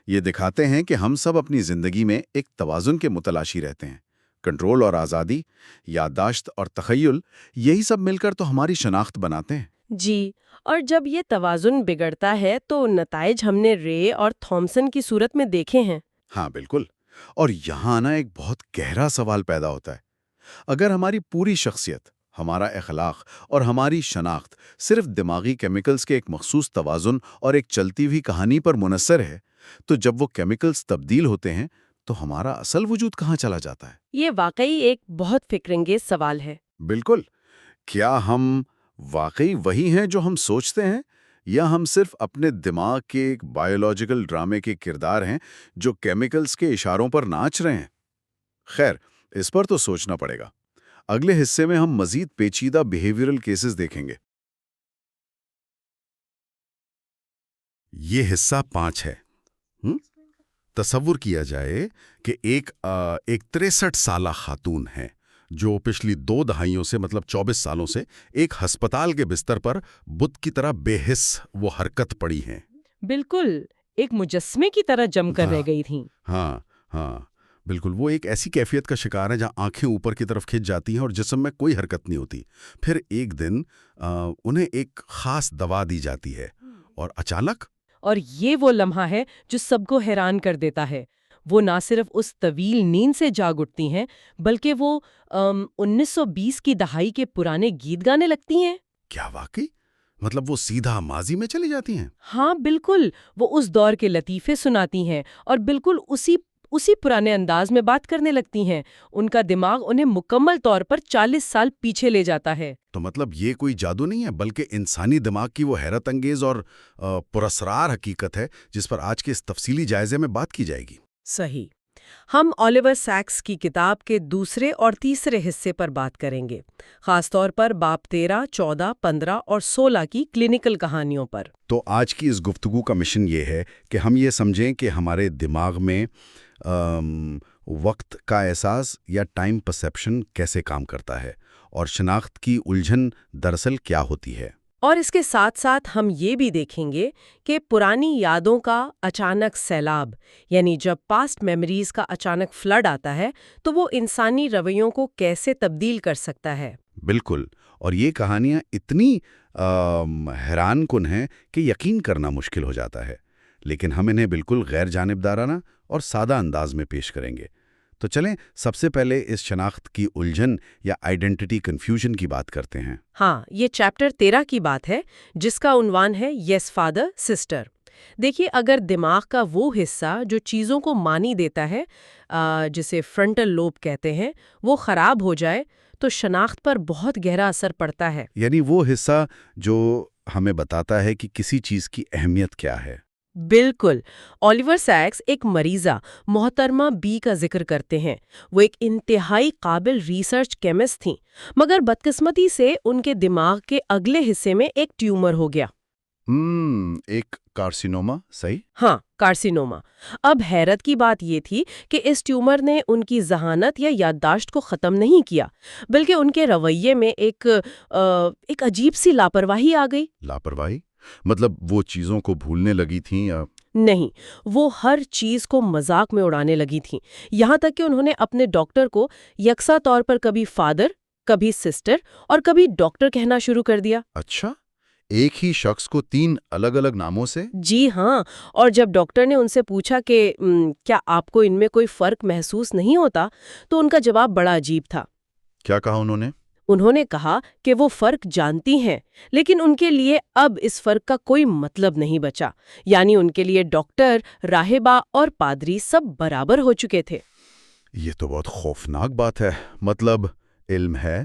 یہ دکھاتے ہیں کہ ہم سب اپنی زندگی میں ایک توازن کے متلاشی رہتے ہیں۔ کنٹرول اور آزادی، یادداشت اور تخیل، یہی سب مل کر تو ہماری شناخت بناتے ہیں۔ جی، اور جب یہ توازن بگڑتا ہے تو نتائج ہم نے رے اور تھامسن کی صورت میں دیکھے ہیں۔ ہاں بالکل، اور یہاں نا ایک بہت گہرا سوال پیدا ہوتا ہے۔ اگر ہماری پوری شخصیت، ہمارا اخلاق اور ہماری شناخت صرف دماغی کیمیکلز کے ایک مخصوص توازن اور ایک چلتی ہوئی کہانی پر منحصر ہے، تو جب وہ کیمیکلز تبدیل ہوتے ہیں تو ہمارا اصل وجود کہاں چلا جاتا ہے؟ یہ واقعی ایک بہت فکر انگیز سوال ہے۔ بالکل، کیا ہم واقعی وہی ہیں جو ہم سوچتے ہیں، یا ہم صرف اپنے دماغ کے ایک بایولوجیکل ڈرامے کے کردار ہیں جو کیمیکلز کے اشاروں پر ناچ رہے ہیں؟ خیر، اس پر تو سوچنا پڑے گا۔ اگلے حصے میں ہم مزید پیچیدہ بیہیویئرل کیسز دیکھیں گے۔ یہ حصہ 5 ہے۔ تصور کیا جائے کہ ایک 63 سالہ خاتون ہے جو پچھلی 2 دہائیوں سے مطلب 24 سالوں سے ایک ہسپتال کے بستر پر بت کی طرح بے حس وہ حرکت پڑی ہیں۔ بالکل، ایک مجسمے کی طرح جم کر رہ گئی تھیں۔ ہاں بالکل، وہ ایک ایسی کیفیت کا شکار ہے جہاں آنکھیں اوپر کی طرف کھنچ جاتی ہیں اور جسم میں کوئی حرکت نہیں ہوتی۔ پھر ایک دن انہیں ایک خاص دوا دی جاتی ہے اور اچانک، اور یہ وہ لمحہ ہے جو سب کو حیران کر دیتا ہے، وہ نہ صرف اس طویل نیند سے جاگ اٹھتی ہیں بلکہ وہ 1920 کی دہائی کے پرانے گیت گانے لگتی ہیں۔ کیا واقعی؟ مطلب وہ سیدھا ماضی میں چلی جاتی ہیں؟ ہاں بالکل، وہ اس دور کے لطیفے سناتی ہیں اور بالکل اسی پرانے انداز میں بات کرنے لگتی ہیں۔ ان کا دماغ انہیں مکمل طور پر 40 سال پیچھے لے جاتا ہے۔ تو مطلب یہ کوئی جادو نہیں ہے بلکہ انسانی دماغ کی وہ حیرت انگیز اور پراسرار حقیقت ہے جس پر آج کے اس تفصیلی جائزے میں بات کی جائے گی۔ صحیح۔ ہم اولیور سیکس کی کتاب کے دوسرے اور تیسرے حصے پر بات کریں گے، خاص طور پر باب 13، 14، 15 اور 16 کی کلینکل کہانیوں پر۔ تو آج کی اس گفتگو کا مشن یہ ہے کہ ہم یہ سمجھیں کہ ہمارے دماغ میں وقت کا احساس یا ٹائم پرسیپشن کیسے کام کرتا ہے اور شناخت کی الجھن دراصل کیا ہوتی ہے۔ اور اس کے ساتھ ساتھ ہم یہ بھی دیکھیں گے کہ پرانی یادوں کا اچانک سیلاب، یعنی جب پاسٹ میموریز کا اچانک فلڈ آتا ہے تو وہ انسانی رویوں کو کیسے تبدیل کر سکتا ہے۔ بالکل، اور یہ کہانیاں اتنی حیران کن ہیں کہ یقین کرنا مشکل ہو جاتا ہے، لیکن ہم انہیں بالکل غیر جانبدارانہ اور سادہ انداز میں پیش کریں گے۔ تو چلیں سب سے پہلے اس شناخت کی الجھن یا آئیڈینٹی کنفیوژن کی بات کرتے ہیں۔ ہاں، یہ چیپٹر 13 کی بات ہے جس کا عنوان ہے یس فادر سسٹر۔ دیکھیے، اگر دماغ کا وہ حصہ جو چیزوں کو معنی دیتا ہے، جسے فرنٹل لوب کہتے ہیں، وہ خراب ہو جائے تو شناخت پر بہت گہرا اثر پڑتا ہے۔ یعنی وہ حصہ جو ہمیں بتاتا ہے کہ کسی چیز کی اہمیت کیا ہے۔ بالکل، اولیور سیکس ایک مریضہ محترمہ بی کا ذکر کرتے ہیں۔ وہ ایک انتہائی قابل ریسرچ کیمسٹ تھیں، مگر بدقسمتی سے ان کے دماغ کے اگلے حصے میں ایک ٹیومر ہو گیا۔ ایک کارسینوما، صحیح؟ ہاں، کارسینوما۔ اب حیرت کی بات یہ تھی کہ اس ٹیومر نے ان کی ذہانت یا یادداشت کو ختم نہیں کیا، بلکہ ان کے رویے میں ایک عجیب سی لاپرواہی آ گئی۔ لاپرواہی؟ مطلب وہ چیزوں کو بھولنے لگی تھیں یا؟ نہیں، وہ ہر چیز کو مذاق میں اڑانے لگی تھیں، یہاں تک کہ انہوں نے اپنے ڈاکٹر کو یکساں طور پر کبھی فادر، کبھی سسٹر اور کبھی ڈاکٹر کہنا شروع کر دیا۔ اچھا، ایک ہی شخص کو 3 الگ الگ ناموں سے؟ جی ہاں، اور جب ڈاکٹر نے ان سے پوچھا کہ کیا آپ کو ان میں کوئی فرق محسوس نہیں ہوتا، تو ان کا جواب بڑا عجیب تھا۔ کیا کہا انہوں نے؟ انہوں نے کہا کہ وہ فرق جانتی ہیں، لیکن ان کے لیے اب اس فرق کا کوئی مطلب نہیں بچا، یعنی ان کے لیے ڈاکٹر، راہبہ اور پادری سب برابر ہو چکے تھے۔ یہ تو بہت خوفناک بات ہے، مطلب علم ہے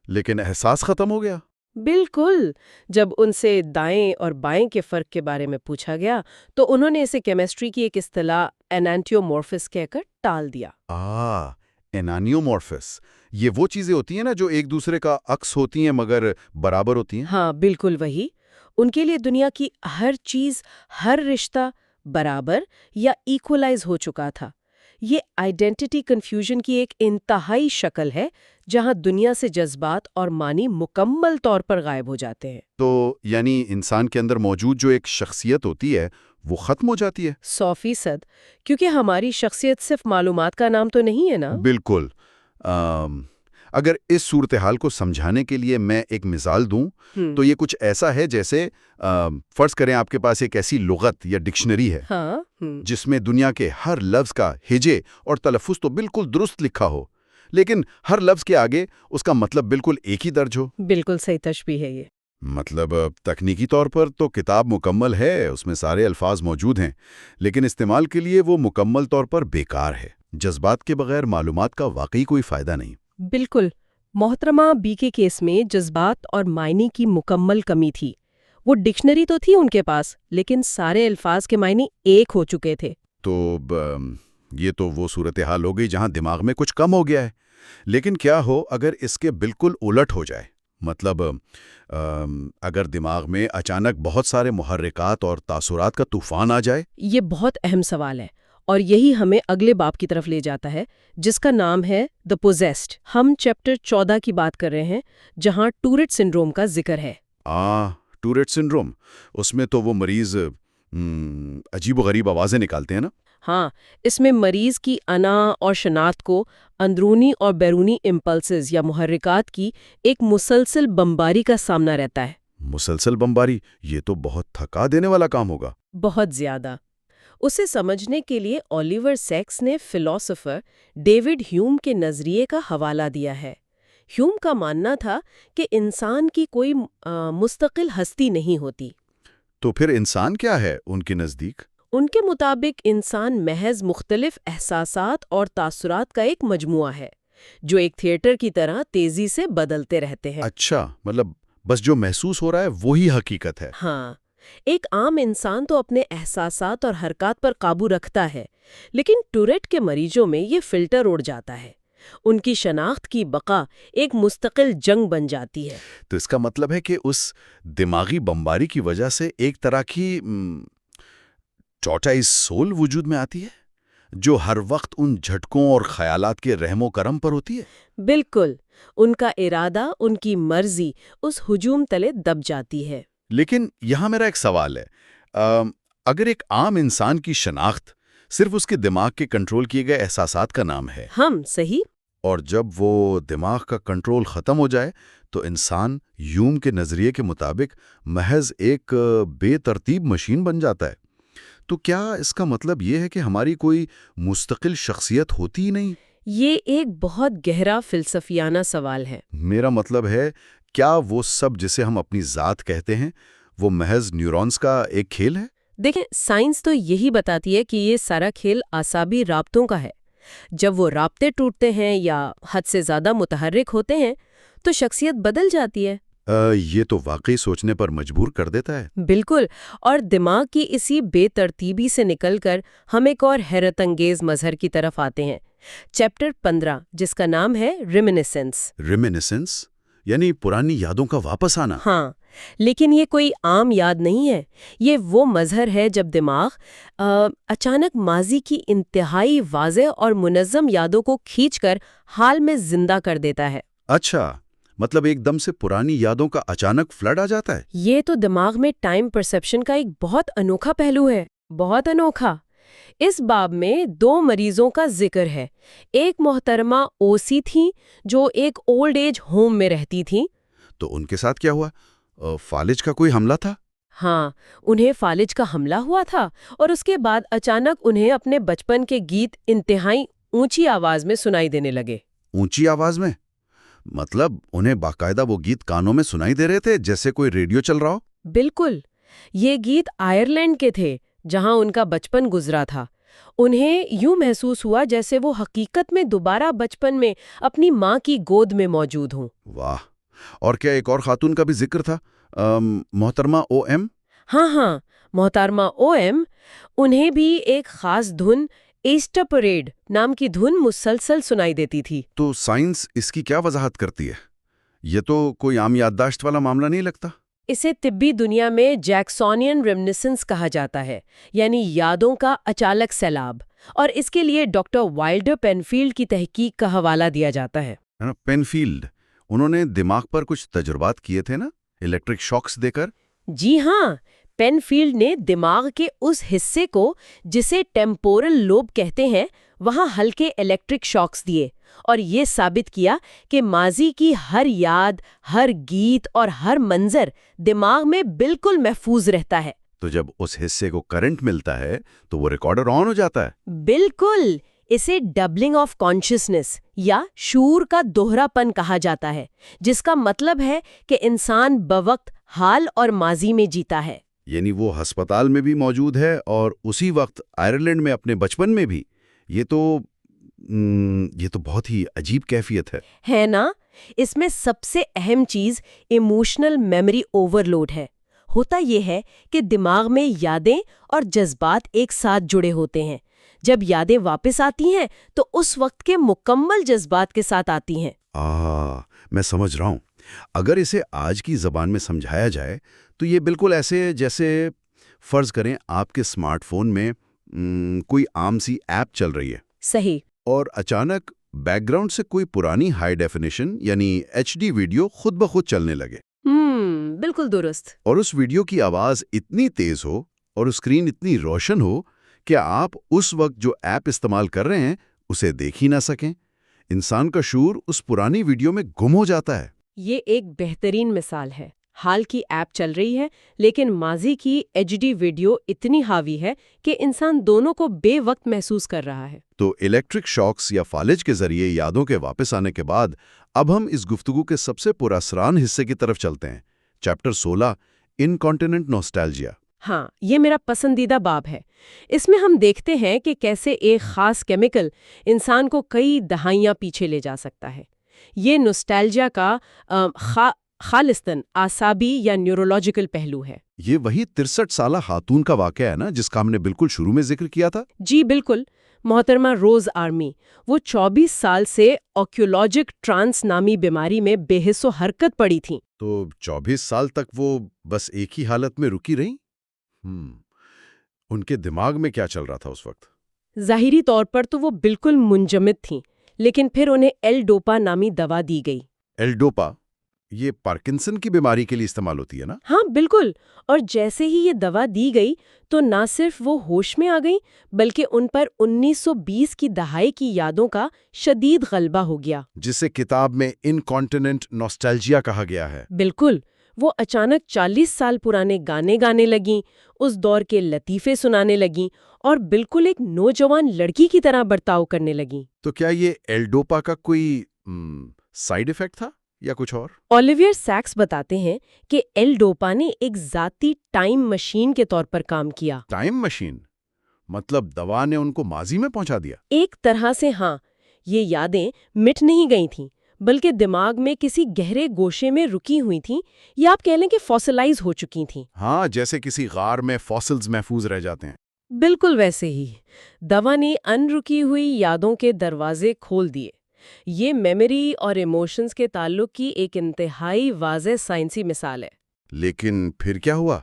لیکن احساس ختم ہو گیا۔ بالکل، جب ان سے دائیں اور بائیں کے فرق کے بارے میں پوچھا گیا تو انہوں نے اسے کیمسٹری کی ایک اصطلاح انانٹیومورفس کہہ کر ٹال دیا۔ انانیومورفس، یہ وہ چیزیں ہوتی ہیں نا جو ایک دوسرے کا عکس ہوتی ہیں مگر برابر ہوتی ہیں؟ ہاں بالکل وہی، ان کے لیے دنیا کی ہر چیز، ہر رشتہ برابر یا ایکولائز ہو چکا تھا۔ یہ آئیڈینٹی کنفیوژن کی ایک انتہائی شکل ہے جہاں دنیا سے جذبات اور معنی مکمل طور پر غائب ہو جاتے ہیں۔ تو یعنی انسان کے اندر موجود جو ایک شخصیت ہوتی ہے وہ ختم ہو جاتی ہے؟ 100%، کیونکہ ہماری شخصیت صرف معلومات کا نام تو نہیں ہے نا۔ بالکل۔ اگر اس صورتحال کو سمجھانے کے لیے میں ایک مثال دوں تو یہ کچھ ایسا ہے جیسے فرض کریں آپ کے پاس ایک ایسی لغت یا ڈکشنری ہے جس میں دنیا کے ہر لفظ کا ہجے اور تلفظ تو بالکل درست لکھا ہو، لیکن ہر لفظ کے آگے اس کا مطلب بالکل ایک ہی درج ہو۔ بالکل صحیح تشبیہ ہے یہ۔ مطلب تکنیکی طور پر تو کتاب مکمل ہے، اس میں سارے الفاظ موجود ہیں، لیکن استعمال کے لیے وہ مکمل طور پر بیکار ہے۔ جذبات کے بغیر معلومات کا واقعی کوئی فائدہ نہیں۔ بالکل، محترمہ بی کے کیس میں جذبات اور معنی کی مکمل کمی تھی۔ وہ ڈکشنری تو تھی ان کے پاس، لیکن سارے الفاظ کے معنی ایک ہو چکے تھے۔ تو یہ تو وہ صورتحال ہو گئی جہاں دماغ میں کچھ کم ہو گیا ہے۔ لیکن کیا ہو اگر اس کے بالکل الٹ ہو جائے؟ مطلب اگر دماغ میں اچانک بہت سارے محرکات اور تاثرات کا طوفان آ جائے؟ یہ بہت اہم سوال ہے، اور یہی ہمیں اگلے باب کی طرف لے جاتا ہے جس کا نام ہے دی پوزیسڈ۔ ہم چیپٹر 14 کی بات کر رہے ہیں جہاں ٹورٹ سنڈروم کا ذکر ہے۔ ٹورٹ سنڈروم، اس میں تو وہ مریض عجیب و غریب آوازیں نکالتے ہیں نا؟ ہاں، اس میں مریض کی انا اور شناخت کو اندرونی اور بیرونی امپلسز یا محرکات کی ایک مسلسل بمباری کا سامنا رہتا ہے۔ مسلسل بمباری، یہ تو بہت تھکا دینے والا کام ہوگا۔ بہت زیادہ۔ اسے سمجھنے کے لیے اولیور سیکس نے فلاسفر ڈیوڈ ہیوم کے نظریے کا حوالہ دیا ہے۔ ہیوم کا ماننا تھا کہ انسان کی کوئی مستقل ہستی نہیں ہوتی۔ تو پھر انسان کیا ہے ان کے نزدیک؟ ان کے مطابق انسان محض مختلف احساسات اور تاثرات کا ایک مجموعہ ہے جو ایک تھیٹر کی طرح تیزی سے بدلتے رہتے ہیں۔ اچھا، مطلب بس جو محسوس ہو رہا ہے وہی حقیقت ہے۔ ہاں، ایک عام انسان تو اپنے احساسات اور حرکات پر قابو رکھتا ہے، لیکن ٹوریٹ کے مریضوں میں یہ فلٹر اڑ جاتا ہے۔ ان کی شناخت کی بقا ایک مستقل جنگ بن جاتی ہے۔ تو اس کا مطلب ہے کہ اس دماغی بمباری کی وجہ سے ایک طرح کی ٹارٹائز سول وجود میں آتی ہے جو ہر وقت ان جھٹکوں اور خیالات کے رحم و کرم پر ہوتی ہے۔ بالکل، ان کا ارادہ، ان کی مرضی اس ہجوم تلے دب جاتی ہے۔ لیکن یہاں میرا ایک سوال ہے، اگر ایک عام انسان کی شناخت صرف اس کے دماغ کے کنٹرول کیے گئے احساسات کا نام ہے، صحیح، اور جب وہ دماغ کا کنٹرول ختم ہو جائے تو انسان ہیوم کے نظریے کے مطابق محض ایک بے ترتیب مشین بن جاتا ہے، تو کیا اس کا مطلب یہ ہے کہ ہماری کوئی مستقل شخصیت ہوتی ہی نہیں؟ یہ ایک بہت گہرا فلسفیانہ سوال ہے۔ میرا مطلب ہے، کیا وہ سب جسے ہم اپنی ذات کہتے ہیں وہ محض نیورونز کا ایک کھیل ہے؟ دیکھیں، سائنس تو یہی بتاتی ہے کہ یہ سارا کھیل اعصابی رابطوں کا ہے۔ جب وہ رابطے ٹوٹتے ہیں یا حد سے زیادہ متحرک ہوتے ہیں تو شخصیت بدل جاتی ہے۔ یہ تو واقعی سوچنے پر مجبور کر دیتا ہے۔ بالکل، اور دماغ کی اسی بے ترتیبی سے نکل کر ہم ایک اور حیرت انگیز مظہر کی طرف آتے ہیں، چیپٹر 15 جس کا نام ہے ریمینیسنس۔ ریمینیسنس یعنی پرانی یادوں کا واپس آنا؟ ہاں، لیکن یہ کوئی عام یاد نہیں ہے۔ یہ وہ مظہر ہے جب دماغ اچانک ماضی کی انتہائی واضح اور منظم یادوں کو کھینچ کر حال میں زندہ کر دیتا ہے۔ اچھا، مطلب ایک دم سے پرانی یادوں کا اچانک فلڈ آ جاتا ہے؟ یہ تو دماغ میں ٹائم پرسیپشن کا ایک بہت انوکھا پہلو ہے، بہت انوکھا۔ اس باب میں 2 مریضوں کا ذکر ہے۔ ایک محترمہ اوسی تھیں جو ایک اولڈ ایج ہوم میں رہتی تھیں۔ تو ان کے ساتھ کیا ہوا؟ فالج کا کوئی حملہ تھا؟ ہاں، انہیں فالج کا حملہ ہوا تھا، اور اس کے بعد اچانک انہیں اپنے بچپن کے گیت انتہائی اونچی آواز میں سنائی دینے لگے۔ اونچی آواز میں؟ مطلب انہیں باقاعدہ وہ گیت کانوں میں سنائی دے رہے تھے جیسے کوئی ریڈیو چل رہا ہو؟ بالکل، یہ گیت آئرلینڈ کے تھے جہاں ان کا بچپن گزرا تھا۔ انہیں یوں محسوس ہوا جیسے وہ حقیقت میں دوبارہ بچپن میں اپنی ماں کی گود میں موجود ہوں۔ واہ! اور کیا ایک اور خاتون کا بھی ذکر تھا، محترمہ او ایم؟ ہاں، محترمہ او ایم، انہیں بھی ایک خاص دھن ایسٹر پریڈ نام کی دھن مسلسل سنائی دیتی تھی۔ تو سائنس اس کی کیا وضاحت کرتی ہے؟ یہ تو کوئی عام یادداشت والا معاملہ نہیں لگتا۔ اسے طبی دنیا میں جیکسونین ریمنسنس کہا جاتا ہے، یعنی یادوں کا اچانک سیلاب، اور اس کے لیے ڈاکٹر وائلڈر پینفیلڈ کی تحقیق کا حوالہ دیا جاتا ہے۔ پینفیلڈ، انہوں نے دماغ پر کچھ تجربات کیے تھے نا، الیکٹرک شاکس دے کر؟ جی ہاں، پینفیلڈ نے دماغ کے اس حصے کو جسے ٹیمپورل لوب کہتے ہیں وہاں ہلکے الیکٹرک شاکس دیے، اور یہ ثابت کیا کہ ماضی کی ہر یاد، ہر گیت اور ہر منظر دماغ میں بالکل محفوظ رہتا ہے۔ تو جب اس حصے کو کرنٹ ملتا ہے تو وہ ریکارڈر آن ہو جاتا ہے؟ بالکل، اسے ڈبلنگ آف کانشسنس یا شعور کا دوہرا پن کہا جاتا ہے، جس کا مطلب ہے کہ انسان بوقت حال اور ماضی میں جیتا ہے۔ یعنی وہ ہسپتال میں بھی موجود ہے اور اسی وقت آئرلینڈ میں اپنے بچپن میں بھی۔ یہ تو بہت ہی عجیب کیفیت ہے نا؟ اس میں سب سے اہم چیز ایموشنل میموری اوورلوڈ ہے۔ ہوتا یہ ہے کہ دماغ میں یادیں اور جذبات ایک ساتھ جڑے ہوتے ہیں۔ جب یادیں واپس آتی ہیں تو اس وقت کے مکمل جذبات کے ساتھ آتی ہیں۔ میں سمجھ رہا ہوں۔ اگر اسے آج کی زبان میں سمجھایا جائے تو یہ بالکل ایسے جیسے فرض کریں آپ کے اسمارٹ فون میں کوئی عام سی ایپ چل رہی ہے، صحیح، اور اچانک بیک گراؤنڈ سے کوئی پرانی ہائی ڈیفینیشن یعنی HD ویڈیو خود بخود چلنے لگے۔ بالکل درست۔ اور اس ویڈیو کی آواز اتنی تیز ہو اور اسکرین اتنی روشن ہو کہ آپ اس وقت جو ایپ استعمال کر رہے ہیں اسے دیکھ ہی نہ سکیں۔ انسان کا شعور اس پرانی ویڈیو میں گم ہو جاتا ہے۔ یہ ایک بہترین مثال ہے۔ حال کی ایپ چل رہی ہے لیکن ماضی کی HD ویڈیو اتنی حاوی ہے کہ انسان دونوں کو بے وقت محسوس کر رہا ہے۔ تو الیکٹرک شاکس یا فالج کے ذریعے یادوں کے واپس آنے کے بعد اب ہم اس گفتگو کے سب سے پراسرار حصے کی طرف چلتے ہیں، چیپٹر 16، انکانٹیننٹ نوسٹالجیا۔ ہاں، یہ میرا پسندیدہ باب ہے۔ اس میں ہم دیکھتے ہیں کہ کیسے ایک خاص کیمیکل انسان کو کئی دہائیاں پیچھے لے جا سکتا ہے۔ یہ نوسٹالجیا کا خالصتاً اعصابی یا نیورولوجیکل پہلو ہے۔ یہ وہی 63 سالہ خاتون کا واقعہ ہے نا جس کا ہم نے بالکل شروع میں ذکر کیا تھا؟ جی بالکل، محترمہ روز آرمی۔ وہ 24 سال سے آکیولوجک ٹرانس نامی بیماری میں بے حس و حرکت پڑی تھیں۔ تو 24 سال تک وہ بس ایک ہی حالت میں رکی رہیں؟ ان کے دماغ میں کیا چل رہا تھا اس وقت؟ ظاہری طور پر تو وہ بالکل منجمد تھیں، لیکن پھر انہیں ایل ڈوپا نامی دوا دی گئی۔ ایل ڈوپا، یہ پارکنسن کی بیماری کے لیے استعمال ہوتی ہے نا؟ ہاں بالکل، اور جیسے ہی یہ دوا دی گئی تو نہ صرف وہ ہوش میں آ گئی بلکہ ان پر 1920 کی دہائی کی یادوں کا شدید غلبہ ہو گیا، جسے کتاب میں انکانٹیننٹ نوسٹالجیا کہا گیا ہے۔ بالکل، وہ اچانک 40 سال پرانے گانے گانے لگیں، اس دور کے لطیفے سنانے لگیں اور بالکل ایک نوجوان لڑکی کی طرح برتاؤ کرنے لگیں۔ تو کیا یہ ایل ڈوپا کا کوئی سائیڈ ایفیکٹ تھا یا کچھ اور؟ اولیویر سیکس بتاتے ہیں کہ ایل ڈوپا نے ایک ذاتی ٹائم مشین کے طور پر کام کیا۔ Time machine? مطلب دوا نے ان کو ماضی میں پہنچا دیا؟ ایک طرح سے ہاں، یہ یادیں مٹ نہیں گئی تھیں بلکہ دماغ میں کسی گہرے گوشے میں رکی ہوئی تھیں، یا آپ کہہ لیں کہ فوسلائز ہو چکی تھیں۔ ہاں، جیسے کسی غار میں فاسلز محفوظ رہ جاتے ہیں۔ بالکل ویسے ہی دوا نے ان رکی ہوئی یادوں کے دروازے کھول دیے۔ یہ میموری اور ایموشنز کے تعلق کی ایک انتہائی واضح سائنسی مثال ہے۔ لیکن پھر کیا ہوا؟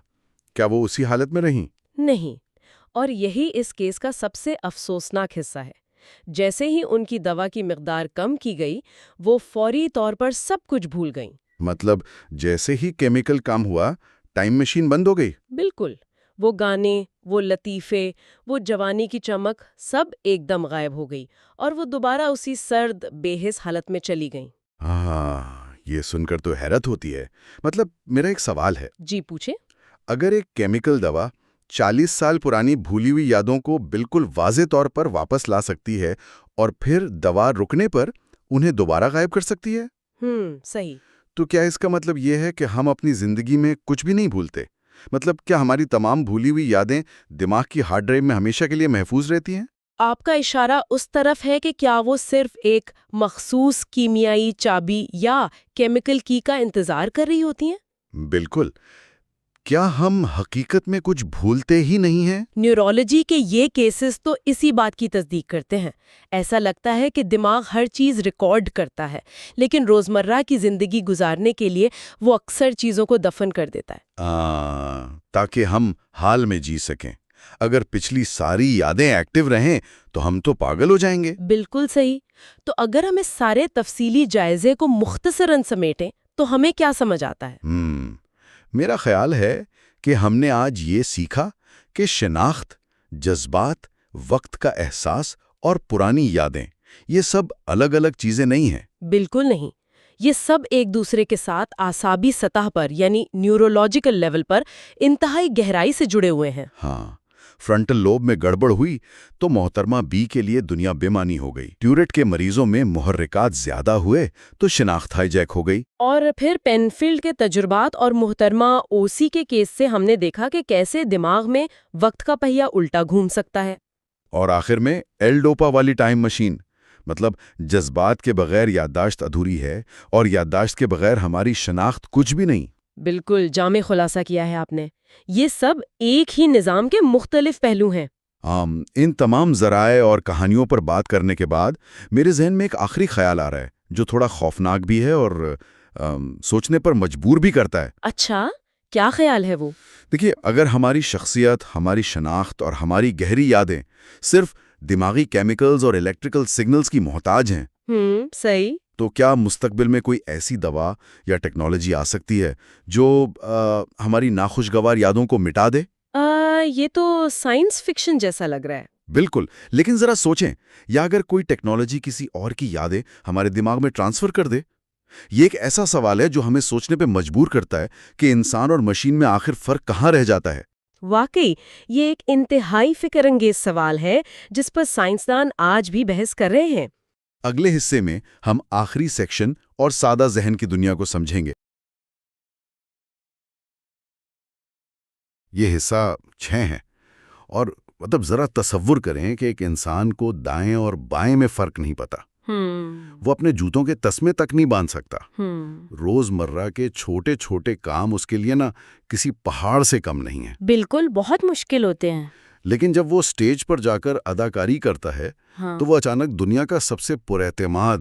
کیا وہ اسی حالت میں رہیں؟ نہیں، اور یہی اس کیس کا سب سے افسوسناک حصہ ہے۔ جیسے ہی ان کی دوا کی مقدار کم کی گئی، وہ فوری طور پر سب کچھ بھول گئیں۔ مطلب جیسے ہی کیمیکل کم ہوا، ٹائم مشین بند ہو گئی؟ بالکل، وہ گانے، وہ لطیفے، وہ جوانی کی چمک سب ایک دم غائب ہو گئی اور وہ دوبارہ اسی سرد بے حس حالت میں چلی گئیں۔ ہاں، یہ سن کر تو حیرت ہوتی ہے۔ مطلب میرا ایک سوال ہے۔ جی پوچھیں۔ اگر ایک کیمیکل دوا 40 سال پرانی بھولی ہوئی یادوں کو بالکل واضح طور پر واپس لا سکتی ہے اور پھر دوا رکنے پر انہیں دوبارہ غائب کر سکتی ہے؟ صحیح. تو کیا اس کا مطلب یہ ہے کہ ہم اپنی زندگی میں کچھ بھی نہیں بھولتے؟ مطلب کیا ہماری تمام بھولی ہوئی یادیں دماغ کی ہارڈ ڈرائیو میں ہمیشہ کے لیے محفوظ رہتی ہیں؟ آپ کا اشارہ اس طرف ہے کہ کیا وہ صرف ایک مخصوص کیمیائی چابی یا کیمیکل کی کا انتظار کر رہی ہوتی ہیں؟ بالکل. کیا ہم حقیقت میں کچھ بھولتے ہی نہیں ہیں؟ نیورولوجی کے یہ کیسز تو اسی بات کی تصدیق کرتے ہیں. ایسا لگتا ہے کہ دماغ ہر چیز ریکارڈ کرتا ہے، لیکن روزمرہ کی زندگی گزارنے کے لیے وہ اکثر چیزوں کو دفن کر دیتا ہے. تاکہ ہم حال میں جی سکیں. اگر پچھلی ساری یادیں ایکٹیو رہیں تو ہم تو پاگل ہو جائیں گے. بالکل صحیح. تو اگر ہم اس سارے تفصیلی جائزے کو مختصراً سمیٹیں تو ہمیں کیا سمجھ آتا ہے؟ میرا خیال ہے کہ ہم نے آج یہ سیکھا کہ شناخت، جذبات، وقت کا احساس اور پرانی یادیں، یہ سب الگ الگ چیزیں نہیں ہیں. بالکل نہیں. یہ سب ایک دوسرے کے ساتھ اعصابی سطح پر یعنی نیورولوجیکل لیول پر انتہائی گہرائی سے جڑے ہوئے ہیں. ہاں، فرنٹل لوب میں گڑبڑ ہوئی تو محترمہ بی کے لیے دنیا بے معنی ہو گئی. ٹیورٹ کے مریضوں میں محرکات زیادہ ہوئے تو شناخت ہائی جیک ہو گئی. اور پھر پینفیلڈ کے تجربات اور محترمہ اوسی کے کیس سے ہم نے دیکھا کہ کیسے دماغ میں وقت کا پہیہ الٹا گھوم سکتا ہے. اور آخر میں ایل ڈوپا والی ٹائم مشین، مطلب جذبات کے بغیر یادداشت ادھوری ہے اور یادداشت کے بغیر ہماری شناخت کچھ بھی نہیں. بالکل جامع خلاصہ کیا ہے آپ نے. یہ سب ایک ہی نظام کے مختلف پہلو ہیں. ان تمام ذرائع اور کہانیوں پر بات کرنے کے بعد میرے ذہن میں ایک آخری خیال آ رہا ہے جو تھوڑا خوفناک بھی ہے اور سوچنے پر مجبور بھی کرتا ہے. اچھا، کیا خیال ہے وہ؟ دیکھیے، اگر ہماری شخصیت، ہماری شناخت اور ہماری گہری یادیں صرف دماغی کیمیکلز اور الیکٹریکل سگنلز کی محتاج ہیں، صحیح. تو کیا مستقبل میں کوئی ایسی دوا یا ٹیکنالوجی آ سکتی ہے جو ہماری ناخوشگوار یادوں کو مٹا دے؟ یہ تو سائنس فکشن جیسا لگ رہا ہے. بالکل، لیکن ذرا سوچیں، یا اگر کوئی ٹیکنالوجی کسی اور کی یادیں ہمارے دماغ میں ٹرانسفر کر دے؟ یہ ایک ایسا سوال ہے جو ہمیں سوچنے پہ مجبور کرتا ہے کہ انسان اور مشین میں آخر فرق کہاں رہ جاتا ہے. واقعی یہ ایک انتہائی فکر انگیز سوال ہے جس پر سائنسدان آج بھی بحث کر رہے ہیں. اگلے حصے میں ہم آخری سیکشن اور سادہ ذہن کی دنیا کو سمجھیں گے. یہ حصہ 6 ہے، اور مطلب ذرا تصور کریں کہ ایک انسان کو دائیں اور بائیں میں فرق نہیں پتا. وہ اپنے جوتوں کے تسمے تک نہیں باندھ سکتا. روزمرہ کے چھوٹے چھوٹے کام اس کے لیے کسی پہاڑ سے کم نہیں ہیں. بالکل، بہت مشکل ہوتے ہیں. لیکن جب وہ سٹیج پر جا کر اداکاری کرتا ہے تو وہ اچانک دنیا کا سب سے پراعتماد،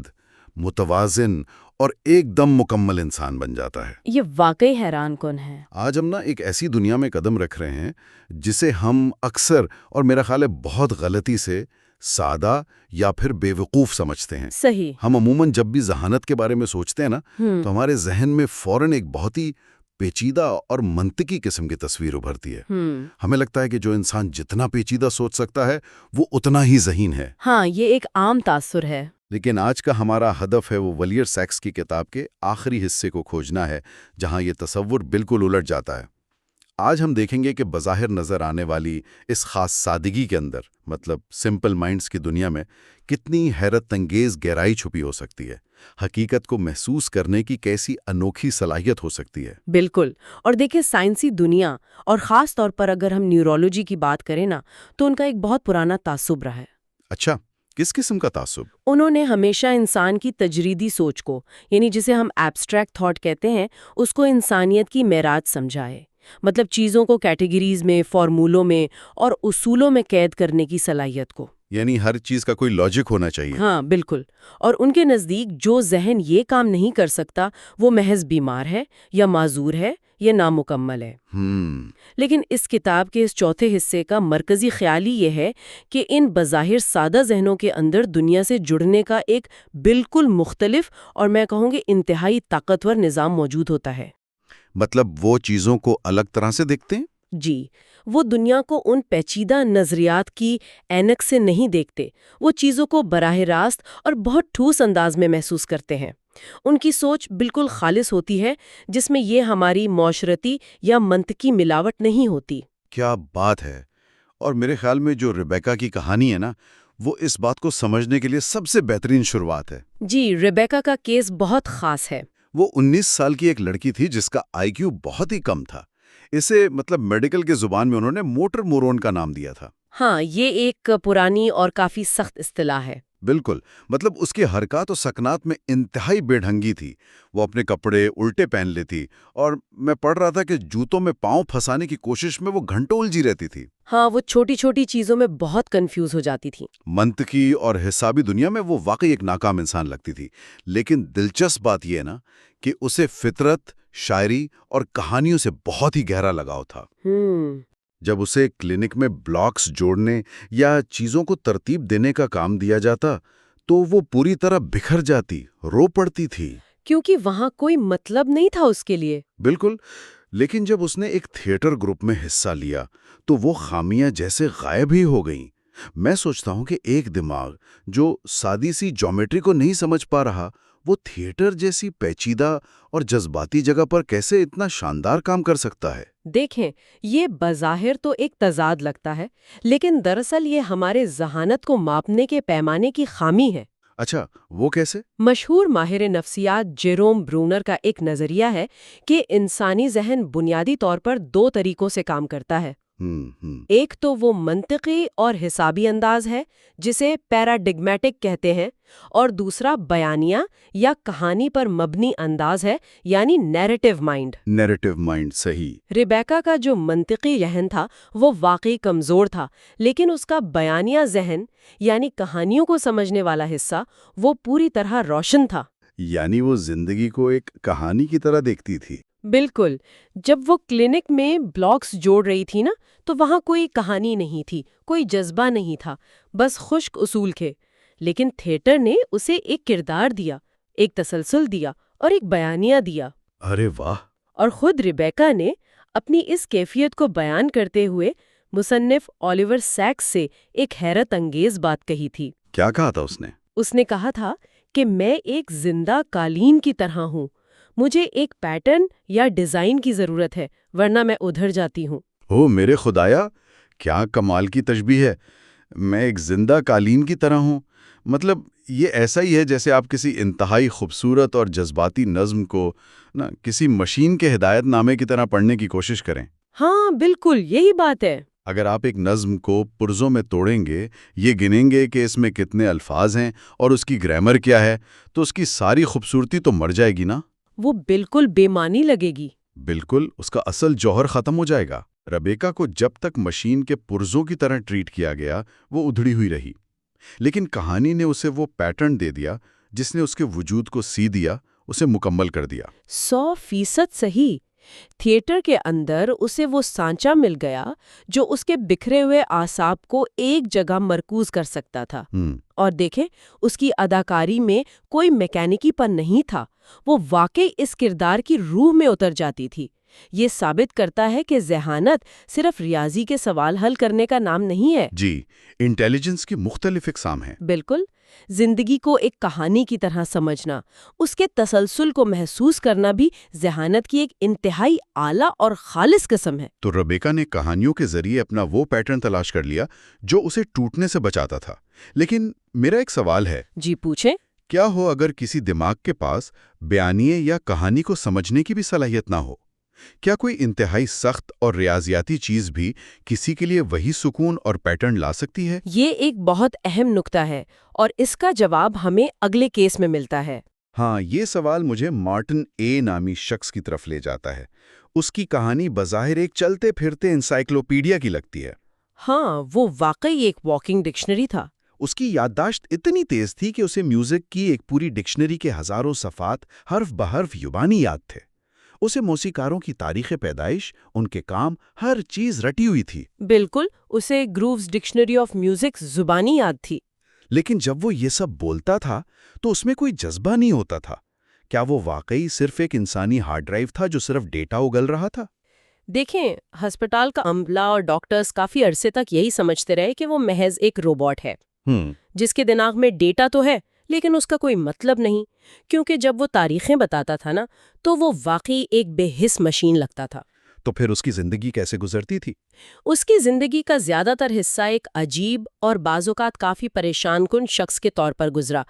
متوازن اور ایک دم مکمل انسان بن جاتا ہے. یہ واقعی حیران کن ہے. آج ہم ایک ایسی دنیا میں قدم رکھ رہے ہیں جسے ہم اکثر اور میرا خیال ہے بہت غلطی سے سادہ یا پھر بے وقوف سمجھتے ہیں. صحیح. ہم عموماً جب بھی ذہانت کے بارے میں سوچتے ہیں تو ہمارے ذہن میں فوراً ایک بہت ہی پیچیدہ اور منطقی قسم کی تصویر ابھرتی ہے. ہمیں لگتا ہے کہ جو انسان جتنا پیچیدہ سوچ سکتا ہے وہ اتنا ہی ذہین ہے. ہاں، یہ ایک عام تاثر ہے. لیکن آج کا ہمارا ہدف ہے وہ ولیئر سیکس کی کتاب کے آخری حصے کو کھوجنا ہے جہاں یہ تصور بالکل الٹ جاتا ہے. آج ہم دیکھیں گے کہ بظاہر نظر آنے والی اس خاص سادگی کے اندر، مطلب سمپل مائنڈز کی دنیا میں، کتنی حیرت انگیز گہرائی چھپی ہو سکتی ہے. حقیقت کو محسوس کرنے کی کیسی انوکھی صلاحیت ہو سکتی ہے. بالکل. اور دیکھیں، سائنسی دنیا اور خاص طور پر اگر ہم نیورولوجی کی بات کریں تو ان کا ایک بہت پرانا تعصب رہا ہے. اچھا، کس قسم کا تعصب؟ انہوں نے ہمیشہ انسان کی تجریدی سوچ کو، یعنی جسے ہم ایبسٹریکٹ تھاٹ کہتے ہیں، اس کو انسانیت کی معراج سمجھائے. مطلب چیزوں کو کیٹیگریز میں، فارمولوں میں اور اصولوں میں قید کرنے کی صلاحیت کو. یعنی ہر چیز کا کوئی لاجک ہونا چاہیے. ہاں، بالکل. اور ان کے نزدیک جو ذہن یہ کام نہیں کر سکتا وہ محض بیمار ہے یا معذور ہے یا نامکمل ہے. لیکن اس کتاب کے اس چوتھے حصے کا مرکزی خیال ہی یہ ہے کہ ان بظاہر سادہ ذہنوں کے اندر دنیا سے جڑنے کا ایک بالکل مختلف اور میں کہوں گے انتہائی طاقتور نظام موجود ہوتا ہے. مطلب وہ چیزوں کو الگ طرح سے دیکھتے ہیں؟ جی، وہ دنیا کو ان پیچیدہ نظریات کی اینک سے نہیں دیکھتے. وہ چیزوں کو براہ راست اور بہت ٹھوس انداز میں محسوس کرتے ہیں. ان کی سوچ بالکل خالص ہوتی ہے جس میں یہ ہماری معاشرتی یا منطقی ملاوٹ نہیں ہوتی. کیا بات ہے. اور میرے خیال میں جو ریبیکا کی کہانی ہے وہ اس بات کو سمجھنے کے لیے سب سے بہترین شروعات ہے۔ جی، ریبیکا کا کیس بہت خاص ہے۔ وہ 19 سال کی ایک لڑکی تھی جس کا آئی کیو بہت ہی کم تھا۔ اسے میڈیکل کے زبان میں انہوں نے موٹر مورون کا نام دیا تھا۔ ہاں، یہ ایک پرانی اور کافی سخت اصطلاح ہے۔ بالکل، اس کی حرکات و سکنات میں انتہائی بے ڈھنگی تھی۔ وہ اپنے کپڑے الٹے پہن لیتی اور میں پڑھ رہا تھا کہ جوتوں میں پاؤں پھنسانے کی کوشش میں وہ گھنٹوں الجھی رہتی تھی۔ ہاں، وہ چھوٹی چھوٹی چیزوں میں بہت کنفیوز ہو جاتی تھی۔ منطقی اور حسابی دنیا میں وہ واقعی ایک ناکام انسان لگتی تھی، لیکن دلچسپ بات یہ نا کہ اسے فطرت، شاعری اور کہانیوں سے بہت ہی گہرا لگاؤ تھا۔ جب اسے کلینک میں بلاکس جوڑنے یا چیزوں کو ترتیب دینے کا کام دیا جاتا تو وہ پوری طرح بکھر جاتی، رو پڑتی تھی۔ کیونکہ وہاں کوئی مطلب نہیں تھا اس کے لیے۔ بالکل، لیکن جب اس نے ایک تھیٹر گروپ میں حصہ لیا تو وہ خامیاں جیسے غائب ہی ہو گئیں۔ میں سوچتا ہوں کہ ایک دماغ جو سادی سی جیومیٹری کو نہیں سمجھ پا رہا، وہ تھیٹر جیسی پیچیدہ اور جذباتی جگہ پر کیسے اتنا شاندار کام کر سکتا ہے؟ دیکھیں، یہ بظاہر تو ایک تضاد لگتا ہے، لیکن دراصل یہ ہمارے ذہانت کو ماپنے کے پیمانے کی خامی ہے۔ اچھا، وہ کیسے؟ مشہور ماہر نفسیات جیروم برونر کا ایک نظریہ ہے کہ انسانی ذہن بنیادی طور پر 2 طریقوں سے کام کرتا ہے۔ ایک تو وہ منطقی اور حسابی انداز ہے جسے پیراڈگمیٹک کہتے ہیں، اور دوسرا بیانیہ یا کہانی پر مبنی انداز ہے، یعنی نیریٹو مائنڈ۔ نیریٹو مائنڈ، صحیح۔ ریبیکا کا جو منطقی ذہن تھا وہ واقعی کمزور تھا، لیکن اس کا بیانیہ ذہن یعنی کہانیوں کو سمجھنے والا حصہ وہ پوری طرح روشن تھا۔ یعنی وہ زندگی کو ایک کہانی کی طرح دیکھتی تھی۔ بالکل۔ جب وہ کلینک میں بلاکس جوڑ رہی تھی نا، تو وہاں کوئی کہانی نہیں تھی، کوئی جذبہ نہیں تھا، بس خشک اصول تھے۔ لیکن تھیٹر نے اسے ایک کردار دیا، ایک تسلسل دیا اور ایک بیانیہ دیا۔ ارے واہ! اور خود ریبیکا نے اپنی اس کیفیت کو بیان کرتے ہوئے مصنف اولیور سیکس سے ایک حیرت انگیز بات کہی تھی۔ کیا کہا تھا اس نے؟ اس نے کہا تھا کہ میں ایک زندہ قالین کی طرح ہوں، مجھے ایک پیٹرن یا ڈیزائن کی ضرورت ہے، ورنہ میں ادھر جاتی ہوں۔ او میرے خدایا، کیا کمال کی تشبیہ ہے! میں ایک زندہ قالین کی طرح ہوں، یہ ایسا ہی ہے جیسے آپ کسی انتہائی خوبصورت اور جذباتی نظم کو کسی مشین کے ہدایت نامے کی طرح پڑھنے کی کوشش کریں۔ ہاں، بالکل یہی بات ہے۔ اگر آپ ایک نظم کو پرزوں میں توڑیں گے، یہ گنیں گے کہ اس میں کتنے الفاظ ہیں اور اس کی گرامر کیا ہے، تو اس کی ساری خوبصورتی تو مر جائے گی نا؟ وہ بالکل بے معنی لگے گی۔ بالکل، اس کا اصل جوہر ختم ہو جائے گا۔ ریبیکا کو جب تک مشین کے پرزوں کی طرح ٹریٹ کیا گیا، وہ ادھڑی ہوئی رہی، لیکن کہانی نے اسے وہ پیٹرن دے دیا جس نے اس کے وجود کو سی دیا، اسے مکمل کر دیا۔ 100% صحیح۔ تھیٹر کے اندر اسے وہ سانچہ مل گیا جو اس کے بکھرے ہوئے اعصاب کو ایک جگہ مرکوز کر سکتا تھا۔ اور دیکھیں، اس کی اداکاری میں کوئی میکینکی پن نہیں تھا، وہ واقعی اس کردار کی روح میں اتر جاتی تھی۔ یہ ثابت کرتا ہے کہ ذہانت صرف ریاضی کے سوال حل کرنے کا نام نہیں ہے۔ جی، انٹیلیجنس کی مختلف اقسام ہیں۔ بالکل، زندگی کو ایک کہانی کی طرح سمجھنا، اس کے تسلسل کو محسوس کرنا بھی ذہانت کی ایک انتہائی اعلیٰ اور خالص قسم ہے۔ تو ریبیکا نے کہانیوں کے ذریعے اپنا وہ پیٹرن تلاش کر لیا جو اسے ٹوٹنے سے بچاتا تھا۔ لیکن میرا ایک سوال ہے۔ جی پوچھیں۔ کیا ہو اگر کسی دماغ کے پاس بیانیے یا کہانی کو سمجھنے کی بھی صلاحیت نہ ہو؟ کیا کوئی انتہائی سخت اور ریاضیاتی چیز بھی کسی کے لیے وہی سکون اور پیٹرن لا سکتی ہے؟ یہ ایک بہت اہم نکتہ ہے، اور اس کا جواب ہمیں اگلے کیس میں ملتا ہے۔ ہاں، یہ سوال مجھے مارٹن اے نامی شخص کی طرف لے جاتا ہے۔ اس کی کہانی بظاہر ایک چلتے پھرتے انسائکلوپیڈیا کی لگتی ہے۔ ہاں، وہ واقعی ایک واکنگ ڈکشنری تھا۔ اس کی یادداشت اتنی تیز تھی کہ اسے میوزک کی ایک پوری ڈکشنری کے ہزاروں صفحات حرف بحرف یبانی یاد تھے۔ اسے موسیقاروں کی تاریخ پیدائش، ان کے کام، ہر چیز رٹی ہوئی تھی۔ بالکل، اسے گرووز ڈکشنری آف میوزک زبانی یاد تھی۔ لیکن جب وہ یہ سب بولتا تھا تو اس میں کوئی جذبہ نہیں ہوتا تھا۔ کیا وہ واقعی صرف ایک انسانی ہارڈ ڈرائیو تھا جو صرف ڈیٹا اگل رہا تھا؟ دیکھیں، ہسپتال کا عملہ اور ڈاکٹرز کافی عرصے تک یہی سمجھتے رہے کہ وہ محض ایک روبوٹ ہے، جس کے دماغ میں ڈیٹا تو ہے لیکن اس کا کوئی مطلب نہیں، کیونکہ جب وہ تاریخیں بتاتا تھا نا، تو وہ واقعی ایک بے حس مشین لگتا تھا۔ تو پھر اس کی زندگی کیسے گزرتی تھی؟ اس کی زندگی کا زیادہ تر حصہ ایک عجیب اور بعض اوقات کافی پریشان کن شخص کے طور پر گزرا،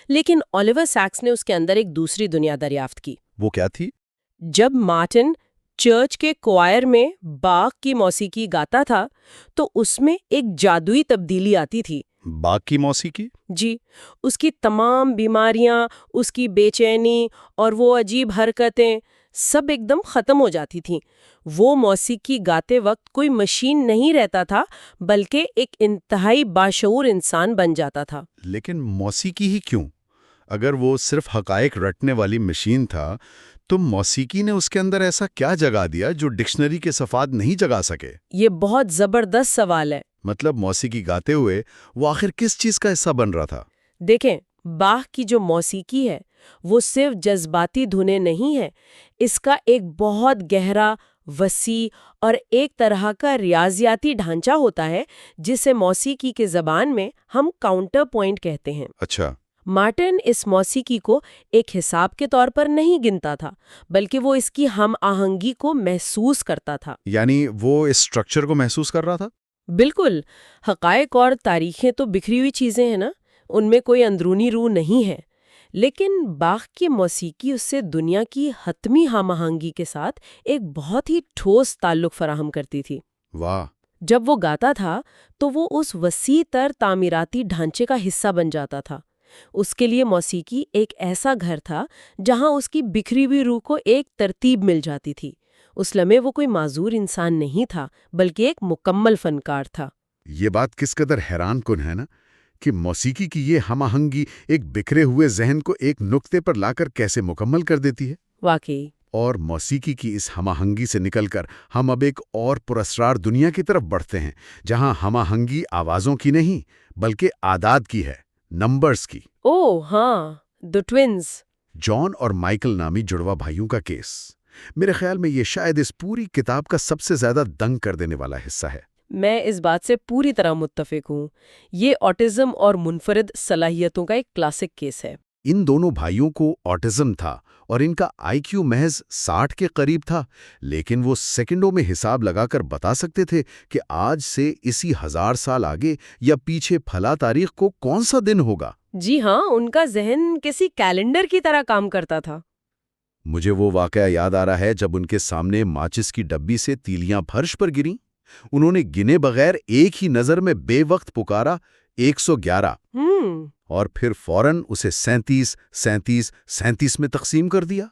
لیکن اولیور سیکس نے اس کے اندر ایک دوسری دنیا دریافت کی۔ وہ کیا تھی؟ جب مارٹن چرچ کے کوائر میں باخ کی موسیقی گاتا تھا تو اس میں ایک جادوئی تبدیلی آتی تھی۔ باخ کی موسیقی؟ جی، اس کی تمام بیماریاں، اس کی بے چینی اور وہ عجیب حرکتیں سب ایک دم ختم ہو جاتی تھیں۔ وہ موسیقی گاتے وقت کوئی مشین نہیں رہتا تھا بلکہ ایک انتہائی باشعور انسان بن جاتا تھا۔ لیکن موسیقی ہی کیوں؟ اگر وہ صرف حقائق رٹنے والی مشین تھا تو موسیقی نے اس کے اندر ایسا کیا جگا دیا جو ڈکشنری کے صفحات نہیں جگا سکے؟ یہ بہت زبردست سوال ہے۔ مطلب موسیقی گاتے ہوئے وہ آخر کس چیز کا حصہ بن رہا تھا؟ دیکھیں، باخ کی جو موسیقی ہے وہ صرف جذباتی دھنیں نہیں ہے، اس کا ایک بہت گہرا، وسیع اور ایک طرح کا ریاضیاتی ڈھانچہ ہوتا ہے جسے موسیقی کے زبان میں ہم کاؤنٹر پوائنٹ کہتے ہیں۔ اچھا۔ مارٹن اس موسیقی کو ایک حساب کے طور پر نہیں گنتا تھا بلکہ وہ اس کی ہم آہنگی کو محسوس کرتا تھا۔ یعنی وہ اس سٹرکچر کو محسوس کر رہا تھا؟ بالکل، حقائق اور تاریخیں تو بکھری ہوئی چیزیں ہیں نا، ان میں کوئی اندرونی روح نہیں ہے، لیکن باخ کی موسیقی اس سے دنیا کی حتمی ہم آہنگی کے ساتھ ایک بہت ہی ٹھوس تعلق فراہم کرتی تھی۔ واہ! جب وہ گاتا تھا تو وہ اس وسیع تر تعمیراتی ڈھانچے کا حصہ بن جاتا تھا۔ اس کے لیے موسیقی ایک ایسا گھر تھا جہاں اس کی بکھری ہوئی روح کو ایک ترتیب مل جاتی تھی۔ اس لمحے وہ کوئی معذور انسان نہیں تھا بلکہ ایک مکمل فنکار تھا۔ یہ بات کس قدر حیران کن ہے نا کہ موسیقی کی یہ ہم آہنگی ایک بکھرے ہوئے ذہن کو ایک نقطے پر لا کر کیسے مکمل کر دیتی ہے۔ واقعی۔ اور موسیقی کی اس ہم آہنگی سے نکل کر ہم اب ایک اور پراسرار دنیا کی طرف بڑھتے ہیں جہاں ہم آہنگی آوازوں کی نہیں بلکہ اعداد کی ہے، نمبرز کی۔ اوہ ہاں، دی ٹوئنز۔ جان اور مائیکل نامی جڑوا بھائیوں کا کیس میرے خیال میں یہ شاید اس پوری کتاب کا سب سے زیادہ دنگ کر دینے والا حصہ ہے۔ میں اس بات سے پوری طرح متفق ہوں۔ یہ آٹزم اور منفرد صلاحیتوں کا ایک کلاسک کیس ہے۔ ان دونوں بھائیوں کو آٹزم تھا اور ان کا آئی کیو محض 60 کے قریب تھا، لیکن وہ سیکنڈوں میں حساب لگا کر بتا سکتے تھے کہ آج سے اسی 1000 سال آگے یا پیچھے پھلا تاریخ کو کون سا دن ہوگا۔ جی ہاں، ان کا ذہن کسی کیلنڈر کی طرح کام کرتا تھا۔ مجھے وہ واقعہ یاد آ رہا ہے جب ان کے سامنے ماچس کی ڈبی سے تیلیاں فرش پر گریں۔ انہوں نے گنے بغیر ایک ہی نظر میں بے وقت پکارا 111 اور پھر فوراً اسے 37 37 37 میں تقسیم کر دیا۔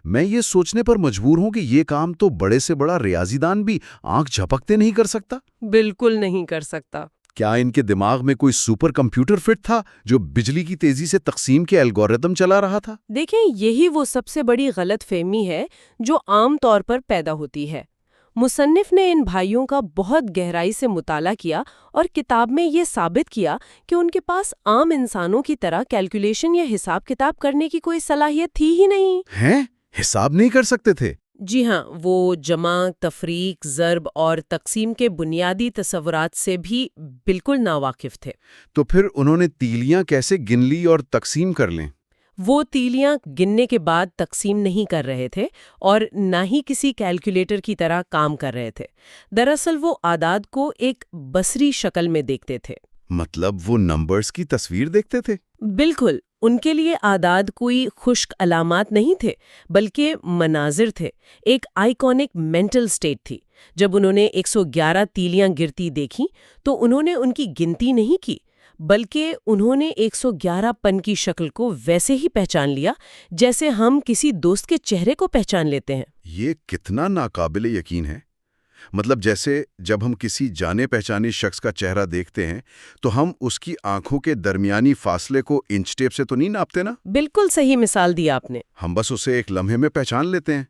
میں یہ سوچنے پر مجبور ہوں کہ یہ کام تو بڑے سے بڑا ریاضی دان بھی آنکھ جھپکتے نہیں کر سکتا۔ بالکل نہیں کر سکتا۔ کیا ان کے دماغ میں کوئی سپر کمپیوٹر فٹ تھا جو بجلی کی تیزی سے تقسیم کے الگورتھم چلا رہا تھا؟ دیکھیں، یہی وہ سب سے بڑی غلط فہمی ہے جو عام طور پر پیدا ہوتی ہے۔ مصنف نے ان بھائیوں کا بہت گہرائی سے مطالعہ کیا اور کتاب میں یہ ثابت کیا کہ ان کے پاس عام انسانوں کی طرح کیلکولیشن یا حساب کتاب کرنے کی کوئی صلاحیت تھی ہی نہیں۔ ہیں؟ حساب نہیں کر سکتے تھے؟ جی ہاں، وہ جمع، تفریق، ضرب اور تقسیم کے بنیادی تصورات سے بھی بالکل ناواقف تھے۔ تو پھر انہوں نے تیلیاں کیسے گن لی اور تقسیم کر لیں؟ وہ تیلیاں گننے کے بعد تقسیم نہیں کر رہے تھے اور نہ ہی کسی کیلکولیٹر کی طرح کام کر رہے تھے۔ دراصل وہ اعداد کو ایک بصری شکل میں دیکھتے تھے۔ مطلب وہ نمبرز کی تصویر دیکھتے تھے؟ بالکل، ان کے لیے اعداد کوئی خشک علامات نہیں تھے بلکہ مناظر تھے، ایک آئیکونک مینٹل سٹیٹ تھی۔ جب انہوں نے 111 تیلیاں گرتی دیکھیں تو انہوں نے ان کی گنتی نہیں کی بلکہ انہوں نے 111 پن کی شکل کو ویسے ہی پہچان لیا جیسے ہم کسی دوست کے چہرے کو پہچان لیتے ہیں۔ یہ کتنا ناقابل یقین ہے۔ مطلب جیسے جب ہم کسی جانے پہچانے شخص کا چہرہ دیکھتے ہیں تو ہم اس کی آنکھوں کے درمیانی فاصلے کو انچ ٹیپ سے تو نہیں ناپتے نا؟ بالکل صحیح مثال دی آپ نے۔ ہم بس اسے ایک لمحے میں پہچان لیتے ہیں۔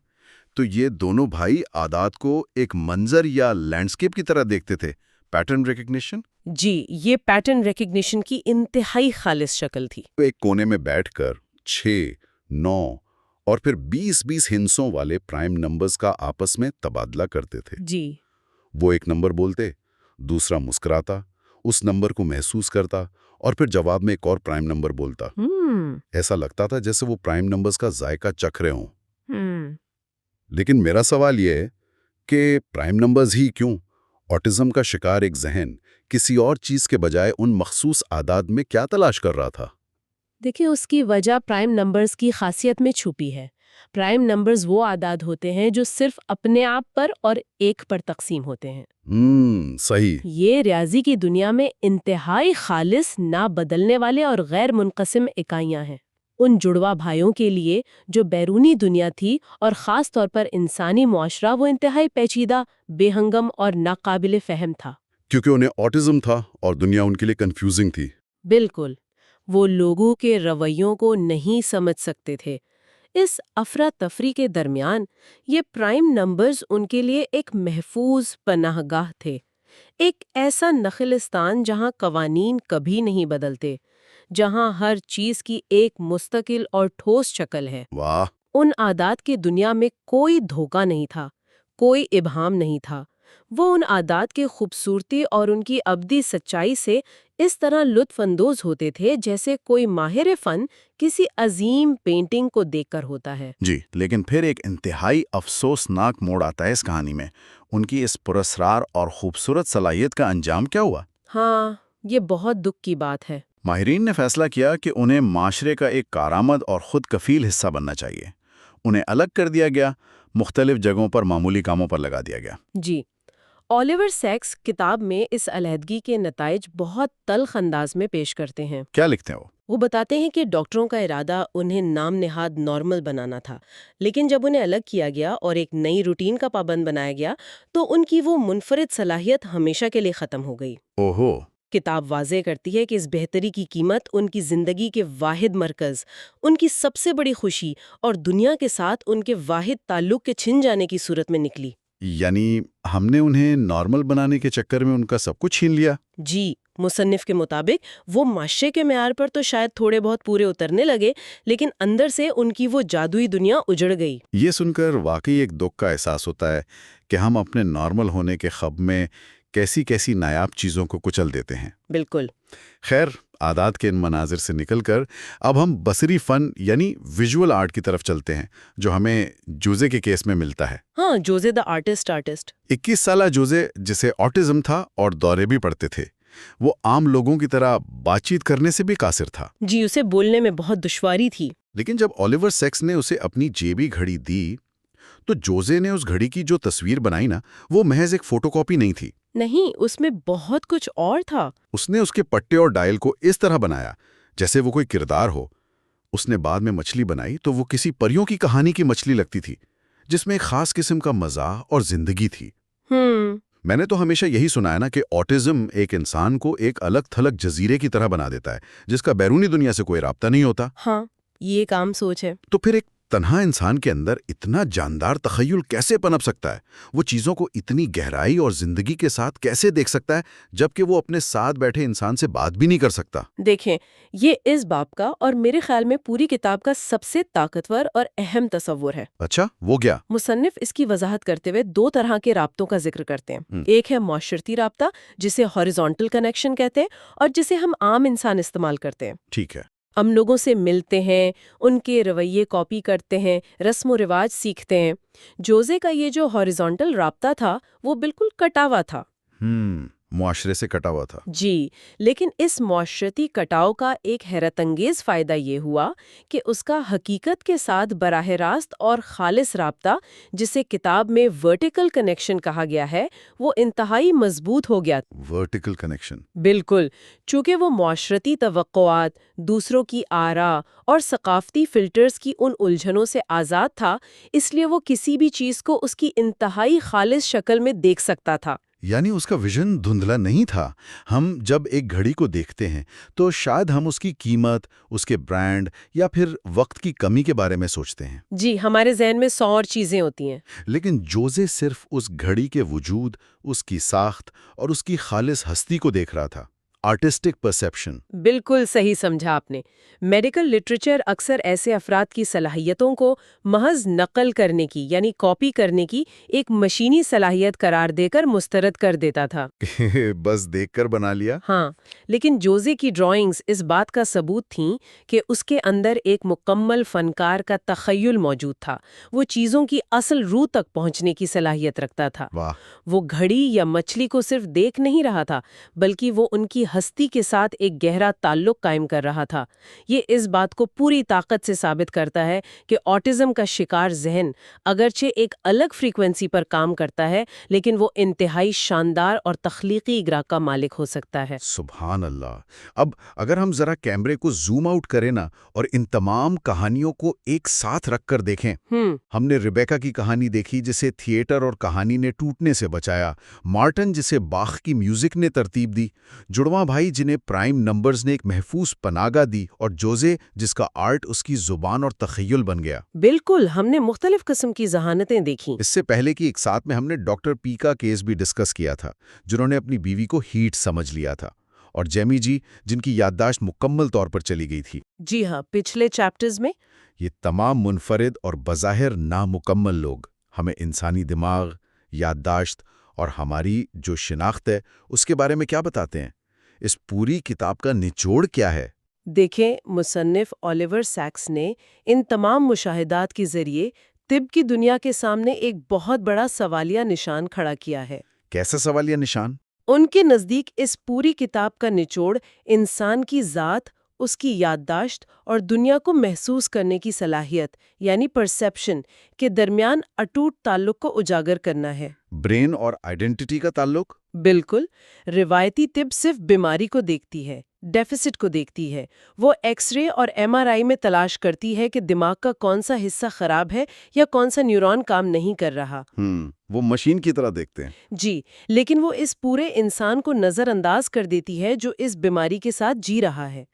تو یہ دونوں بھائی اعداد کو ایک منظر یا لینڈسکیپ کی طرح دیکھتے تھے، پیٹرن ریکگنیشن۔ جی، یہ پیٹرن ریکگنیشن کی انتہائی خالص شکل تھی۔ ایک کونے میں بیٹھ کر 6، 9 اور پھر 20 ہندسوں والے پرائم نمبرز کا آپس میں تبادلہ کرتے تھے۔ جی، وہ ایک نمبر بولتے، دوسرا مسکراتا، اس نمبر کو محسوس کرتا اور پھر جواب میں ایک اور پرائم نمبر بولتا۔ ایسا لگتا تھا جیسے وہ پرائم نمبرز کا ذائقہ چکھ رہے ہوں۔ لیکن میرا سوال یہ ہے کہ پرائم نمبرز ہی کیوں؟ آٹزم کا شکار ایک ذہن کسی اور چیز کے بجائے ان مخصوص اعداد میں کیا تلاش کر رہا تھا؟ دیکھیں، اس کی وجہ پرائم نمبرز کی خاصیت میں چھپی ہے۔ پرائم نمبرز وہ اعداد ہوتے ہیں جو صرف اپنے آپ پر اور ایک پر تقسیم ہوتے ہیں۔ صحیح۔ یہ ریاضی کی دنیا میں انتہائی خالص، نہ بدلنے والے اور غیر منقسم اکائیاں ہیں۔ ان جڑوا بھائیوں کے لیے جو بیرونی دنیا تھی اور خاص طور پر انسانی معاشرہ، وہ انتہائی پیچیدہ، بے ہنگم اور ناقابل فہم تھا۔ کیونکہ انہیں آٹزم تھا اور دنیا ان کے لیے کنفیوزنگ تھی۔ بالکل، وہ لوگوں کے رویوں کو نہیں سمجھ سکتے تھے۔ اس افراتفری کے درمیان یہ پرائم نمبرز ان کے لیے ایک محفوظ پناہ گاہ تھے، ایک ایسا نخلستان جہاں قوانین کبھی نہیں بدلتے، جہاں ہر چیز کی ایک مستقل اور ٹھوس شکل ہے۔ واہ! ان اعداد کی دنیا میں کوئی دھوکہ نہیں تھا، کوئی ابہام نہیں تھا۔ وہ ان اعداد کی خوبصورتی اور ان کی ابدی سچائی سے اس طرح لطف اندوز ہوتے تھے جیسے کوئی ماہر فن کسی عظیم پینٹنگ کو دیکھ کر ہوتا ہے۔ جی، لیکن پھر ایک انتہائی افسوسناک موڑ آتا ہے اس کہانی میں۔ ان کی اس پراسرار اور خوبصورت صلاحیت کا انجام کیا ہوا؟ ہاں، یہ بہت دکھ کی بات ہے۔ ماہرین نے فیصلہ کیا کہ انہیں معاشرے کا ایک کارآمد اور خود کفیل حصہ بننا چاہیے۔ انہیں الگ کر دیا گیا، مختلف جگہوں پر معمولی کاموں پر لگا دیا گیا۔ جی، اولیور سیکس کتاب میں اس علیحدگی کے نتائج بہت تلخ انداز میں پیش کرتے ہیں۔ کیا لکھتے ہیں وہ؟ وہ بتاتے ہیں کہ ڈاکٹروں کا ارادہ انہیں نام نہاد نارمل بنانا تھا، لیکن جب انہیں الگ کیا گیا اور ایک نئی روٹین کا پابند بنایا گیا تو ان کی وہ منفرد صلاحیت ہمیشہ کے لیے ختم ہو گئی۔ اوہو! کتاب واضح کرتی ہے کہ اس بہتری کی قیمت ان کی زندگی کے واحد مرکز، ان کی سب سے بڑی خوشی اور دنیا کے ساتھ ان کے واحد تعلق کے چھن جانے کی صورت میں نکلی۔ یعنی ہم نے انہیں نارمل بنانے کے چکر میں ان کا سب کچھ چھین لیا؟ جی، مصنف کے مطابق وہ معاشرے کے معیار پر تو شاید تھوڑے بہت پورے اترنے لگے، لیکن اندر سے ان کی وہ جادوئی دنیا اجڑ گئی۔ یہ سن کر واقعی ایک دکھ کا احساس ہوتا ہے کہ ہم اپنے نارمل ہونے کے خواب میں کیسی نایاب چیزوں کو کچل دیتے ہیں۔ بالکل۔ خیر، اعداد کے ان مناظر سے نکل کر اب ہم بصری فن یعنی ویژول آرٹ کی طرف چلتے ہیں، جو ہمیں جوزے کے کیس میں ملتا ہے۔ ہاں، جوزے دا آرٹسٹ۔ 21 سالہ جوزے، جسے آٹزم تھا اور دورے بھی پڑتے تھے، وہ عام لوگوں کی طرح بات چیت کرنے سے بھی قاصر تھا۔ جی، اسے بولنے میں بہت دشواری تھی۔ لیکن جب اولیور سیکس نے اسے اپنی جیبی گھڑی دی تو جوزے نے اس گھڑی کی جو تصویر بنائی نا، وہ محض ایک فوٹو کاپی نہیں تھی۔ نہیں، اس میں بہت کچھ اور تھا۔ اس نے اس کے پٹے اور ڈائل کو اس طرح بنایا جیسے وہ کوئی کردار ہو۔ اس نے بعد میں مچھلی بنائی تو وہ کسی پریوں کی کہانی کی مچھلی لگتی تھی، جس میں ایک خاص قسم کا مزاح اور زندگی تھی۔ میں نے تو ہمیشہ یہی سنا ہے نا کہ آٹزم ایک انسان کو ایک الگ تھلگ جزیرے کی طرح بنا دیتا ہے، جس کا بیرونی دنیا سے کوئی رابطہ نہیں ہوتا۔ ہاں، یہ ایک عام سوچ ہے۔ تو پھر ایک تنہا انسان کے اندر اتنا جاندار تخیل کیسے پنپ سکتا ہے؟ وہ چیزوں کو اتنی گہرائی اور زندگی کے ساتھ کیسے دیکھ سکتا ہے جبکہ وہ اپنے ساتھ بیٹھے انسان سے بات بھی نہیں کر سکتا؟ دیکھیں، یہ اس باب کا اور میرے خیال میں پوری کتاب کا سب سے طاقتور اور اہم تصور ہے۔ اچھا، وہ کیا؟ مصنف اس کی وضاحت کرتے ہوئے دو طرح کے رابطوں کا ذکر کرتے ہیں۔ ایک ہے معاشرتی رابطہ، جسے ہاریزونٹل کنیکشن کہتے ہیں اور جسے ہم عام انسان استعمال کرتے ہیں۔ ٹھیک ہے۔ ہم لوگوں سے ملتے ہیں، ان کے رویے کاپی کرتے ہیں، رسم و رواج سیکھتے ہیں۔ جوزے کا یہ جو ہاریزونٹل رابطہ تھا وہ بالکل کٹا ہوا تھا۔ معاشرے سے کٹا ہوا تھا۔ جی، لیکن اس معاشرتی کٹاؤ کا ایک حیرت انگیز فائدہ یہ ہوا کہ اس کا حقیقت کے ساتھ براہ راست اور خالص رابطہ، جسے کتاب میں ورٹیکل کنیکشن کہا گیا ہے، وہ انتہائی مضبوط ہو گیا۔ Vertical connection. بالکل، چونکہ وہ معاشرتی توقعات، دوسروں کی آراء اور ثقافتی فلٹرز کی ان الجھنوں سے آزاد تھا، اس لیے وہ کسی بھی چیز کو اس کی انتہائی خالص شکل میں دیکھ سکتا تھا۔ یعنی اس کا ویژن دھندلا نہیں تھا۔ ہم جب ایک گھڑی کو دیکھتے ہیں تو شاید ہم اس کی قیمت، اس کے برانڈ یا پھر وقت کی کمی کے بارے میں سوچتے ہیں۔ جی، ہمارے ذہن میں 100 اور چیزیں ہوتی ہیں۔ لیکن جوزے صرف اس گھڑی کے وجود، اس کی ساخت اور اس کی خالص ہستی کو دیکھ رہا تھا۔ Artistic perception. بالکل صحیح سمجھا آپ نے. میڈیکل لٹریچر اکثر ایسے افراد کی صلاحیتوں کو محض نقل کرنے کی یعنی کاپی کرنے کی ایک مشینی صلاحیت قرار دے کر مسترد کر دیتا تھا. بس دیکھ کر بنا لیا. ہاں، لیکن جوزے کی ڈرائنگز اس بات کا ثبوت تھیں کہ اس کے اندر ایک مکمل فنکار کا تخیل موجود تھا. وہ چیزوں کی اصل روح تک پہنچنے کی صلاحیت رکھتا تھا. واہ. وہ گھڑی یا مچھلی کو صرف دیکھ نہیں رہا تھا بلکہ وہ ان کی ہستی کے ساتھ ایک گہرا تعلق قائم کر رہا تھا. یہ اس بات کو پوری طاقت سے ثابت کرتا ہے کہ آٹزم کا شکار ذہن اگرچہ ایک الگ فریکوینسی پر کام کرتا ہے لیکن وہ انتہائی شاندار اور تخلیقی اگرا کا مالک ہو سکتا ہے. سبحان اللہ. اب اگر ہم ذرا کیمرے کو زوم آؤٹ کریں نا اور ان تمام کہانیوں کو ایک ساتھ رکھ کر دیکھیں. ہم نے ریبیکا کی کہانی دیکھی جسے تھیٹر اور کہانی نے ٹوٹنے سے بچایا، مارٹن جسے باخ کی میوزک نے ترتیب دی، جڑواں بھائی جنہیں پرائم نمبرز نے ایک محفوظ پناگہ دی، اور جوزے جس کا آرٹ اس کی زبان اور تخیل بن گیا. بالکل، ہم نے مختلف قسم کی ذہانتیں دیکھیں. اس سے پہلے کی ایک ساتھ میں ہم نے ڈاکٹر پی کا کیس بھی ڈسکس کیا تھا، جنہوں نے اپنی بیوی کو ہیٹ سمجھ لیا تھا، اور جیمی جی جن کی یادداشت مکمل طور پر چلی گئی تھی. جی ہاں، پچھلے چیپٹرز میں یہ تمام منفرد اور بظاہر نامکمل لوگ ہمیں انسانی دماغ، یادداشت اور ہماری جو شناخت ہے اس کے بارے میں کیا بتاتے ہیں؟ اس پوری کتاب کا نچوڑ کیا ہے؟ دیکھیں، مصنف اولیور سیکس نے ان تمام مشاہدات کے ذریعے طب کی دنیا کے سامنے ایک بہت بڑا سوالیہ نشان کھڑا کیا ہے. کیسا سوالیہ نشان؟ ان کے نزدیک اس پوری کتاب کا نچوڑ انسان کی ذات، اس کی یادداشت اور دنیا کو محسوس کرنے کی صلاحیت یعنی پرسیپشن کے درمیان اٹوٹ تعلق کو اجاگر کرنا ہے. برین اور آئیڈینٹی کا تعلق؟ بالکل. روایتی طب صرف بیماری کو دیکھتی ہے، ڈیفیسٹ کو دیکھتی ہے. وہ ایکس رے اور ایم آر آئی میں تلاش کرتی ہے کہ دماغ کا کون سا حصہ خراب ہے یا کون سا نیورون کام نہیں کر رہا. وہ مشین کی طرح دیکھتے ہیں. جی، لیکن وہ اس پورے انسان کو نظر انداز کر دیتی ہے جو اس بیماری کے ساتھ جی رہا ہے.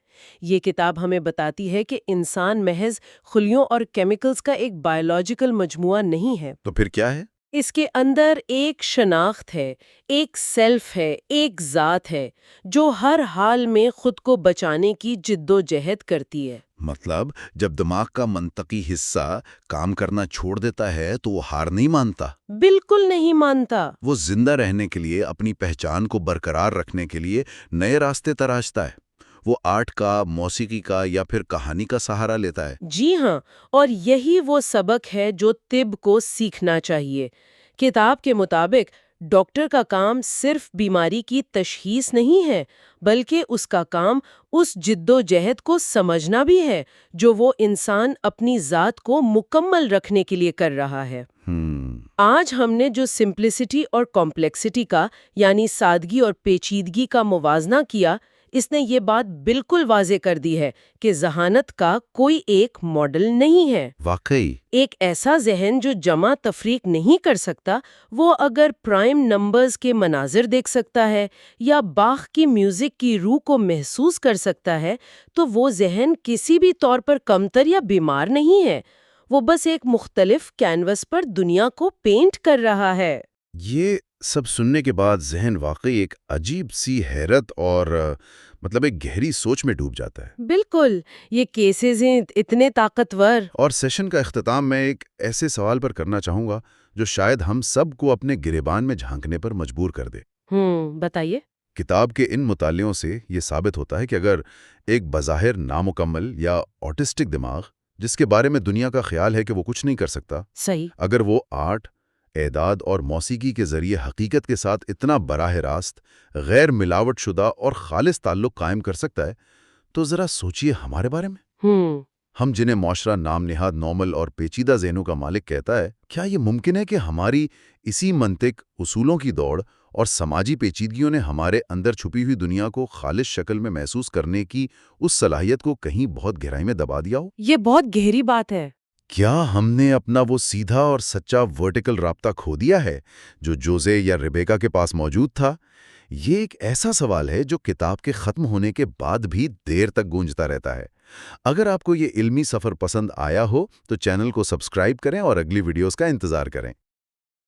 یہ کتاب ہمیں بتاتی ہے کہ انسان محض خلیوں اور کیمیکلز کا ایک بائیولوجیکل مجموعہ نہیں ہے. تو پھر کیا ہے؟ اس کے اندر ایک شناخت ہے، ایک سیلف ہے، ایک ذات ہے جو ہر حال میں خود کو بچانے کی جد و جہد کرتی ہے. مطلب جب دماغ کا منطقی حصہ کام کرنا چھوڑ دیتا ہے تو وہ ہار نہیں مانتا؟ بالکل نہیں مانتا. وہ زندہ رہنے کے لیے، اپنی پہچان کو برقرار رکھنے کے لیے نئے راستے تراشتا ہے. وہ آرٹ کا، موسیقی کا یا پھر کہانی کا سہارا لیتا ہے. جی ہاں، اور یہی وہ سبق ہے جو طب کو سیکھنا چاہیے. کتاب کے مطابق ڈاکٹر کا کام صرف بیماری کی تشخیص نہیں ہے بلکہ اس کا کام اس جد و جہد کو سمجھنا بھی ہے جو وہ انسان اپنی ذات کو مکمل رکھنے کے لیے کر رہا ہے. آج ہم نے جو سمپلسٹی اور کمپلیکسٹی کا یعنی سادگی اور پیچیدگی کا موازنہ کیا، اس نے یہ بات بالکل واضح کر دی ہے کہ ذہانت کا کوئی ایک ماڈل نہیں ہے. واقعی ایک ایسا ذہن جو جمع تفریق نہیں کر سکتا، وہ اگر پرائم نمبرز کے مناظر دیکھ سکتا ہے یا باخ کی میوزک کی روح کو محسوس کر سکتا ہے تو وہ ذہن کسی بھی طور پر کمتر یا بیمار نہیں ہے. وہ بس ایک مختلف کینوس پر دنیا کو پینٹ کر رہا ہے. یہ سب سننے کے بعد ذہن واقعی ایک عجیب سی حیرت اور ایک گہری سوچ میں ڈوب جاتا ہے. بالکل، یہ کیسز ہیں اتنے طاقتور. اور سیشن کا اختتام میں ایک ایسے سوال پر کرنا چاہوں گا جو شاید ہم سب کو اپنے گریبان میں جھانکنے پر مجبور کر دے. بتائیے. کتاب کے ان مطالعوں سے یہ ثابت ہوتا ہے کہ اگر ایک بظاہر نامکمل یا آٹسٹک دماغ جس کے بارے میں دنیا کا خیال ہے کہ وہ کچھ نہیں کر سکتا، صحیح، اگر وہ آرٹ، اعداد اور موسیقی کے ذریعے حقیقت کے ساتھ اتنا براہ راست، غیر ملاوٹ شدہ اور خالص تعلق قائم کر سکتا ہے تو ذرا سوچئے ہمارے بارے میں. ہم جنہیں معاشرہ نام نہاد نارمل اور پیچیدہ ذہنوں کا مالک کہتا ہے، کیا یہ ممکن ہے کہ ہماری اسی منطق، اصولوں کی دوڑ اور سماجی پیچیدگیوں نے ہمارے اندر چھپی ہوئی دنیا کو خالص شکل میں محسوس کرنے کی اس صلاحیت کو کہیں بہت گہرائی میں دبا دیا ہو؟ یہ بہت گہری بات ہے. کیا ہم نے اپنا وہ سیدھا اور سچا ورٹیکل رابطہ کھو دیا ہے جو جوزے یا ریبیکا کے پاس موجود تھا؟ یہ ایک ایسا سوال ہے جو کتاب کے ختم ہونے کے بعد بھی دیر تک گونجتا رہتا ہے. اگر آپ کو یہ علمی سفر پسند آیا ہو تو چینل کو سبسکرائب کریں اور اگلی ویڈیوز کا انتظار کریں.